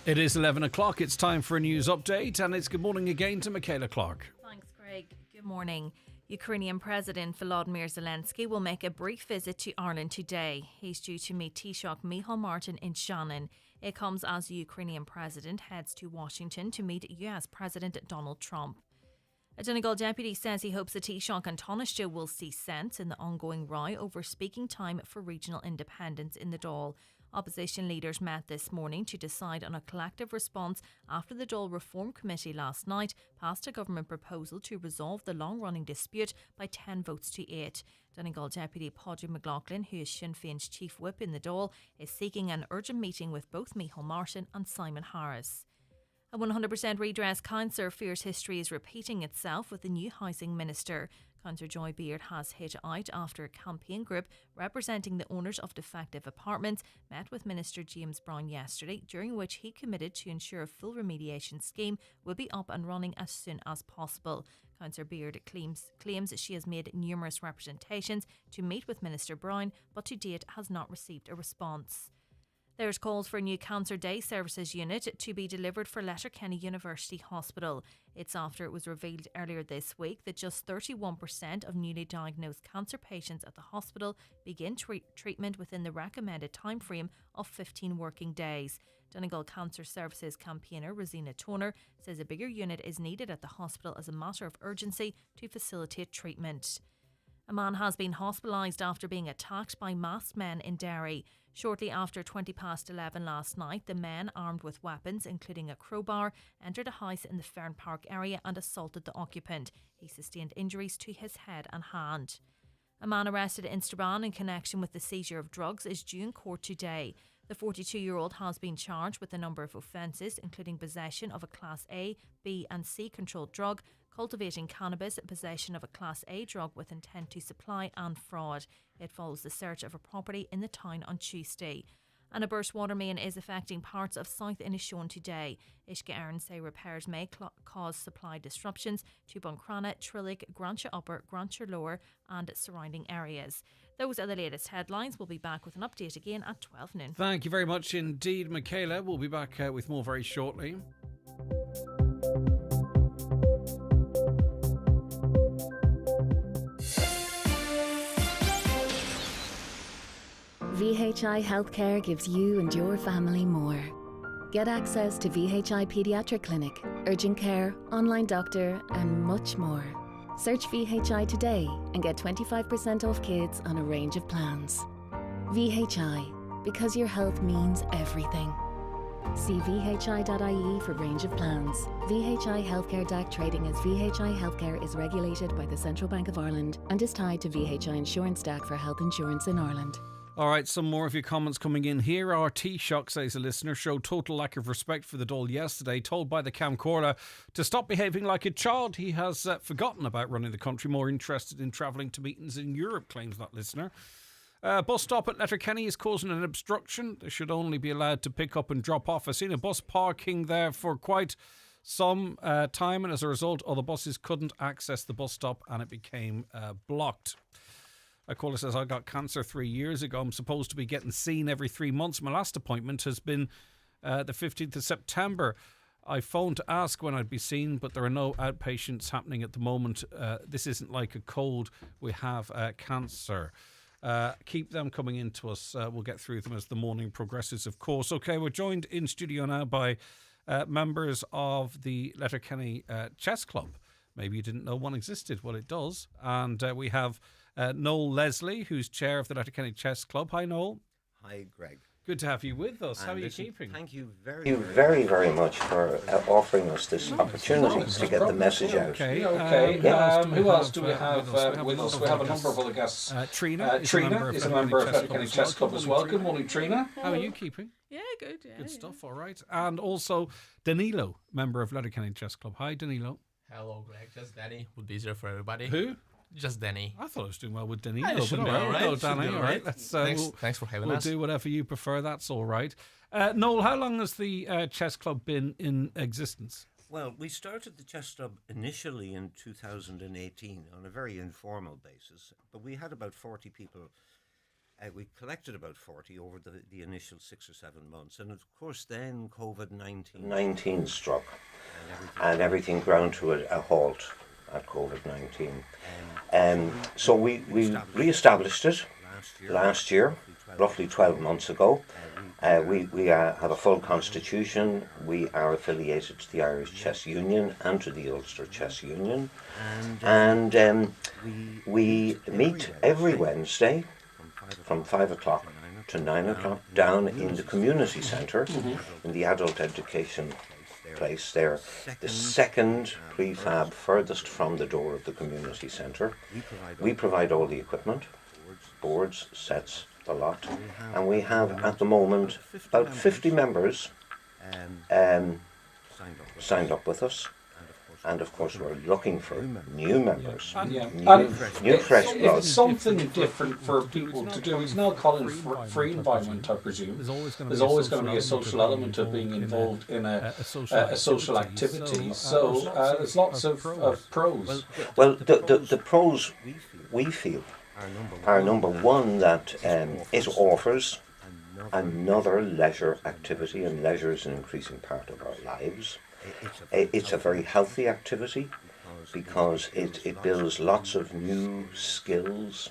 It is 11 o'clock. It's time for a news update, and it's good morning again to Michaela Clark. Thanks, Craig. Good morning. Ukrainian President Volodymyr Zelensky will make a brief visit to Ireland today. He's due to meet Taoiseach Micheál Martin in Shannon. It comes as the Ukrainian president heads to Washington to meet US President Donald Trump. A Donegal deputy says he hopes the Taoiseach and Taoiseach will see sense in the ongoing row over speaking time for regional independence in the Dáil. Opposition leaders met this morning to decide on a collective response after the Dáil Reform Committee last night passed a government proposal to resolve the long-running dispute by 10 votes to 8. Donegal Deputy Padraig McLaughlin, who is Sinn Féin's chief whip in the Dáil, is seeking an urgent meeting with both Micheál Martin and Simon Harris. A 100% redress councillor fears history is repeating itself with the new housing minister. Councillor Joy Beard has hit out after a campaign group representing the owners of defective apartments met with Minister James Brown yesterday, during which he committed to ensure a full remediation scheme will be up and running as soon as possible. Councillor Beard claims she has made numerous representations to meet with Minister Brown, but to date has not received a response. There's calls for a new Cancer Day Services unit to be delivered for Letterkenny University Hospital. It's after it was revealed earlier this week that just 31% of newly diagnosed cancer patients at the hospital begin treatment within the recommended timeframe of 15 working days. Donegal Cancer Services campaigner Rosina Toner says a bigger unit is needed at the hospital as a matter of urgency to facilitate treatment. A man has been hospitalised after being attacked by masked men in Derry. Shortly after 11:20 last night, the men, armed with weapons, including a crowbar, entered a house in the Fern Park area and assaulted the occupant. He sustained injuries to his head and hand. A man arrested in Strabane in connection with the seizure of drugs is due in court today. The 42-year-old has been charged with a number of offences, including possession of a Class A, B and C controlled drug, cultivating cannabis, possession of a Class A drug with intent to supply, and fraud. It follows the search of a property in the town on Tuesday. And a burst water main is affecting parts of South Inishowen today. Uisce Éireann say repairs may cause supply disruptions to Buncrana, Trillig, Grantia Upper, Grantia Lower and surrounding areas. Those are the latest headlines. We'll be back with an update again at 12 noon. Thank you very much indeed, Michaela. We'll be back with more very shortly. VHI Healthcare gives you and your family more. Get access to VHI Paediatric Clinic, urgent care, online doctor, and much more. Search VHI today and get 25% off kids on a range of plans. VHI, because your health means everything. See vhi.ie for range of plans. VHI Healthcare DAC trading as VHI Healthcare is regulated by the Central Bank of Ireland and is tied to VHI Insurance DAC for health insurance in Ireland. All right, some more of your comments coming in here. Our Taoiseach, says a listener, showed total lack of respect for the Dáil yesterday, told by the Camcorla to stop behaving like a child. He has forgotten about running the country, more interested in travelling to meetings in Europe, claims that listener. Bus stop at Letterkenny is causing an obstruction. They should only be allowed to pick up and drop off. I've seen a bus parking there for quite some time, and as a result, other buses couldn't access the bus stop and it became blocked. Caller says, I got cancer 3 years ago. I'm supposed to be getting seen every 3 months. My last appointment has been the 15th of September. I phoned to ask when I'd be seen, but there are no outpatients happening at the moment. This isn't like a cold. We have cancer. Keep them coming into us. We'll get through them as the morning progresses, of course. Okay, we're joined in studio now by members of the Letterkenny Chess Club. Maybe you didn't know one existed. Well, it does. And we have Noel Leslie, who's chair of the Letterkenny Chess Club. Hi, Noel. Hi, Greg. Good to have you with us. How are you keeping? Thank you very, very much for offering us this opportunity to get the message out. Okay. Who else do we have with us? We have a number of other guests. Trina is a member of Letterkenny Chess Club as well. Good morning, Trina. How are you keeping? Yeah, good. Yeah, good stuff. All right. And also Danilo, member of Letterkenny Chess Club. Hi, Danilo. Hello, Greg. Just Danny. Would be easier for everybody. Who? Just Danny. I thought I was doing well with Danilo. It should be all right. Hello, Danny. All right. Thanks for having us. We'll do whatever you prefer. That's all right. Noel, how long has the chess club been in existence? Well, we started the chess club initially in 2018 on a very informal basis, but we had about 40 people. We collected about 40 over the initial 6 or 7 months. And of course, then COVID-19 struck and everything ground to a halt at COVID-19. So we re-established it last year, roughly 12 months ago. We have a full constitution. We are affiliated to the Irish Chess Union and to the Ulster Chess Union. And we meet every Wednesday from 5 o'clock to 9 o'clock down in the community centre, in the adult education place there, the second prefab furthest from the door of the community centre. We provide all the equipment, boards, sets, the lot, and we have at the moment about 50 members signed up with us. And of course, we're looking for new members, new fresh blood. It's something different for people to do. It's not calling free environment, I presume. There's always going to be a social element of being involved in a social activity. So there's lots of pros. Well, the pros we feel are number one, that it offers another leisure activity, and leisure is an increasing part of our lives. It's a very healthy activity because it builds lots of new skills.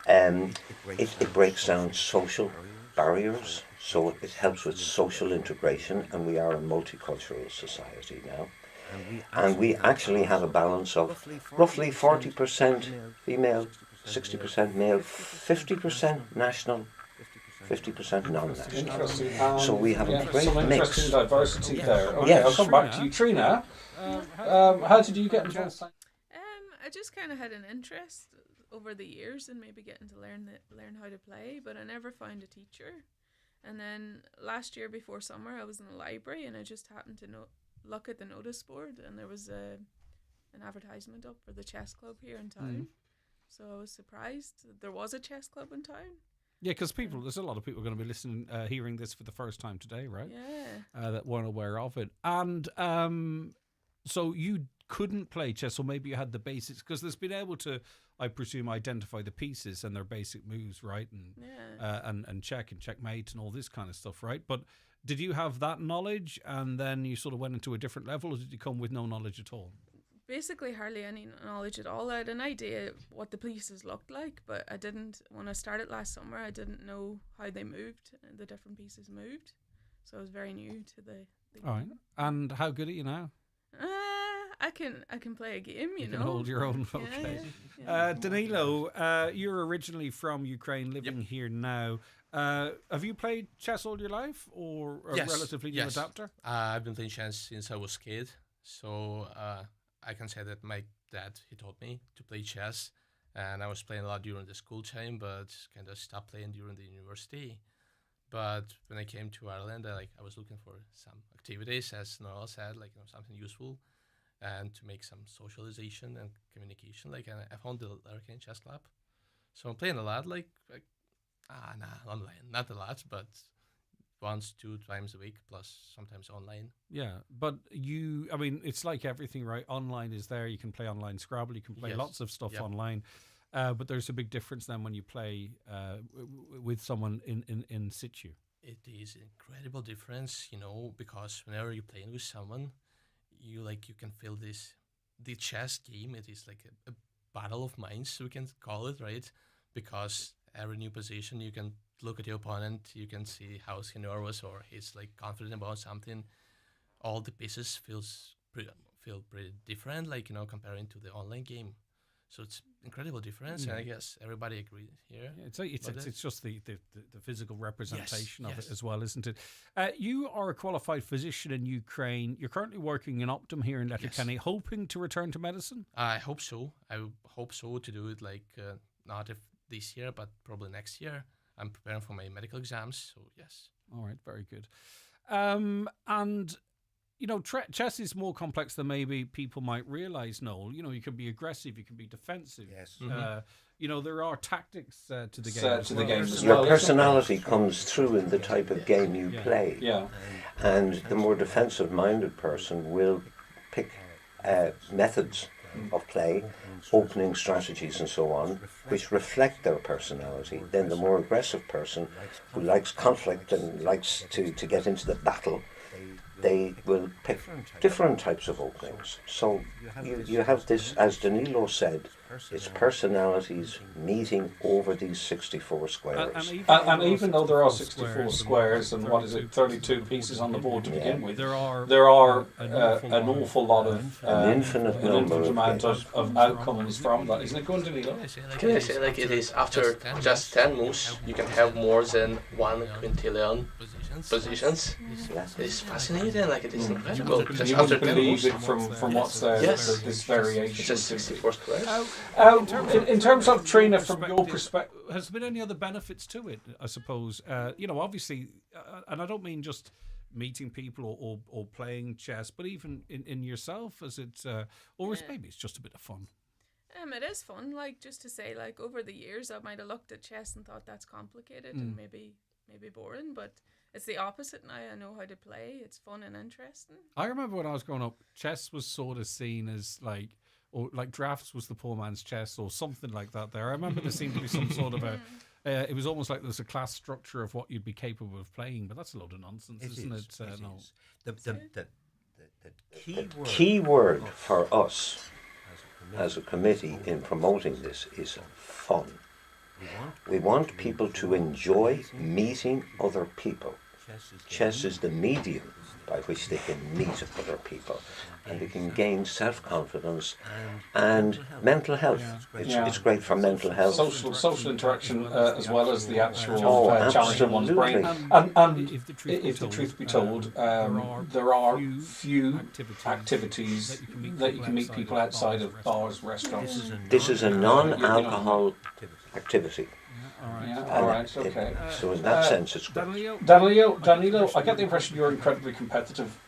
It breaks down social barriers, so it helps with social integration, and we are a multicultural society now. And we actually have a balance of roughly 40% female, 60% male, 50% national, 50% non-national. Interesting. So we have a great some mix. interesting diversity there. Okay, Yes. I'll come back to you, Trina. How did you get involved? I just kind of had an interest over the years in maybe getting to learn how to play, but I never found a teacher. And then last year before summer, I was in the library and I just happened to look at the notice board, and there was an advertisement up for the chess club here in town. So I was surprised that there was a chess club in town. Yeah, because there's a lot of people going to be listening, hearing this for the first time today, right? Yeah. That weren't aware of it. And so you couldn't play chess, or maybe you had the basics, because there's been able to, I presume, identify the pieces and their basic moves, right? And and check and checkmate and all this kind of stuff, right? But did you have that knowledge, and then you sort of went into a different level, or did you come with no knowledge at all? Basically hardly any knowledge at all. I had an idea what the pieces looked like, but I didn't, when I started last summer, I didn't know how they moved, the different pieces moved. So I was very new to the all right. And how good are you now? I can play a game, you know. Can hold your own. Okay. Danilo, you're originally from Ukraine, living here now. Have you played chess all your life, or a relatively new adapter? I've been playing chess since I was a kid, so I can say that my dad, he taught me to play chess, and I was playing a lot during the school time, but kind of stopped playing during the university. But when I came to Ireland, I was looking for some activities, as Noel said, something useful, and to make some socialization and communication. And I found the Letterkenny Chess Club, so I'm playing a lot, online, not a lot, but once, 2 times a week, plus sometimes online. Yeah, but it's like everything, right? Online is there. You can play online Scrabble. You can play lots of stuff online. But there's a big difference then when you play with someone in situ. It is an incredible difference, because whenever you're playing with someone, you can feel the chess game. It is like a battle of minds, we can call it, right? Because every new position, you can look at your opponent, you can see how he's nervous or he's confident about something. All the pieces feel pretty different, comparing to the online game. So it's incredible difference, and I guess everybody agrees here. Yeah, it's just the physical representation of it as well, isn't it? You are a qualified physician in Ukraine. You're currently working in Optum here in Letterkenny, hoping to return to medicine? I hope so. I hope so to do it not this year, but probably next year. I'm preparing for my medical exams, so yes. All right, very good. And chess is more complex than maybe people might realize, Noel. You can be aggressive, you can be defensive. Yes. There are tactics to the game. Your personality comes through in the type of game you play. Yeah. And the more defensive-minded person will pick methods of play, opening strategies and so on, which reflect their personality. Then the more aggressive person, who likes conflict and likes to get into the battle, they will pick different types of openings. So you have this, as Danilo said, it's personalities meeting over these 64 squares. And even though there are 64 squares and 32 pieces on the board to begin with, there are an awful lot of an infinite amount of outcomes from that. Isn't it good, Danilo? Can I say it is after just 10 moves, you can have more than 1 quintillion positions. It's fascinating, it is incredible. Just you after wouldn't 10 believe moves. it from what's there. Yes. This variation. It's just 64 squares. In terms of Trina, from your perspective, has there been any other benefits to it? I suppose obviously, and I don't mean just meeting people or playing chess, but even in yourself, as it's or maybe it's just a bit of fun. It is fun, like, just to say, like, over the years I might have looked at chess and thought that's complicated and maybe boring, but it's the opposite now. I know how to play. It's fun and interesting. I remember when I was growing up, chess was sort of seen as like drafts was the poor man's chess or something like that. There, I remember there seemed to be some sort of a. It was almost like there was a class structure of what you'd be capable of playing, but that's a load of nonsense, isn't it? No. The key word for us as a committee in promoting this is fun. We want people to enjoy meeting other people. Chess is the medium by which they can meet other people, and they can gain self-confidence and mental health. It's great for mental health. Social interaction as well as the actual challenge of one's absolutely. brain. And if the truth be told, there are few activities that you can meet people outside of bars, restaurants. This is a non-alcohol activity. All right, okay. So in that sense, it's great. Danilo, I get the impression you're incredibly competitive.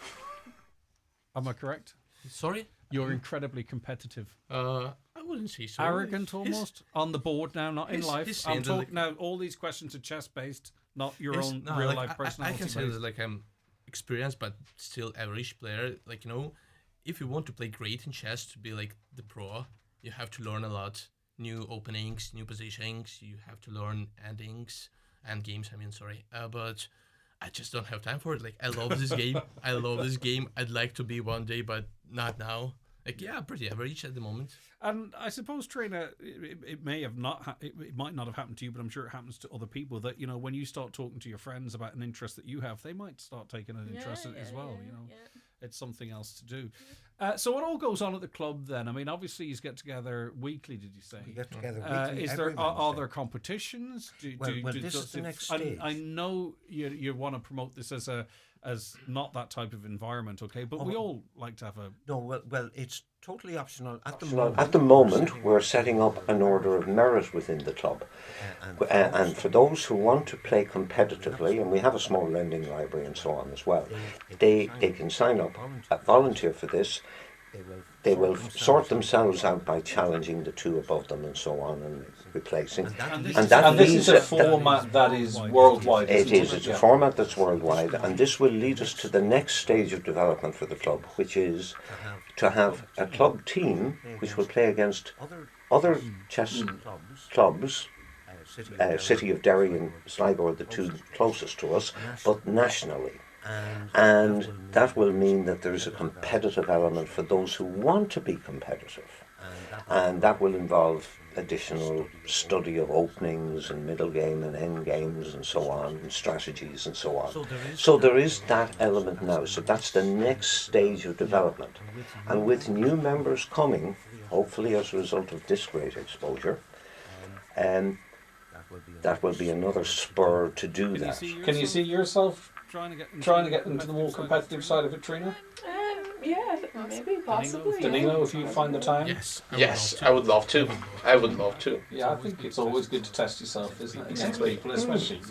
Am I correct? Sorry? You're incredibly competitive. I wouldn't say so. Arrogant almost? On the board now, not in life. I'm talking now, all these questions are chess-based, not your own real-life personality. I can say that, like, I'm experienced but still average player. Like, if you want to play great in chess, to be like the pro, you have to learn a lot. New openings, new positions, you have to learn endings and games, but I just don't have time for it. Like, I love this game. I'd like to be one day, but not now. Like, I'm pretty average at the moment. And I suppose, Trina, it might not have happened to you, but I'm sure it happens to other people that, when you start talking to your friends about an interest that you have, they might start taking an interest in it as well, It's something else to do. So what all goes on at the club then? I mean, obviously you get together weekly, did you say? We get together weekly. Are there competitions? This is the next stage. I know you want to promote this as not that type of environment, okay? But we all like to have a... No, well, it's totally optional at the moment. At the moment, we're setting up an order of merit within the club. And for those who want to play competitively, and we have a small lending library and so on as well, they can sign up, volunteer for this. They will sort themselves out by challenging the two above them and so on and replacing. And this is a format that is worldwide. It's a format that's worldwide, and this will lead us to the next stage of development for the club, which is to have a club team which will play against other chess clubs. City of Derry and Sligo are the two closest to us, but nationally. And that will mean that there is a competitive element for those who want to be competitive. And that will involve additional study of openings and middle game and end games and so on, and strategies and so on. So there is that element now. So that's the next stage of development. And with new members coming, hopefully as a result of this great exposure, that will be another spur to do that. Can you see yourself trying to get into the more competitive side of it, Trina? Yeah, maybe, possibly. Danilo, if you find the time? Yes, I would love to. Yeah, I think it's always good to test yourself, isn't it, against people, especially,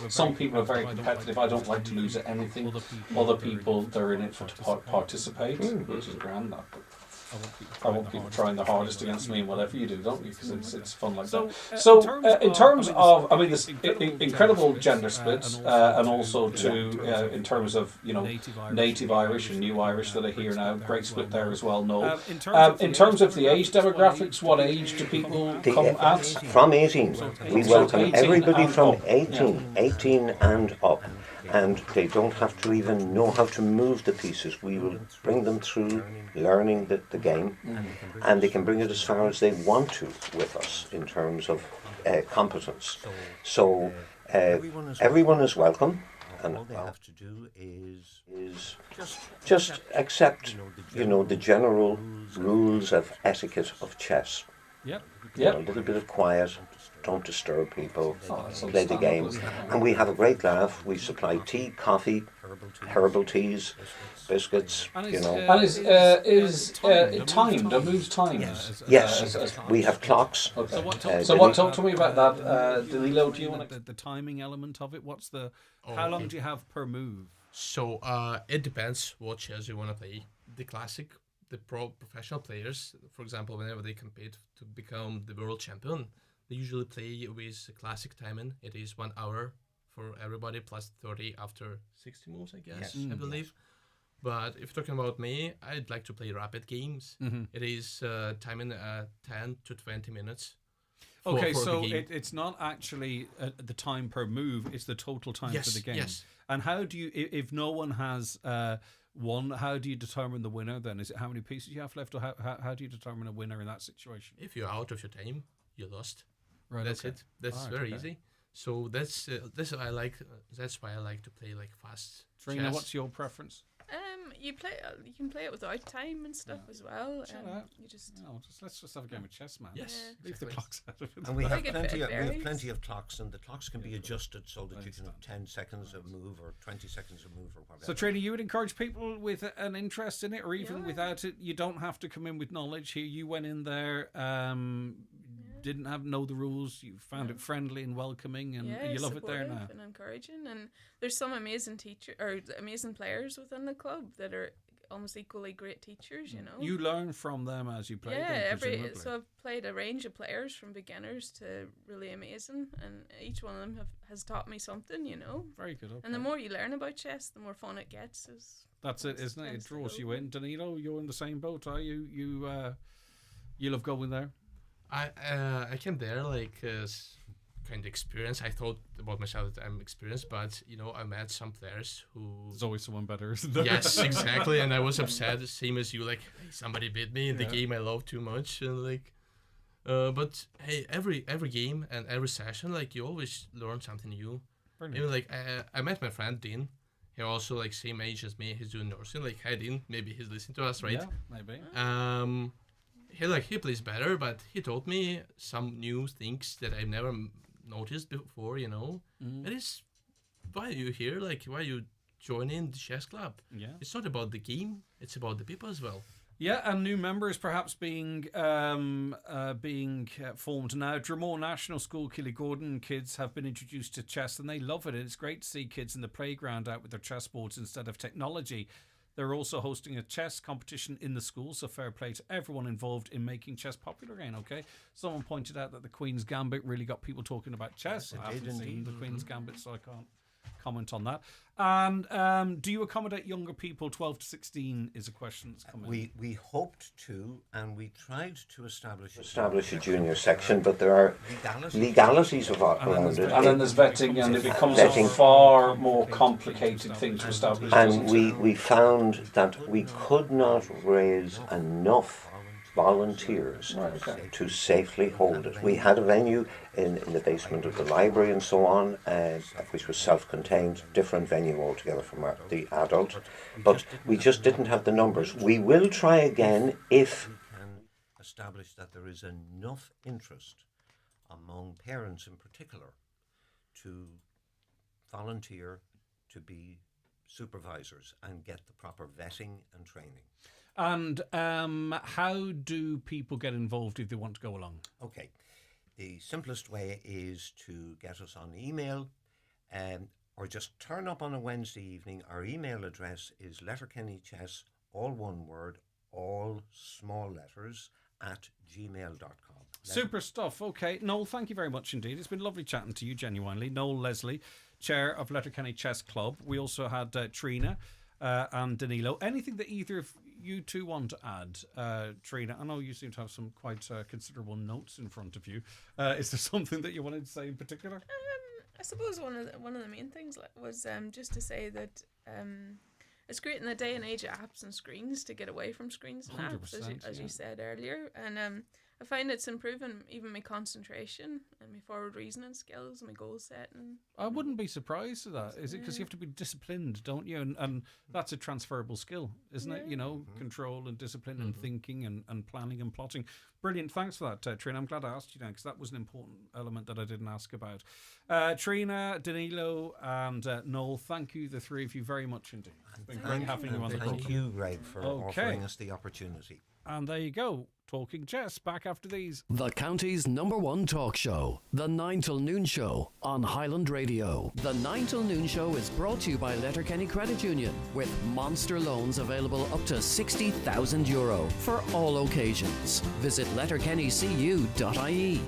some people are very competitive. I don't like to lose at anything. Other people, they're in it for to participate, which is grand. I want people trying their hardest against me, and whatever you do, don't you? Because it's fun like that. So, in terms of, I mean, this incredible gender splits, and also in terms of native Irish and new Irish that are here now, great split there as well. No, in terms of the age demographics, what age do people come at? From 18. We welcome everybody from 18 and up. And they don't have to even know how to move the pieces. We will bring them through learning the game, and they can bring it as far as they want to with us in terms of competence. So everyone is welcome, and all they have to do is just accept, the general rules of etiquette of chess. Yep. You know, a little bit of quiet, don't disturb people, that's play the game. And we have a great laugh. We supply tea, coffee, herbal teas, biscuits, you know. And is it timed? Are moves timed? Yes, we have clocks. Okay. So talk to me about that, Danilo. Do you want the timing element of it? What's the how long do you have per move? So it depends what chess you want to play. The classic, the professional players, for example, whenever they compete to become the world champion, they usually play with classic timing. It is 1 hour for everybody plus 30 after 60 moves, I guess, I believe. But if you're talking about me, I'd like to play rapid games. It is timing 10 to 20 minutes. Okay, so it's not actually the time per move, it's the total time for the game. Yes. And how do you, if no one has won, how do you determine the winner then? Is it how many pieces you have left, or how do you determine a winner in that situation? If you're out of your time, you lost. Right, That's okay. it. That's very easy. So that's I like. That's why I like to play like fast. Trina, chess. what's your preference? You can play it without time and stuff as well. You just let's just have a game of chess, man. Yes, leave the clocks out of it. And we have plenty of clocks, and the clocks can be adjusted so that you can have 10 seconds of move or 20 seconds of move or whatever. So, Trina, you would encourage people with an interest in it, or even without it. You don't have to come in with knowledge here. You went in there, didn't know the rules. You found it friendly and welcoming, and you love it there now. And encouraging, and there's some amazing amazing players within the club that are almost equally great teachers. You know, you learn from them as you play. Yeah, them, so I've played a range of players from beginners to really amazing, and each one of them has taught me something. You know, very good. Okay. And the more you learn about chess, the more fun it gets. That's it, isn't it? It draws you in. Danilo, you're in the same boat, are you? You love going there. I came there like kind of experience. I thought about myself that I'm experienced, but I met some players who. There's always someone better, isn't there? Yes, exactly. And I was upset, same as you. Like, hey, somebody beat me in the game I love too much, and like. But hey, every game and every session, like you always learn something new. Brilliant. Even like I met my friend Dean. He also like same age as me. He's doing nursing. Like, hi Dean, maybe he's listening to us, right? Yeah, maybe. He plays better, but he told me some new things that I've never noticed before. It is why you here, like why you join in the chess club. Yeah, it's not about the game; it's about the people as well. Yeah, and new members perhaps being formed now. Dromore National School, Killigordon kids have been introduced to chess, and they love it. And it's great to see kids in the playground out with their chessboards instead of technology. They're also hosting a chess competition in the school, so fair play to everyone involved in making chess popular again, okay? Someone pointed out that the Queen's Gambit really got people talking about chess. Yes, I haven't seen the Queen's Gambit, so I can't comment on that. And do you accommodate younger people? 12 to 16 is a question that's coming. We hoped to, and we tried to establish a junior section, but there are legalities around it. And then there's vetting, and it becomes a far more complicated thing to establish. And we found that we could not raise enough volunteers to safely hold it. We had a venue in the basement of the library and so on, which was self-contained, different venue altogether from the adult, but we just didn't have the numbers. We will try again if we can establish that there is enough interest among parents in particular to volunteer to be supervisors and get the proper vetting and training. And how do people get involved if they want to go along? Okay. The simplest way is to get us on email or just turn up on a Wednesday evening. Our email address is letterkennychess, all one word, all small letters, @gmail.com. Super stuff. Okay. Noel, thank you very much indeed. It's been lovely chatting to you, genuinely. Noel Leslie, Chair of Letterkenny Chess Club. We also had Trina and Danilo. Anything that either of you two want to add? Trina, I know you seem to have some quite considerable notes in front of you. Is there something that you wanted to say in particular? I suppose one of the main things was just to say that it's great in the day and age of apps and screens to get away from screens and apps, as you said earlier. And I find it's improving even my concentration and my forward reasoning skills and my goal setting. I wouldn't be surprised at that. Is it because you have to be disciplined, don't you? And that's a transferable skill, isn't it? You know, control and discipline and thinking and planning and plotting. Brilliant. Thanks for that, Trina. I'm glad I asked you now because that was an important element that I didn't ask about. Trina, Danilo and Noel, thank you, the three of you, very much indeed. It's been great having you on the program. Thank you, Greg, for offering us the opportunity. And there you go. Talking chess back after these. The county's #1 talk show, The 9 till Noon Show on Highland Radio. The 9 till Noon Show is brought to you by Letterkenny Credit Union with monster loans available up to €60,000 for all occasions. Visit letterkennycu.ie.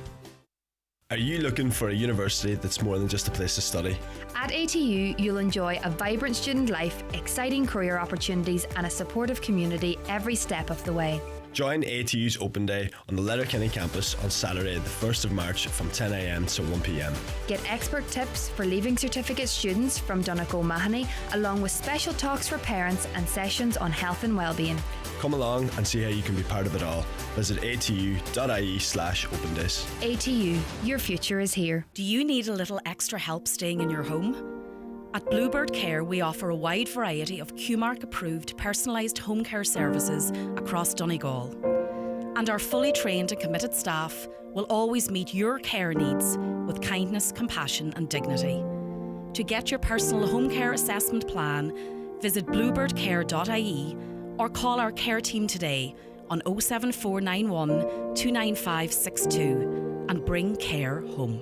Are you looking for a university that's more than just a place to study? At ATU, you'll enjoy a vibrant student life, exciting career opportunities, and a supportive community every step of the way. Join ATU's Open Day on the Letterkenny campus on Saturday, the 1st of March from 10 a.m. to 1 p.m. Get expert tips for Leaving Certificate students from Donegal Mahoney, along with special talks for parents and sessions on health and wellbeing. Come along and see how you can be part of it all. Visit atu.ie/opendays. ATU, your future is here. Do you need a little extra help staying in your home? At Bluebird Care, we offer a wide variety of QMark-approved personalised home care services across Donegal. And our fully trained and committed staff will always meet your care needs with kindness, compassion and dignity. To get your personal home care assessment plan, visit bluebirdcare.ie or call our care team today on 07491 29562 and bring care home.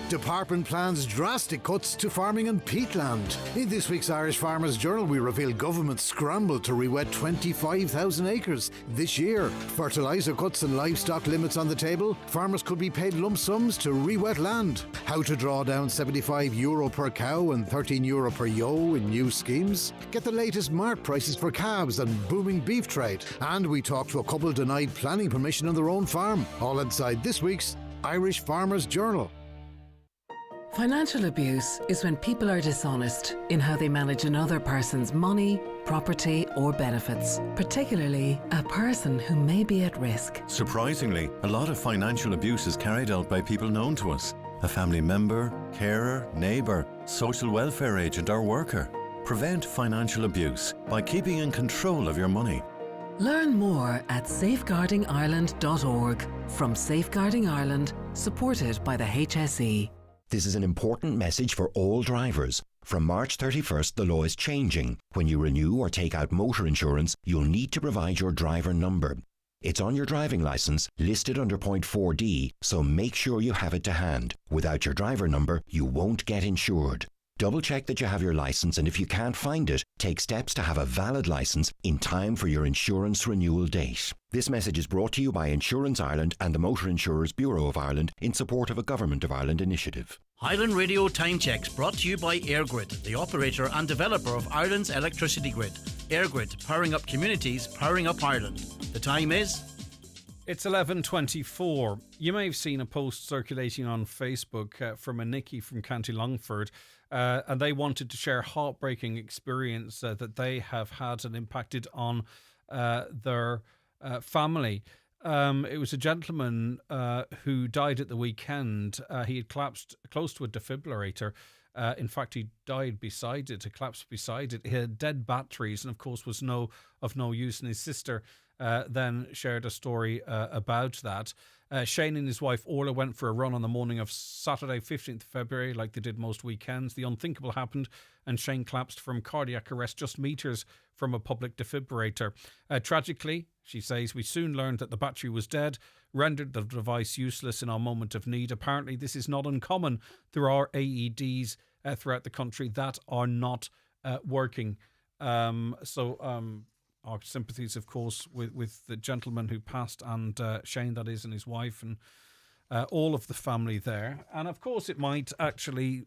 Department plans drastic cuts to farming in peatland. In this week's Irish Farmers Journal, we reveal government scramble to re-wet 25,000 acres this year. Fertiliser cuts and livestock limits on the table. Farmers could be paid lump sums to re-wet land. How to draw down €75 per cow and €13 per ewe in new schemes. Get the latest mart prices for calves and booming beef trade. And we talk to a couple denied planning permission on their own farm. All inside this week's Irish Farmers Journal. Financial abuse is when people are dishonest in how they manage another person's money, property or benefits, particularly a person who may be at risk. Surprisingly, a lot of financial abuse is carried out by people known to us. A family member, carer, neighbour, social welfare agent or worker. Prevent financial abuse by keeping in control of your money. Learn more at safeguardingireland.org from Safeguarding Ireland, supported by the HSE. This is an important message for all drivers. From March 31st, the law is changing. When you renew or take out motor insurance, you'll need to provide your driver number. It's on your driving licence, listed under point 4D, so make sure you have it to hand. Without your driver number, you won't get insured. Double check that you have your licence, and if you can't find it, take steps to have a valid licence in time for your insurance renewal date. This message is brought to you by Insurance Ireland and the Motor Insurers Bureau of Ireland in support of a Government of Ireland initiative. Highland Radio Time Checks brought to you by EirGrid, the operator and developer of Ireland's electricity grid. EirGrid, powering up communities, powering up Ireland. The time is... It's 11:24. You may have seen a post circulating on Facebook from a Nicky from County Longford, and they wanted to share a heartbreaking experience that they have had and impacted on their family. It was a gentleman who died at the weekend. He had collapsed close to a defibrillator. In fact, he died beside it, collapsed beside it. He had dead batteries and, of course, was of no use. And his sister then shared a story about that. Shane and his wife Orla went for a run on the morning of Saturday, 15th of February, like they did most weekends. The unthinkable happened, and Shane collapsed from cardiac arrest just metres from a public defibrillator. Tragically, she says, we soon learned that the battery was dead, rendered the device useless in our moment of need. Apparently, this is not uncommon. There are AEDs throughout the country that are not working. Our sympathies, of course, with the gentleman who passed and Shane, that is, and his wife and all of the family there. And, of course, it might actually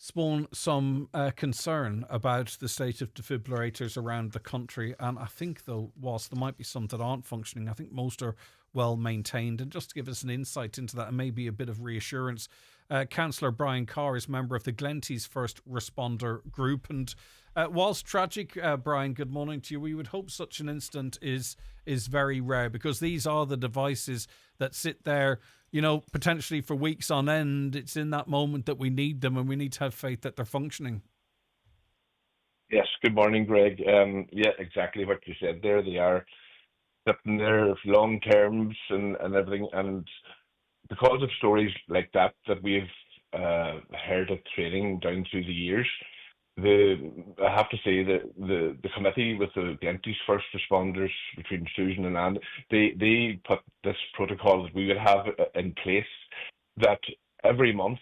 spawn some concern about the state of defibrillators around the country. And I think, though, whilst there might be some that aren't functioning, I think most are well maintained. And just to give us an insight into that and maybe a bit of reassurance, Councillor Brian Carr is member of the Glenties First Responder Group. And whilst tragic, Brian, good morning to you. We would hope such an incident is very rare, because these are the devices that sit there, potentially for weeks on end. It's in that moment that we need them, and we need to have faith that they're functioning. Yes, good morning, Greg. Yeah, exactly what you said there. They are sitting there long terms and everything. And because of stories like that we've heard of training down through the years, I have to say that the committee with the Glenties First Responders between Susan and Anne, they put this protocol that we would have in place, that every month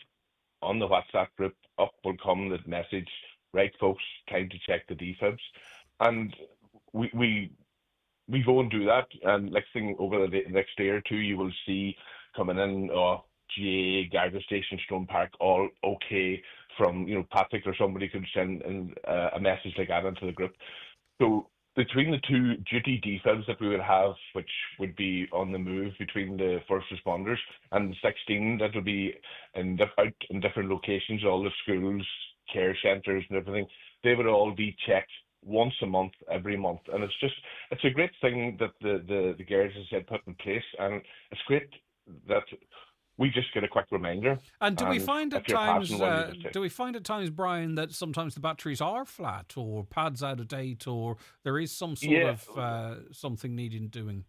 on the WhatsApp group up will come the message, right folks, time to check the defibs. And we go and do that, and next thing, over the next day or two, you will see coming in, GA, Garda Station, Stone Park, all okay, from, Patrick or somebody could send in a message like that into the group. So between the two duty defibs that we would have, which would be on the move between the first responders, and the 16 that would be out in different locations, all the schools, care centres and everything, they would all be checked once a month, every month. And it's a great thing that the Garda has said put in place, and it's great that we just get a quick reminder. And do we find at times, Brian, that sometimes the batteries are flat, or pads out of date, or there is some sort of something needing doing?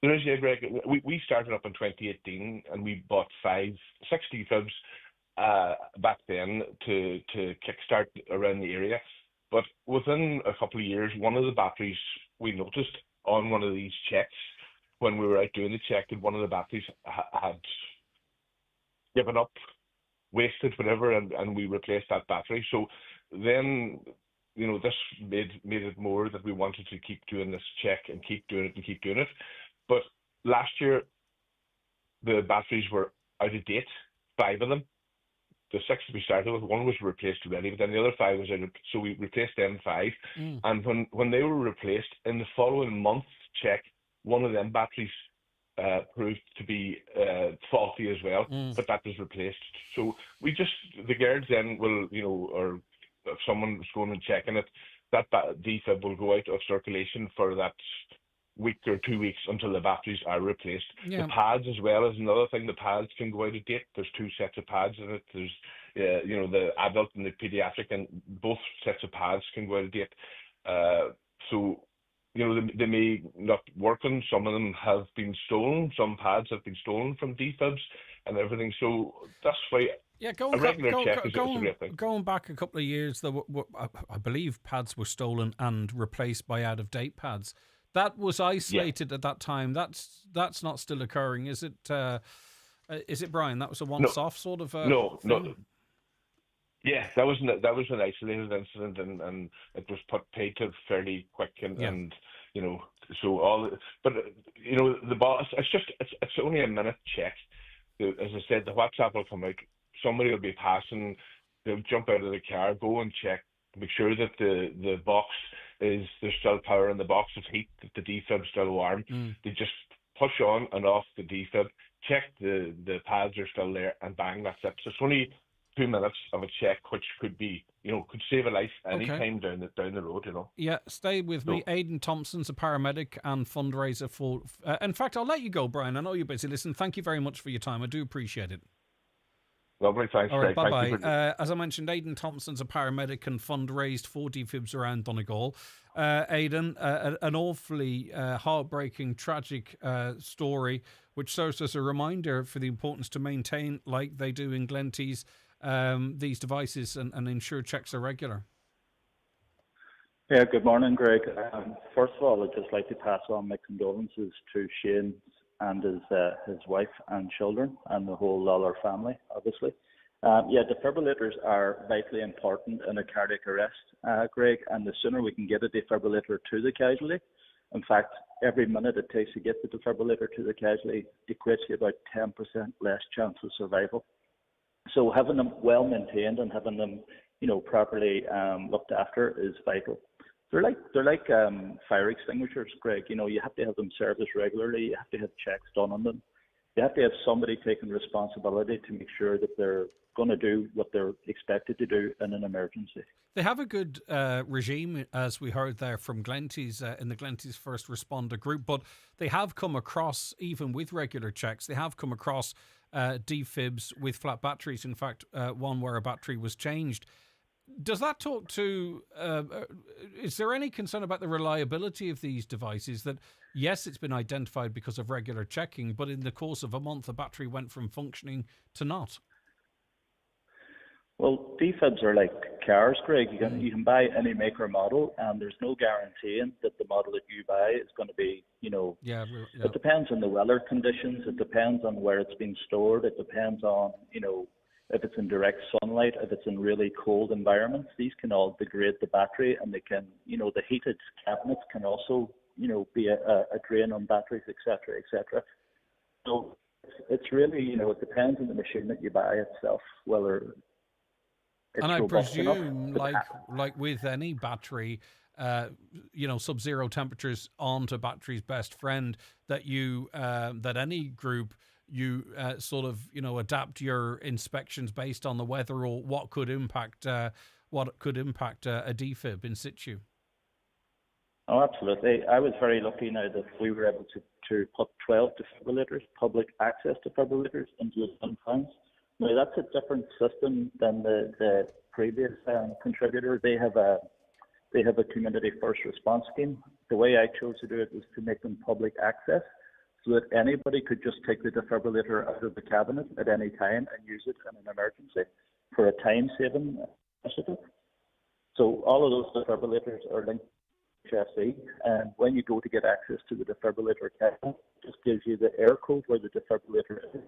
There is, yeah, Greg. We started up in 2018, and we bought 6 defibs back then to kickstart around the area. But within a couple of years, one of the batteries, we noticed on one of these checks, when we were out doing the check, that one of the batteries had given up, wasted, whatever, and we replaced that battery. So then, this made it more that we wanted to keep doing this check and keep doing it. But last year, the batteries were out of date, 5 of them. The 6 we started with, 1 was replaced already, but then the other 5 was out, so we replaced them 5. And when they were replaced, in the following month's check, one of them batteries proved to be faulty as well, but that was replaced. So the guards then will, or if someone's going and checking it, that defib will go out of circulation for that week or 2 weeks until the batteries are replaced. Yeah. The pads as well is another thing. The pads can go out of date. There's 2 sets of pads in it. There's the adult and the pediatric, and both sets of pads can go out of date. So they may not work on. Some of them have been stolen. Some pads have been stolen from defibs and everything. So that's why a regular check is a great thing. Going back a couple of years, I believe pads were stolen and replaced by out-of-date pads. That was isolated at that time. That's not still occurring, is it? Is it, Brian? That was a once-off sort of thing? No. Yeah, that was an isolated incident, and it was paid to fairly quick, and so all. But the boss, it's only a minute check. As I said, the WhatsApp will come out. Somebody will be passing. They'll jump out of the car, go and check, make sure that the box there's still power in the box, of heat, that the defib's still warm. They just push on and off the defib, check the pads are still there, and bang, that's it. So it's only 2 minutes of a check, which could be, could save a life any time down the road, Yeah, stay with me. Aidan Thompson's a paramedic and fundraiser for... in fact, I'll let you go, Brian. I know you're busy. Listen, thank you very much for your time. I do appreciate it. Lovely, thanks. All right, Greg. bye-bye. As I mentioned, Aidan Thompson's a paramedic and fundraised for defibs around Donegal. Aidan, an awfully heartbreaking, tragic story, which serves as a reminder for the importance to maintain, like they do in Glenties, these devices and ensure checks are regular. Yeah, good morning, Greg. First of all, I'd just like to pass on my condolences to Shane and his wife and children and the whole Lawler family, obviously. Defibrillators are vitally important in a cardiac arrest, Greg, and the sooner we can get a defibrillator to the casualty, in fact, every minute it takes to get the defibrillator to the casualty equates to about 10% less chance of survival. So having them well maintained and having them, properly looked after is vital. They're like fire extinguishers, Greg. You have to have them serviced regularly. You have to have checks done on them. You have to have somebody taking responsibility to make sure that they're going to do what they're expected to do in an emergency. They have a good regime, as we heard there from Glenties in the Glenties First Responder Group, but they have come across, even with regular checks, they have come across defibs with flat batteries. In fact, one where a battery was changed. Does that talk to, is there any concern about the reliability of these devices that, yes, it's been identified because of regular checking, but in the course of a month, the battery went from functioning to not? Well, defibs are like cars, Greg. You can buy any make or model, and there's no guaranteeing that the model that you buy is going to be, It depends on the weather conditions. It depends on where it's been stored. It depends on, if it's in direct sunlight, if it's in really cold environments. These can all degrade the battery, and they can, the heated cabinets can also, be a drain on batteries, etc., etc. So it's really, it depends on the machine that you buy itself, whether it's and I robust presume, enough. like with any battery, sub-zero temperatures onto battery's best friend, that that any group you adapt your inspections based on the weather or what could impact a defib in situ. Oh, absolutely. I was very lucky now that we were able to put 12 defibrillators, public access defibrillators, into the Sunfines. Now, that's a different system than the previous contributor. They have a community first response scheme. The way I chose to do it was to make them public access, so that anybody could just take the defibrillator out of the cabinet at any time and use it in an emergency for a time-saving initiative. So all of those defibrillators are linked to HSE, and when you go to get access to the defibrillator cabinet, it just gives you the air code where the defibrillator is,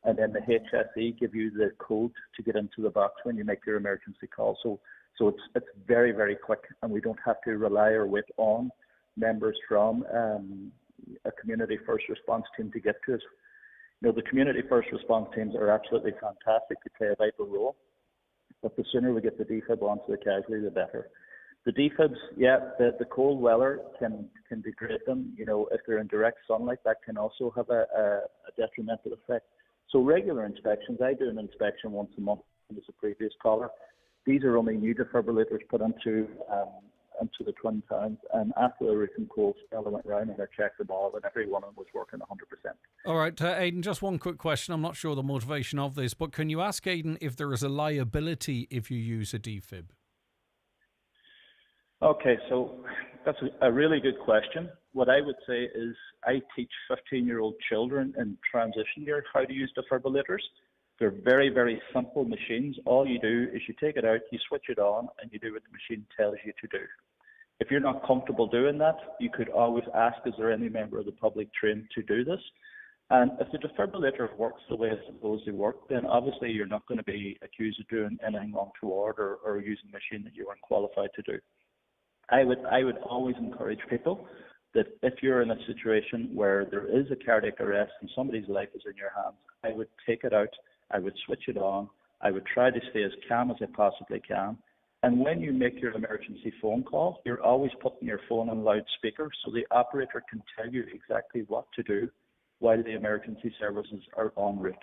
and then the HSE give you the code to get into the box when you make your emergency call. So it's very, very quick, and we don't have to rely or wait on members from a community first response team to get to us. The community first response teams are absolutely fantastic to play a vital role, but the sooner we get the defib onto the casualty, the better. The defibs, the cold weather can degrade them. If they're in direct sunlight, that can also have a detrimental effect. So regular inspections, I do an inspection once a month, as a previous caller. These are only new defibrillators put into the Twin Towns, and after the recent cold spell, I went round and I checked them all, and every one of them was working 100%. All right, Aidan, just one quick question. I'm not sure the motivation of this, but can you ask Aidan if there is a liability if you use a defib? Okay, so that's a really good question. What I would say is I teach 15-year-old children in transition year how to use defibrillators. They're very, very simple machines. All you do is you take it out, you switch it on, and you do what the machine tells you to do. If you're not comfortable doing that, you could always ask, is there any member of the public trained to do this? And if the defibrillator works the way it's supposed to work, then obviously you're not going to be accused of doing anything untoward or using a machine that you weren't qualified to do. I would always encourage people that if you're in a situation where there is a cardiac arrest and somebody's life is in your hands, I would take it out, I would switch it on, I would try to stay as calm as I possibly can. And when you make your emergency phone call, you're always putting your phone on loudspeaker so the operator can tell you exactly what to do while the emergency services are en route.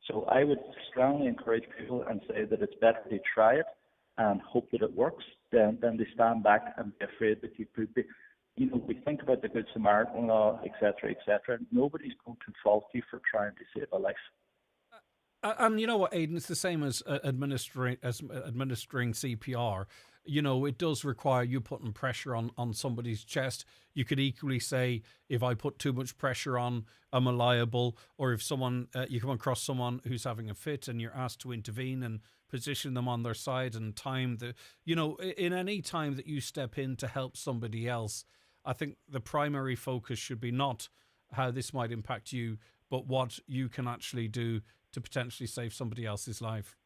So I would strongly encourage people and say that it's better to try it and hope that it works than to stand back and be afraid that you could be. We think about the Good Samaritan law, etc., etc. Nobody's going to fault you for trying to save a life. And you know what, Aidan, it's the same as administering CPR. It does require you putting pressure on somebody's chest. You could equally say, if I put too much pressure on, I'm liable. Or if you come across someone who's having a fit and you're asked to intervene and position them on their side and time in any time that you step in to help somebody else, I think the primary focus should be not how this might impact you, but what you can actually do to potentially save somebody else's life.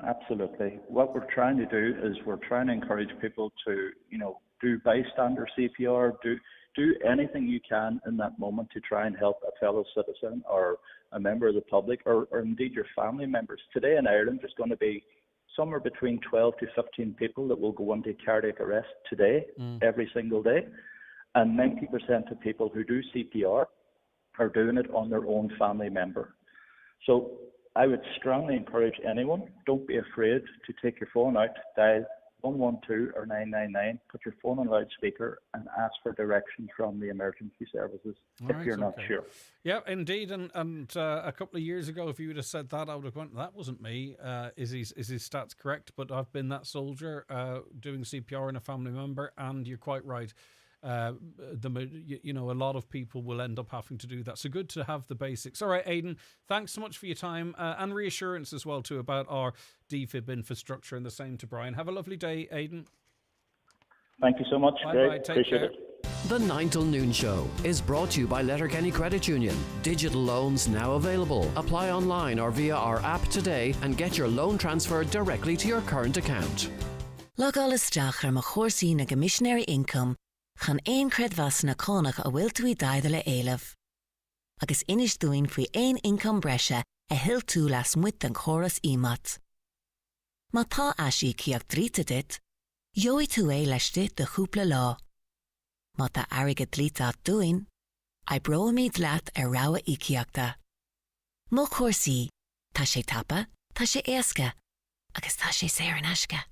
Absolutely. What we're trying to do is we're trying to encourage people to, do bystander CPR, do anything you can in that moment to try and help a fellow citizen or a member of the public or indeed your family members. Today in Ireland, there's going to be somewhere between 12 to 15 people that will go into cardiac arrest today, every single day. And 90% of people who do CPR are doing it on their own family member. So I would strongly encourage anyone, don't be afraid to take your phone out, dial 112 or 999, put your phone on loudspeaker and ask for directions from the emergency services if you're not sure. Yeah, indeed. And a couple of years ago, if you would have said that, I would have gone, that wasn't me. Is his stats correct? But I've been that soldier doing CPR on a family member, and you're quite right. A lot of people will end up having to do that. So good to have the basics. All right, Aidan, thanks so much for your time and reassurance as well too about our DFib infrastructure, and the same to Brian. Have a lovely day, Aidan. Thank you so much. Bye-bye. Take Appreciate care. it. The 9 till noon show is brought to you by Letterkenny Credit Union. Digital loans now available. Apply online or via our app today and get your loan transferred directly to your current account. Log alles stacher ma chórsaí na missionary income chan ein cred vas na conach a bhfuil tú i daide le éileh. Agus inis dúin faoi ein income breise a hill tú las muit an choras imat. Ma tá así ciach dríta dit, joi tú leis dit de chúpla lá. Ma tá airige dlíta dúin, I bro míid leat rawa ciachta. Mo chórsaí, tá sé tapa, tá sé éasca, agus tá sé séir an asca.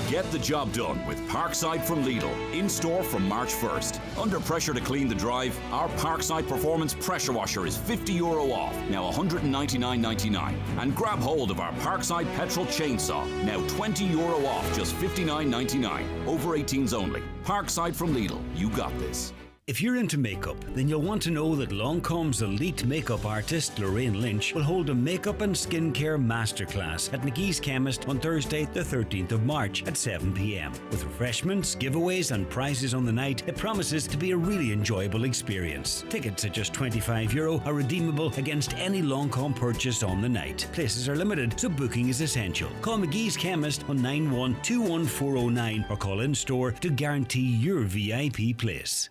Get the job done with Parkside from Lidl, in store from March 1st. Under pressure to clean the drive, our Parkside Performance Pressure Washer is €50 off, now $199.99. And grab hold of our Parkside Petrol Chainsaw, now €20 off, just $59.99. Over 18s only. Parkside from Lidl, you got this. If you're into makeup, then you'll want to know that Lancôme's elite makeup artist Lorraine Lynch will hold a makeup and skincare masterclass at McGee's Chemist on Thursday the 13th of March at 7 p.m. With refreshments, giveaways and prizes on the night, it promises to be a really enjoyable experience. Tickets at just €25 are redeemable against any Lancôme purchase on the night. Places are limited, so booking is essential. Call McGee's Chemist on 91211409 or call in store to guarantee your VIP place.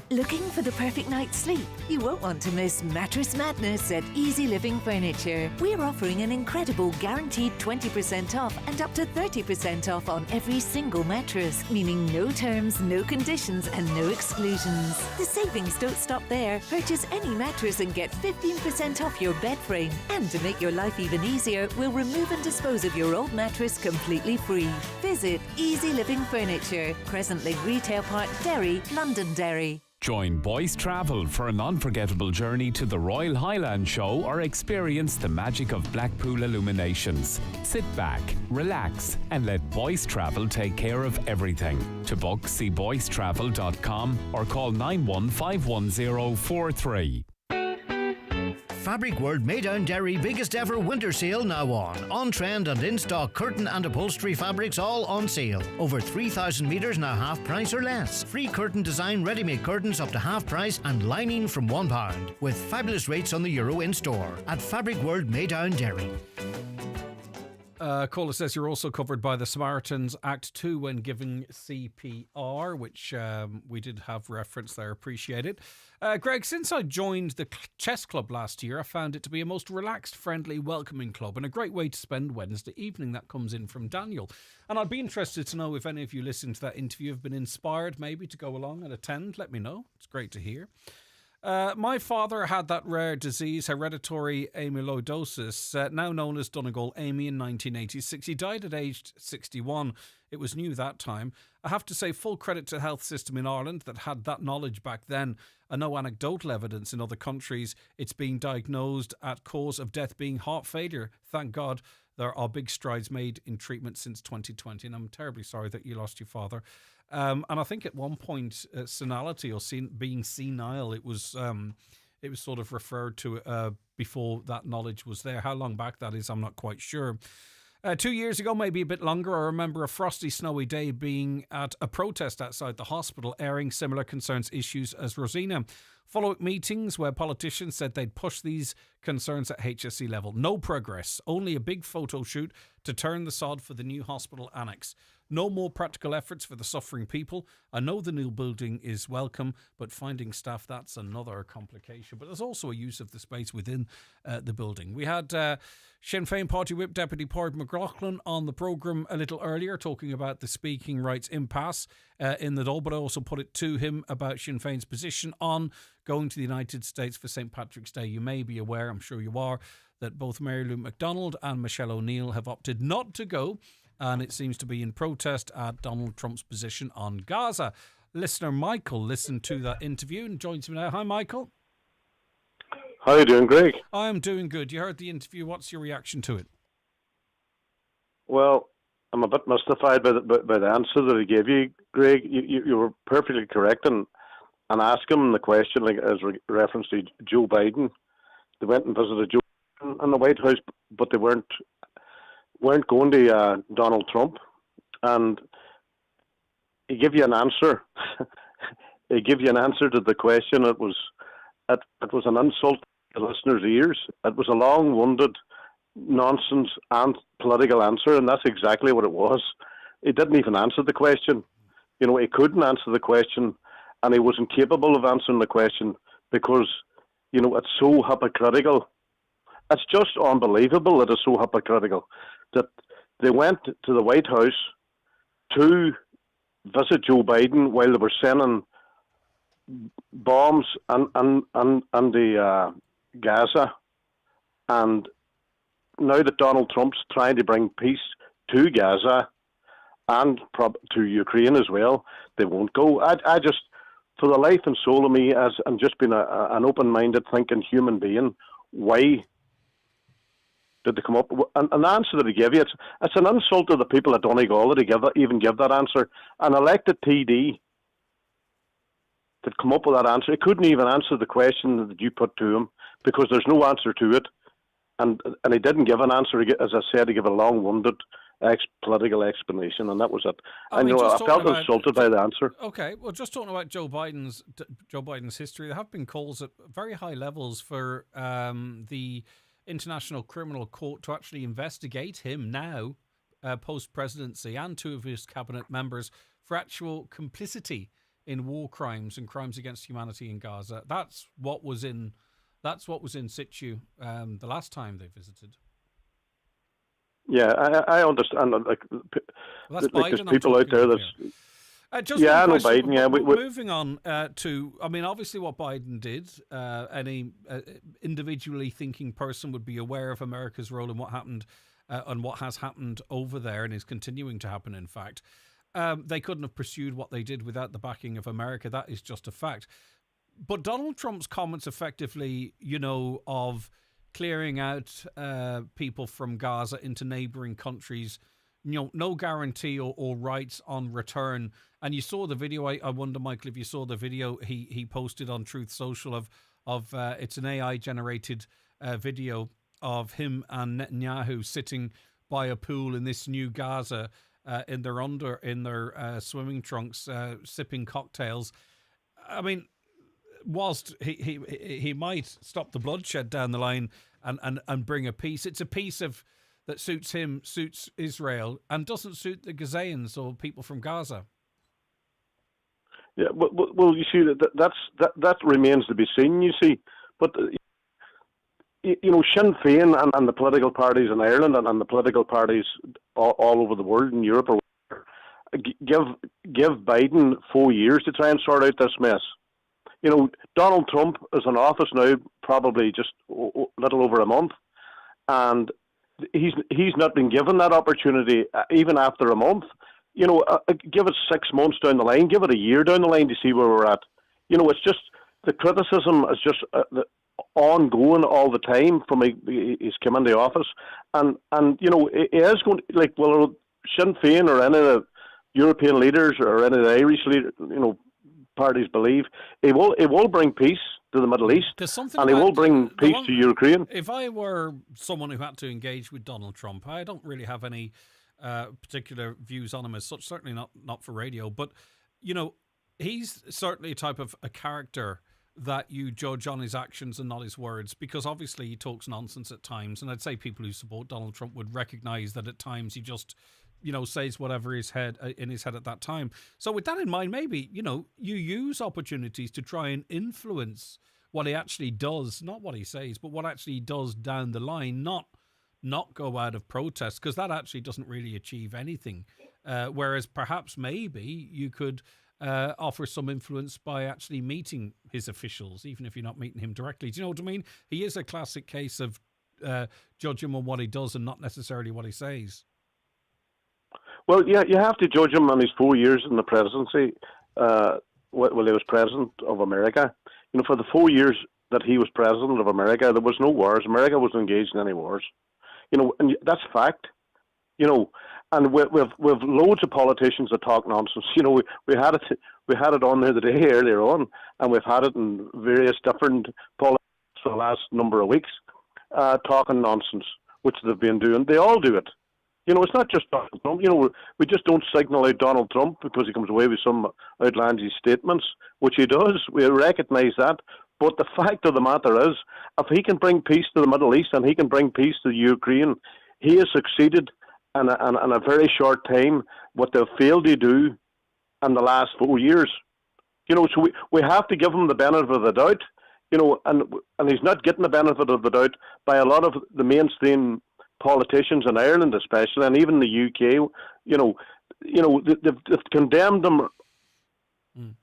Looking for the perfect night's sleep? You won't want to miss Mattress Madness at Easy Living Furniture. We're offering an incredible guaranteed 20% off and up to 30% off on every single mattress, meaning no terms, no conditions and no exclusions. The savings don't stop there. Purchase any mattress and get 15% off your bed frame. And to make your life even easier, we'll remove and dispose of your old mattress completely free. Visit Easy Living Furniture, Crescent Link Retail Park, Derry, Londonderry. Join Boys Travel for an unforgettable journey to the Royal Highland Show or experience the magic of Blackpool illuminations. Sit back, relax and let Boys Travel take care of everything. To book, see boystravel.com or call 9151043. Fabric World Maydown Derry biggest ever winter sale now on trend and in stock curtain and upholstery fabrics all on sale. Over 3,000 metres now half price or less. Free curtain design ready-made curtains up to half price and lining from £1 with fabulous rates on the Euro in store at Fabric World Maydown Derry. Caller says you're also covered by the Samaritans Act 2 when giving CPR, which we did have reference there. Appreciate it. Greg, since I joined the chess club last year, I found it to be a most relaxed, friendly, welcoming club and a great way to spend Wednesday evening. That comes in from Daniel. And I'd be interested to know if any of you listening to that interview have been inspired maybe to go along and attend. Let me know. It's great to hear. My father had that rare disease, hereditary amyloidosis, now known as Donegal Amy, in 1986. He died at age 61. It was new that time. I have to say full credit to the health system in Ireland that had that knowledge back then, and no anecdotal evidence in other countries. It's being diagnosed at cause of death being heart failure. Thank God there are big strides made in treatment since 2020, and I'm terribly sorry that you lost your father. And I think at one point, senility or being senile, it was sort of referred to before that knowledge was there. How long back that is, I'm not quite sure. 2 years ago, maybe a bit longer, I remember a frosty, snowy day being at a protest outside the hospital, airing similar concerns issues as Rosina. Follow-up meetings where politicians said they'd push these concerns at HSE level. No progress, only a big photo shoot to turn the sod for the new hospital annex. No more practical efforts for the suffering people. I know the new building is welcome, but finding staff, that's another complication. But there's also a use of the space within the building. We had Sinn Féin Party Whip Deputy Pádraig McLaughlin on the programme a little earlier, talking about the speaking rights impasse in the Dáil, but I also put it to him about Sinn Féin's position on going to the United States for St. Patrick's Day. You may be aware, I'm sure you are, that both Mary Lou McDonald and Michelle O'Neill have opted not to go, and it seems to be in protest at Donald Trump's position on Gaza. Listener Michael listened to that interview and joins me now. Hi, Michael. How are you doing, Greg? I am doing good. You heard the interview. What's your reaction to it? Well, I'm a bit mystified by the answer that he gave you, Greg. You were perfectly correct and ask him the question, like as reference to Joe Biden. They went and visited Joe Biden in the White House, but they weren't going to Donald Trump, and he gave you an answer. He gave you an answer to the question. It was an insult to the listeners' ears. It was a long-winded, nonsense and political answer, and that's exactly what it was. He didn't even answer the question. You know, he couldn't answer the question, and he wasn't capable of answering the question because, you know, it's so hypocritical. It's just unbelievable that it's so hypocritical that they went to the White House to visit Joe Biden while they were sending bombs and the Gaza, and now that Donald Trump's trying to bring peace to Gaza and to Ukraine as well, they won't go. I just, for the life and soul of me, as I'm just being an open-minded, thinking human being, why did they come up with an answer that he gave you? It's an insult to the people at Donegal that he even give that answer. An elected TD that come up with that answer, he couldn't even answer the question that you put to him because there's no answer to it. And he didn't give an answer. As I said, he gave a long-winded political explanation, and that was it. I felt insulted by the answer. Okay, well, just talking about Joe Biden's history, there have been calls at very high levels for the International Criminal Court to actually investigate him now, post-presidency, and two of his cabinet members for actual complicity in war crimes and crimes against humanity in Gaza. That's what was in situ the last time they visited. Yeah, I understand. That's there's people out there that's. I know Biden. Yeah, moving on to, I mean, obviously what Biden did, any individually thinking person would be aware of America's role in what happened and what has happened over there and is continuing to happen, in fact. They couldn't have pursued what they did without the backing of America. That is just a fact. But Donald Trump's comments effectively, you know, of clearing out people from Gaza into neighboring countries, you know, no guarantee or rights on return. And you saw the video. I wonder, Michael, if you saw the video he posted on Truth Social of it's an AI generated video of him and Netanyahu sitting by a pool in this new Gaza in their swimming trunks, sipping cocktails. I mean, whilst he might stop the bloodshed down the line and bring a peace, it's a peace that suits him, suits Israel, and doesn't suit the Gazans or people from Gaza. Yeah, well, you see, that remains to be seen, you see. But, you know, Sinn Féin and the political parties in Ireland and the political parties all over the world, in Europe, or whatever, give Biden 4 years to try and sort out this mess. You know, Donald Trump is in office now probably just a little over a month, and he's not been given that opportunity even after a month. You know, give it 6 months down the line, give it a year down the line to see where we're at. You know, it's just the criticism is just ongoing all the time from he's come into office, and you know, he is going to, like, well, Sinn Féin or any of the European leaders or any of the Irish parties believe it will bring peace to the Middle East, and it will bring peace to Ukraine. If I were someone who had to engage with Donald Trump, I don't really have any particular views on him as such, certainly not for radio, but, you know, he's certainly a type of a character that you judge on his actions and not his words, because obviously he talks nonsense at times, and I'd say people who support Donald Trump would recognise that at times he just, you know, says whatever in his head at that time. So with that in mind, maybe, you know, you use opportunities to try and influence what he actually does, not what he says, but what actually he does down the line, not go out of protest, because that actually doesn't really achieve anything. Whereas perhaps maybe you could offer some influence by actually meeting his officials, even if you're not meeting him directly. Do you know what I mean? He is a classic case of judge him on what he does and not necessarily what he says. Well, yeah, you have to judge him on his 4 years in the presidency. Well, he was president of America. For the 4 years that he was president of America, there was no wars. America wasn't engaged in any wars. And that's fact. And we've loads of politicians that talk nonsense. We had it on there the day earlier on, and we've had it in various different politics for the last number of weeks, talking nonsense, which they've been doing. They all do it. It's not just Donald Trump. We just don't signal out Donald Trump because he comes away with some outlandish statements, which he does. We recognise that. But the fact of the matter is, if he can bring peace to the Middle East and he can bring peace to Ukraine, he has succeeded in a very short time what they've failed to do in the last 4 years. So we have to give him the benefit of the doubt. And he's not getting the benefit of the doubt by a lot of the mainstream politicians in Ireland, especially, and even the UK. They've condemned him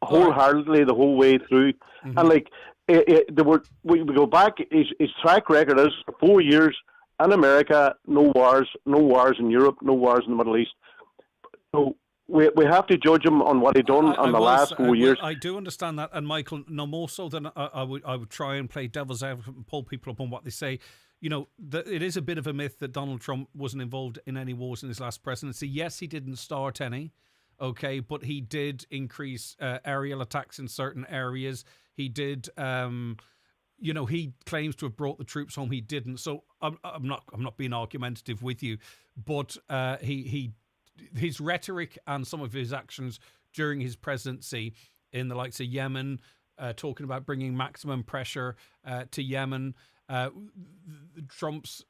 wholeheartedly the whole way through. Mm-hmm. And we go back. His track record is for 4 years in America, no wars in Europe, no wars in the Middle East. So we have to judge him on what he done in the last 4 years. I do understand that, and Michael, no more so than I would try and play devil's advocate and pull people up on what they say. It is a bit of a myth that Donald Trump wasn't involved in any wars in his last presidency. Yes, he didn't start any, okay, but he did increase aerial attacks in certain areas. He did, he claims to have brought the troops home. He didn't. So I'm not being argumentative with you, but his rhetoric and some of his actions during his presidency in the likes of Yemen, talking about bringing maximum pressure to Yemen. Trump's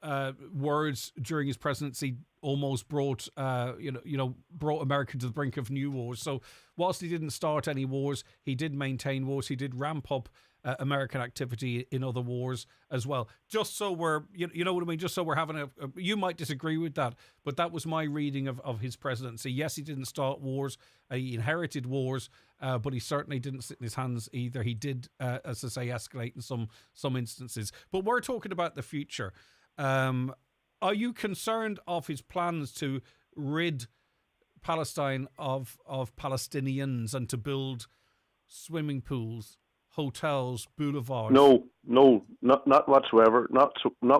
words during his presidency almost brought America to the brink of new wars. So whilst he didn't start any wars, he did maintain wars. He did ramp up American activity in other wars as well. Just so we're, you know what I mean? Just so we're having you might disagree with that, but that was my reading of his presidency. Yes, he didn't start wars. He inherited wars, but he certainly didn't sit in his hands either. He did, as I say, escalate in some instances. But we're talking about the future. Are you concerned of his plans to rid Palestine of Palestinians and to build swimming pools, hotels, boulevards? No, not whatsoever. Not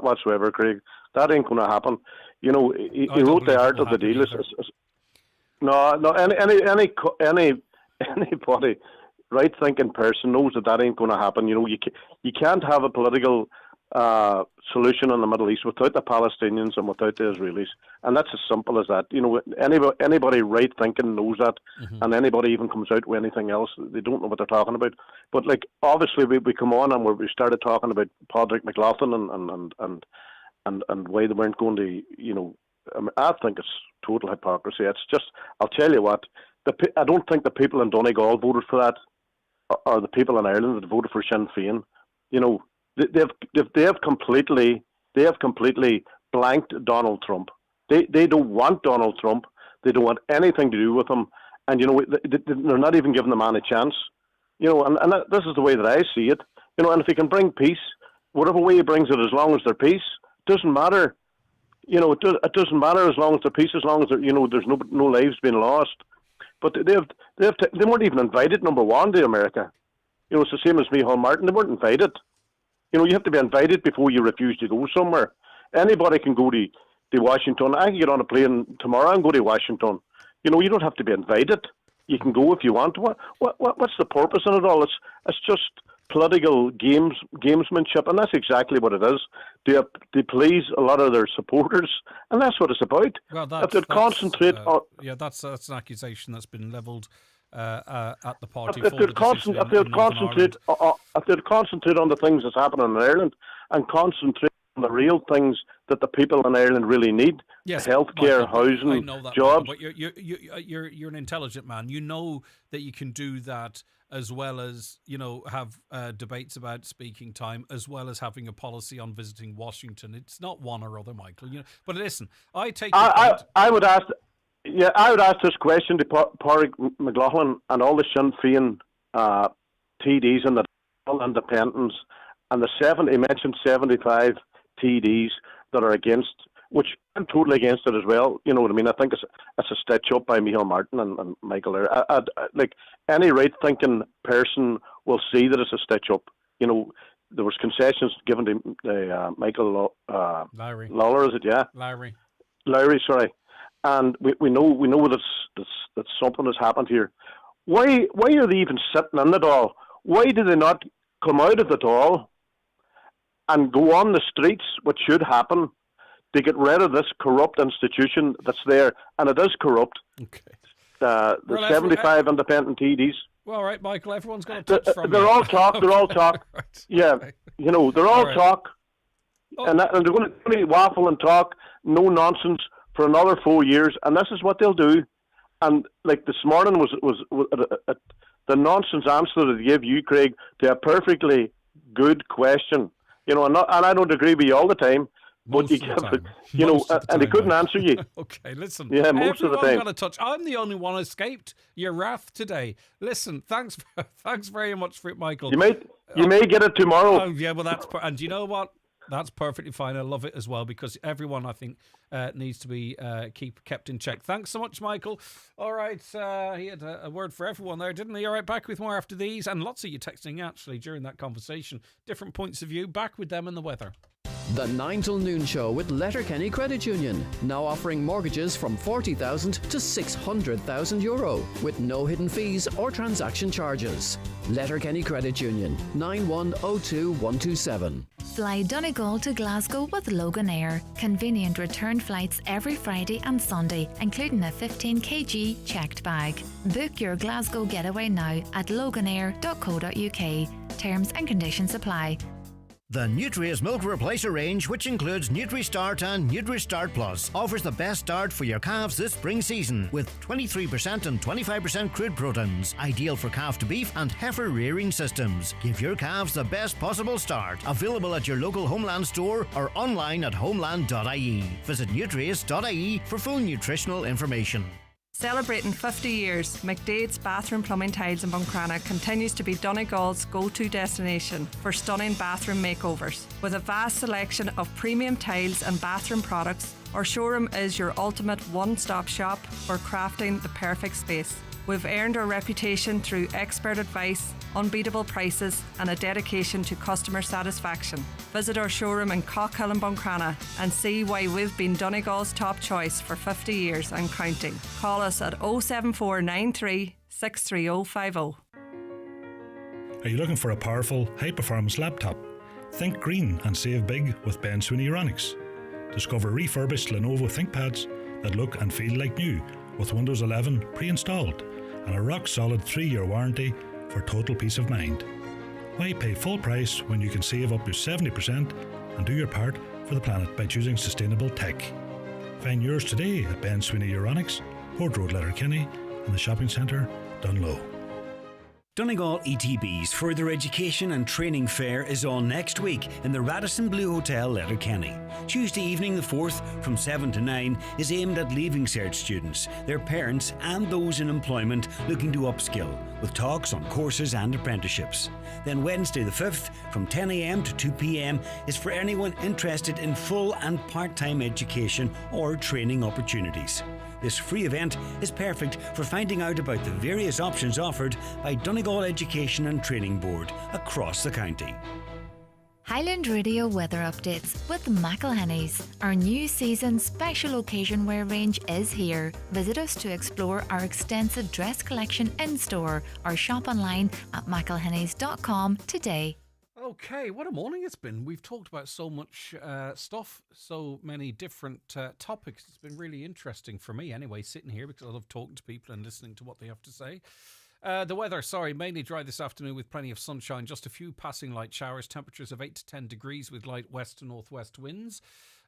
whatsoever, Craig. That ain't going to happen. He wrote The Art of the Deal. No. Anybody, right-thinking person knows that ain't going to happen. You can't have a political solution in the Middle East without the Palestinians and without the Israelis, and that's as simple as that. Anybody right-thinking knows that, and anybody even comes out with anything else, they don't know what they're talking about. But obviously, we come on and we started talking about Padraig McLaughlin and why they weren't going to. I think it's total hypocrisy. It's just, I'll tell you what. I don't think the people in Donegal voted for that, or the people in Ireland that voted for Sinn Féin. They have completely blanked Donald Trump. They don't want Donald Trump. They don't want anything to do with him. And they're not even giving the man a chance. And this is the way that I see it. And if he can bring peace, whatever way he brings it, as long as there's peace, doesn't matter. It doesn't matter as long as there's peace, as long as there's no lives being lost. But they weren't even invited. Number one, to America. It's the same as Micheál Martin. They weren't invited. You have to be invited before you refuse to go somewhere. Anybody can go to Washington. I can get on a plane tomorrow and go to Washington. You don't have to be invited. You can go if you want. What's the purpose in it all? It's just political gamesmanship, and that's exactly what it is. They please a lot of their supporters, and that's what it's about. Well, if they concentrate on, that's an accusation that's been levelled at the party. If they'd concentrate on the things that's happening in Ireland and concentrate on the real things that the people in Ireland really need, healthcare, housing, I know that, jobs. Michael, but you're an intelligent man. You know that you can do that as well as have debates about speaking time, as well as having a policy on visiting Washington. It's not one or other, Michael. But listen, I take. I would ask. Yeah, I would ask this question to Pádraig McLaughlin and all the Sinn Féin TDs and the independents and he mentioned 75 TDs that are against, which I'm totally against it as well. You know what I mean? I think it's a stitch up by Micheál Martin and Michael there. Like any right-thinking person will see that it's a stitch up. You know, there was concessions given to Michael Lowry. Lawler, is it? Yeah, Lowry, sorry. And we know that something has happened here. Why are they even sitting in the Dáil? Why do they not come out of the Dáil and go on the streets, which should happen, to get rid of this corrupt institution that's there? And it is corrupt. Okay. The 75 independent TDs. Well, all right, Michael, everyone's got a touch from they're you. all talk. They're all talk. Right. Yeah, Okay. you know, they're all right. talk. And they're going to waffle and talk, no nonsense, for another 4 years. And this is what they'll do. And like this morning was the nonsense answer that they give you, Craig, to a perfectly good question. You know, and I don't agree with you all the time, but you give it, you know, and they couldn't answer you. Okay, listen. Yeah, most of the Everyone time. got a touch. I'm the only one who escaped your wrath today. Listen, thanks very much for it, Michael. You may get it tomorrow. Oh, yeah, well, and you know what? That's perfectly fine. I love it as well because everyone, I think, needs to be kept in check. Thanks so much, Michael. All right, he had a word for everyone there, didn't he? All right, back with more after these, and lots of you texting actually during that conversation. Different points of view. Back with them and the weather. The 9 till noon show with Letterkenny Credit Union, now offering mortgages from 40,000 to 600,000 euro with no hidden fees or transaction charges. Letterkenny Credit Union, 9102127. Fly Donegal to Glasgow with Logan Air. Convenient return flights every Friday and Sunday, including a 15 kg checked bag. Book your Glasgow getaway now at loganair.co.uk. Terms and conditions apply. The Nutria's Milk Replacer range, which includes NutriStart and NutriStart Plus, offers the best start for your calves this spring season with 23% and 25% crude proteins, ideal for calf to beef and heifer rearing systems. Give your calves the best possible start. Available at your local Homeland store or online at homeland.ie. Visit nutrius.ie for full nutritional information. Celebrating 50 years, McDade's Bathroom Plumbing Tiles in Buncrana continues to be Donegal's go-to destination for stunning bathroom makeovers. With a vast selection of premium tiles and bathroom products, our showroom is your ultimate one-stop shop for crafting the perfect space. We've earned our reputation through expert advice, unbeatable prices and a dedication to customer satisfaction. Visit our showroom in Cockhill and Buncrana and see why we've been Donegal's top choice for 50 years and counting. Call us at 07493 63050. Are you looking for a powerful, high-performance laptop? Think green and save big with Ben Sweeney Euronics. Discover refurbished Lenovo ThinkPads that look and feel like new with Windows 11 pre-installed and a rock-solid 3-year warranty for total peace of mind. Why pay full price when you can save up to 70% and do your part for the planet by choosing sustainable tech? Find yours today at Ben Sweeney Euronics, Port Road, Letterkenny, and the shopping centre, Dunlow. Donegal ETB's Further Education and Training Fair is on next week in the Radisson Blue Hotel, Letterkenny. Tuesday evening the 4th from 7 to 9 is aimed at Leaving Cert students, their parents and those in employment looking to upskill, with talks on courses and apprenticeships. Then Wednesday the 5th from 10 a.m. to 2 p.m. is for anyone interested in full and part-time education or training opportunities. This free event is perfect for finding out about the various options offered by Donegal Education and Training Board across the county. Highland Radio weather updates with McElhenney's. Our new season special occasion wear range is here. Visit us to explore our extensive dress collection in store or shop online at mcelhenneys.com today. Okay, what a morning it's been. We've talked about so much stuff, so many different topics. It's been really interesting for me anyway, sitting here, because I love talking to people and listening to what they have to say. The weather, mainly dry this afternoon with plenty of sunshine, just a few passing light showers, temperatures of 8 to 10 degrees with light west to northwest winds.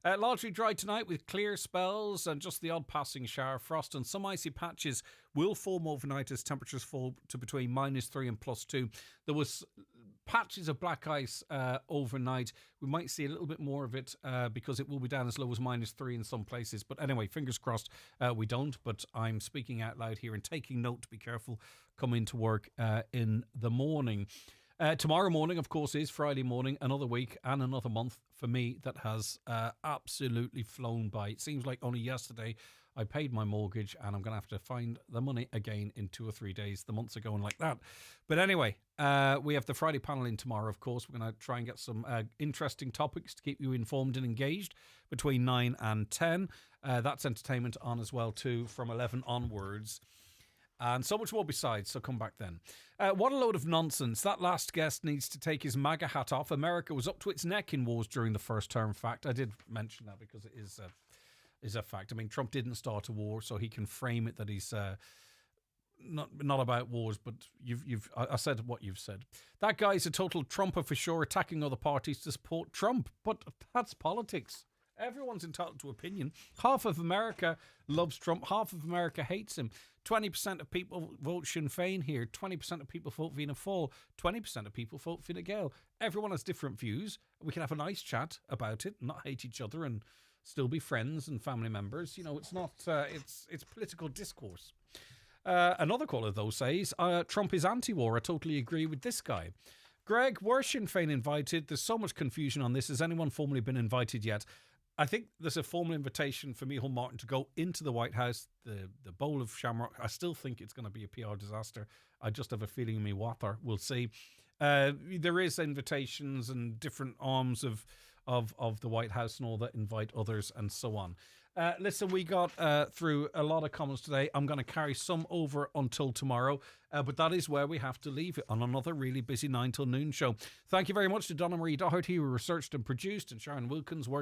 Largely dry tonight with clear spells and just the odd passing shower. Frost and some icy patches will form overnight as temperatures fall to between -3 and +2. There was patches of black ice overnight. We might see a little bit more of it because it will be down as low as -3 in some places. But anyway, fingers crossed we don't. But I'm speaking out loud here and taking note to be careful coming to work in the morning. Tomorrow morning, of course, is Friday morning, another week and another month for me that has absolutely flown by. It seems like only yesterday I paid my mortgage and I'm going to have to find the money again in 2 or 3 days. The months are going like that. But anyway, we have the Friday panel in tomorrow, of course. We're going to try and get some interesting topics to keep you informed and engaged between 9 and 10. That's entertainment on as well, too, from 11 onwards. And so much more besides, so come back then. What a load of nonsense. That last guest needs to take his MAGA hat off. America was up to its neck in wars during the first term. Fact, I did mention that because it is a fact. I mean, Trump didn't start a war, so he can frame it that he's not about wars, but I said what you've said. That guy's a total Trumper for sure, attacking other parties to support Trump. But that's politics. Everyone's entitled to opinion. Half of America loves Trump. Half of America hates him. 20% of people vote Sinn Féin here. 20% of people vote Fianna Fáil. 20% of people vote Fine Gael. Everyone has different views. We can have a nice chat about it, not hate each other, and still be friends and family members. You know, it's not. It's political discourse. Another caller, though, says Trump is anti-war. I totally agree with this guy. Greg, were Sinn Féin invited? There's so much confusion on this. Has anyone formally been invited yet? I think there's a formal invitation for Micheál Martin to go into the White House, the bowl of shamrock. I still think it's going to be a PR disaster. I just have a feeling in me water. We'll see. There is invitations and different arms of the White House and all that invite others and so on. Listen, we got through a lot of comments today. I'm going to carry some over until tomorrow, but that is where we have to leave it on another really busy 9 till noon show. Thank you very much to Donna Marie Doherty, who researched and produced, and Sharon Wilkins worked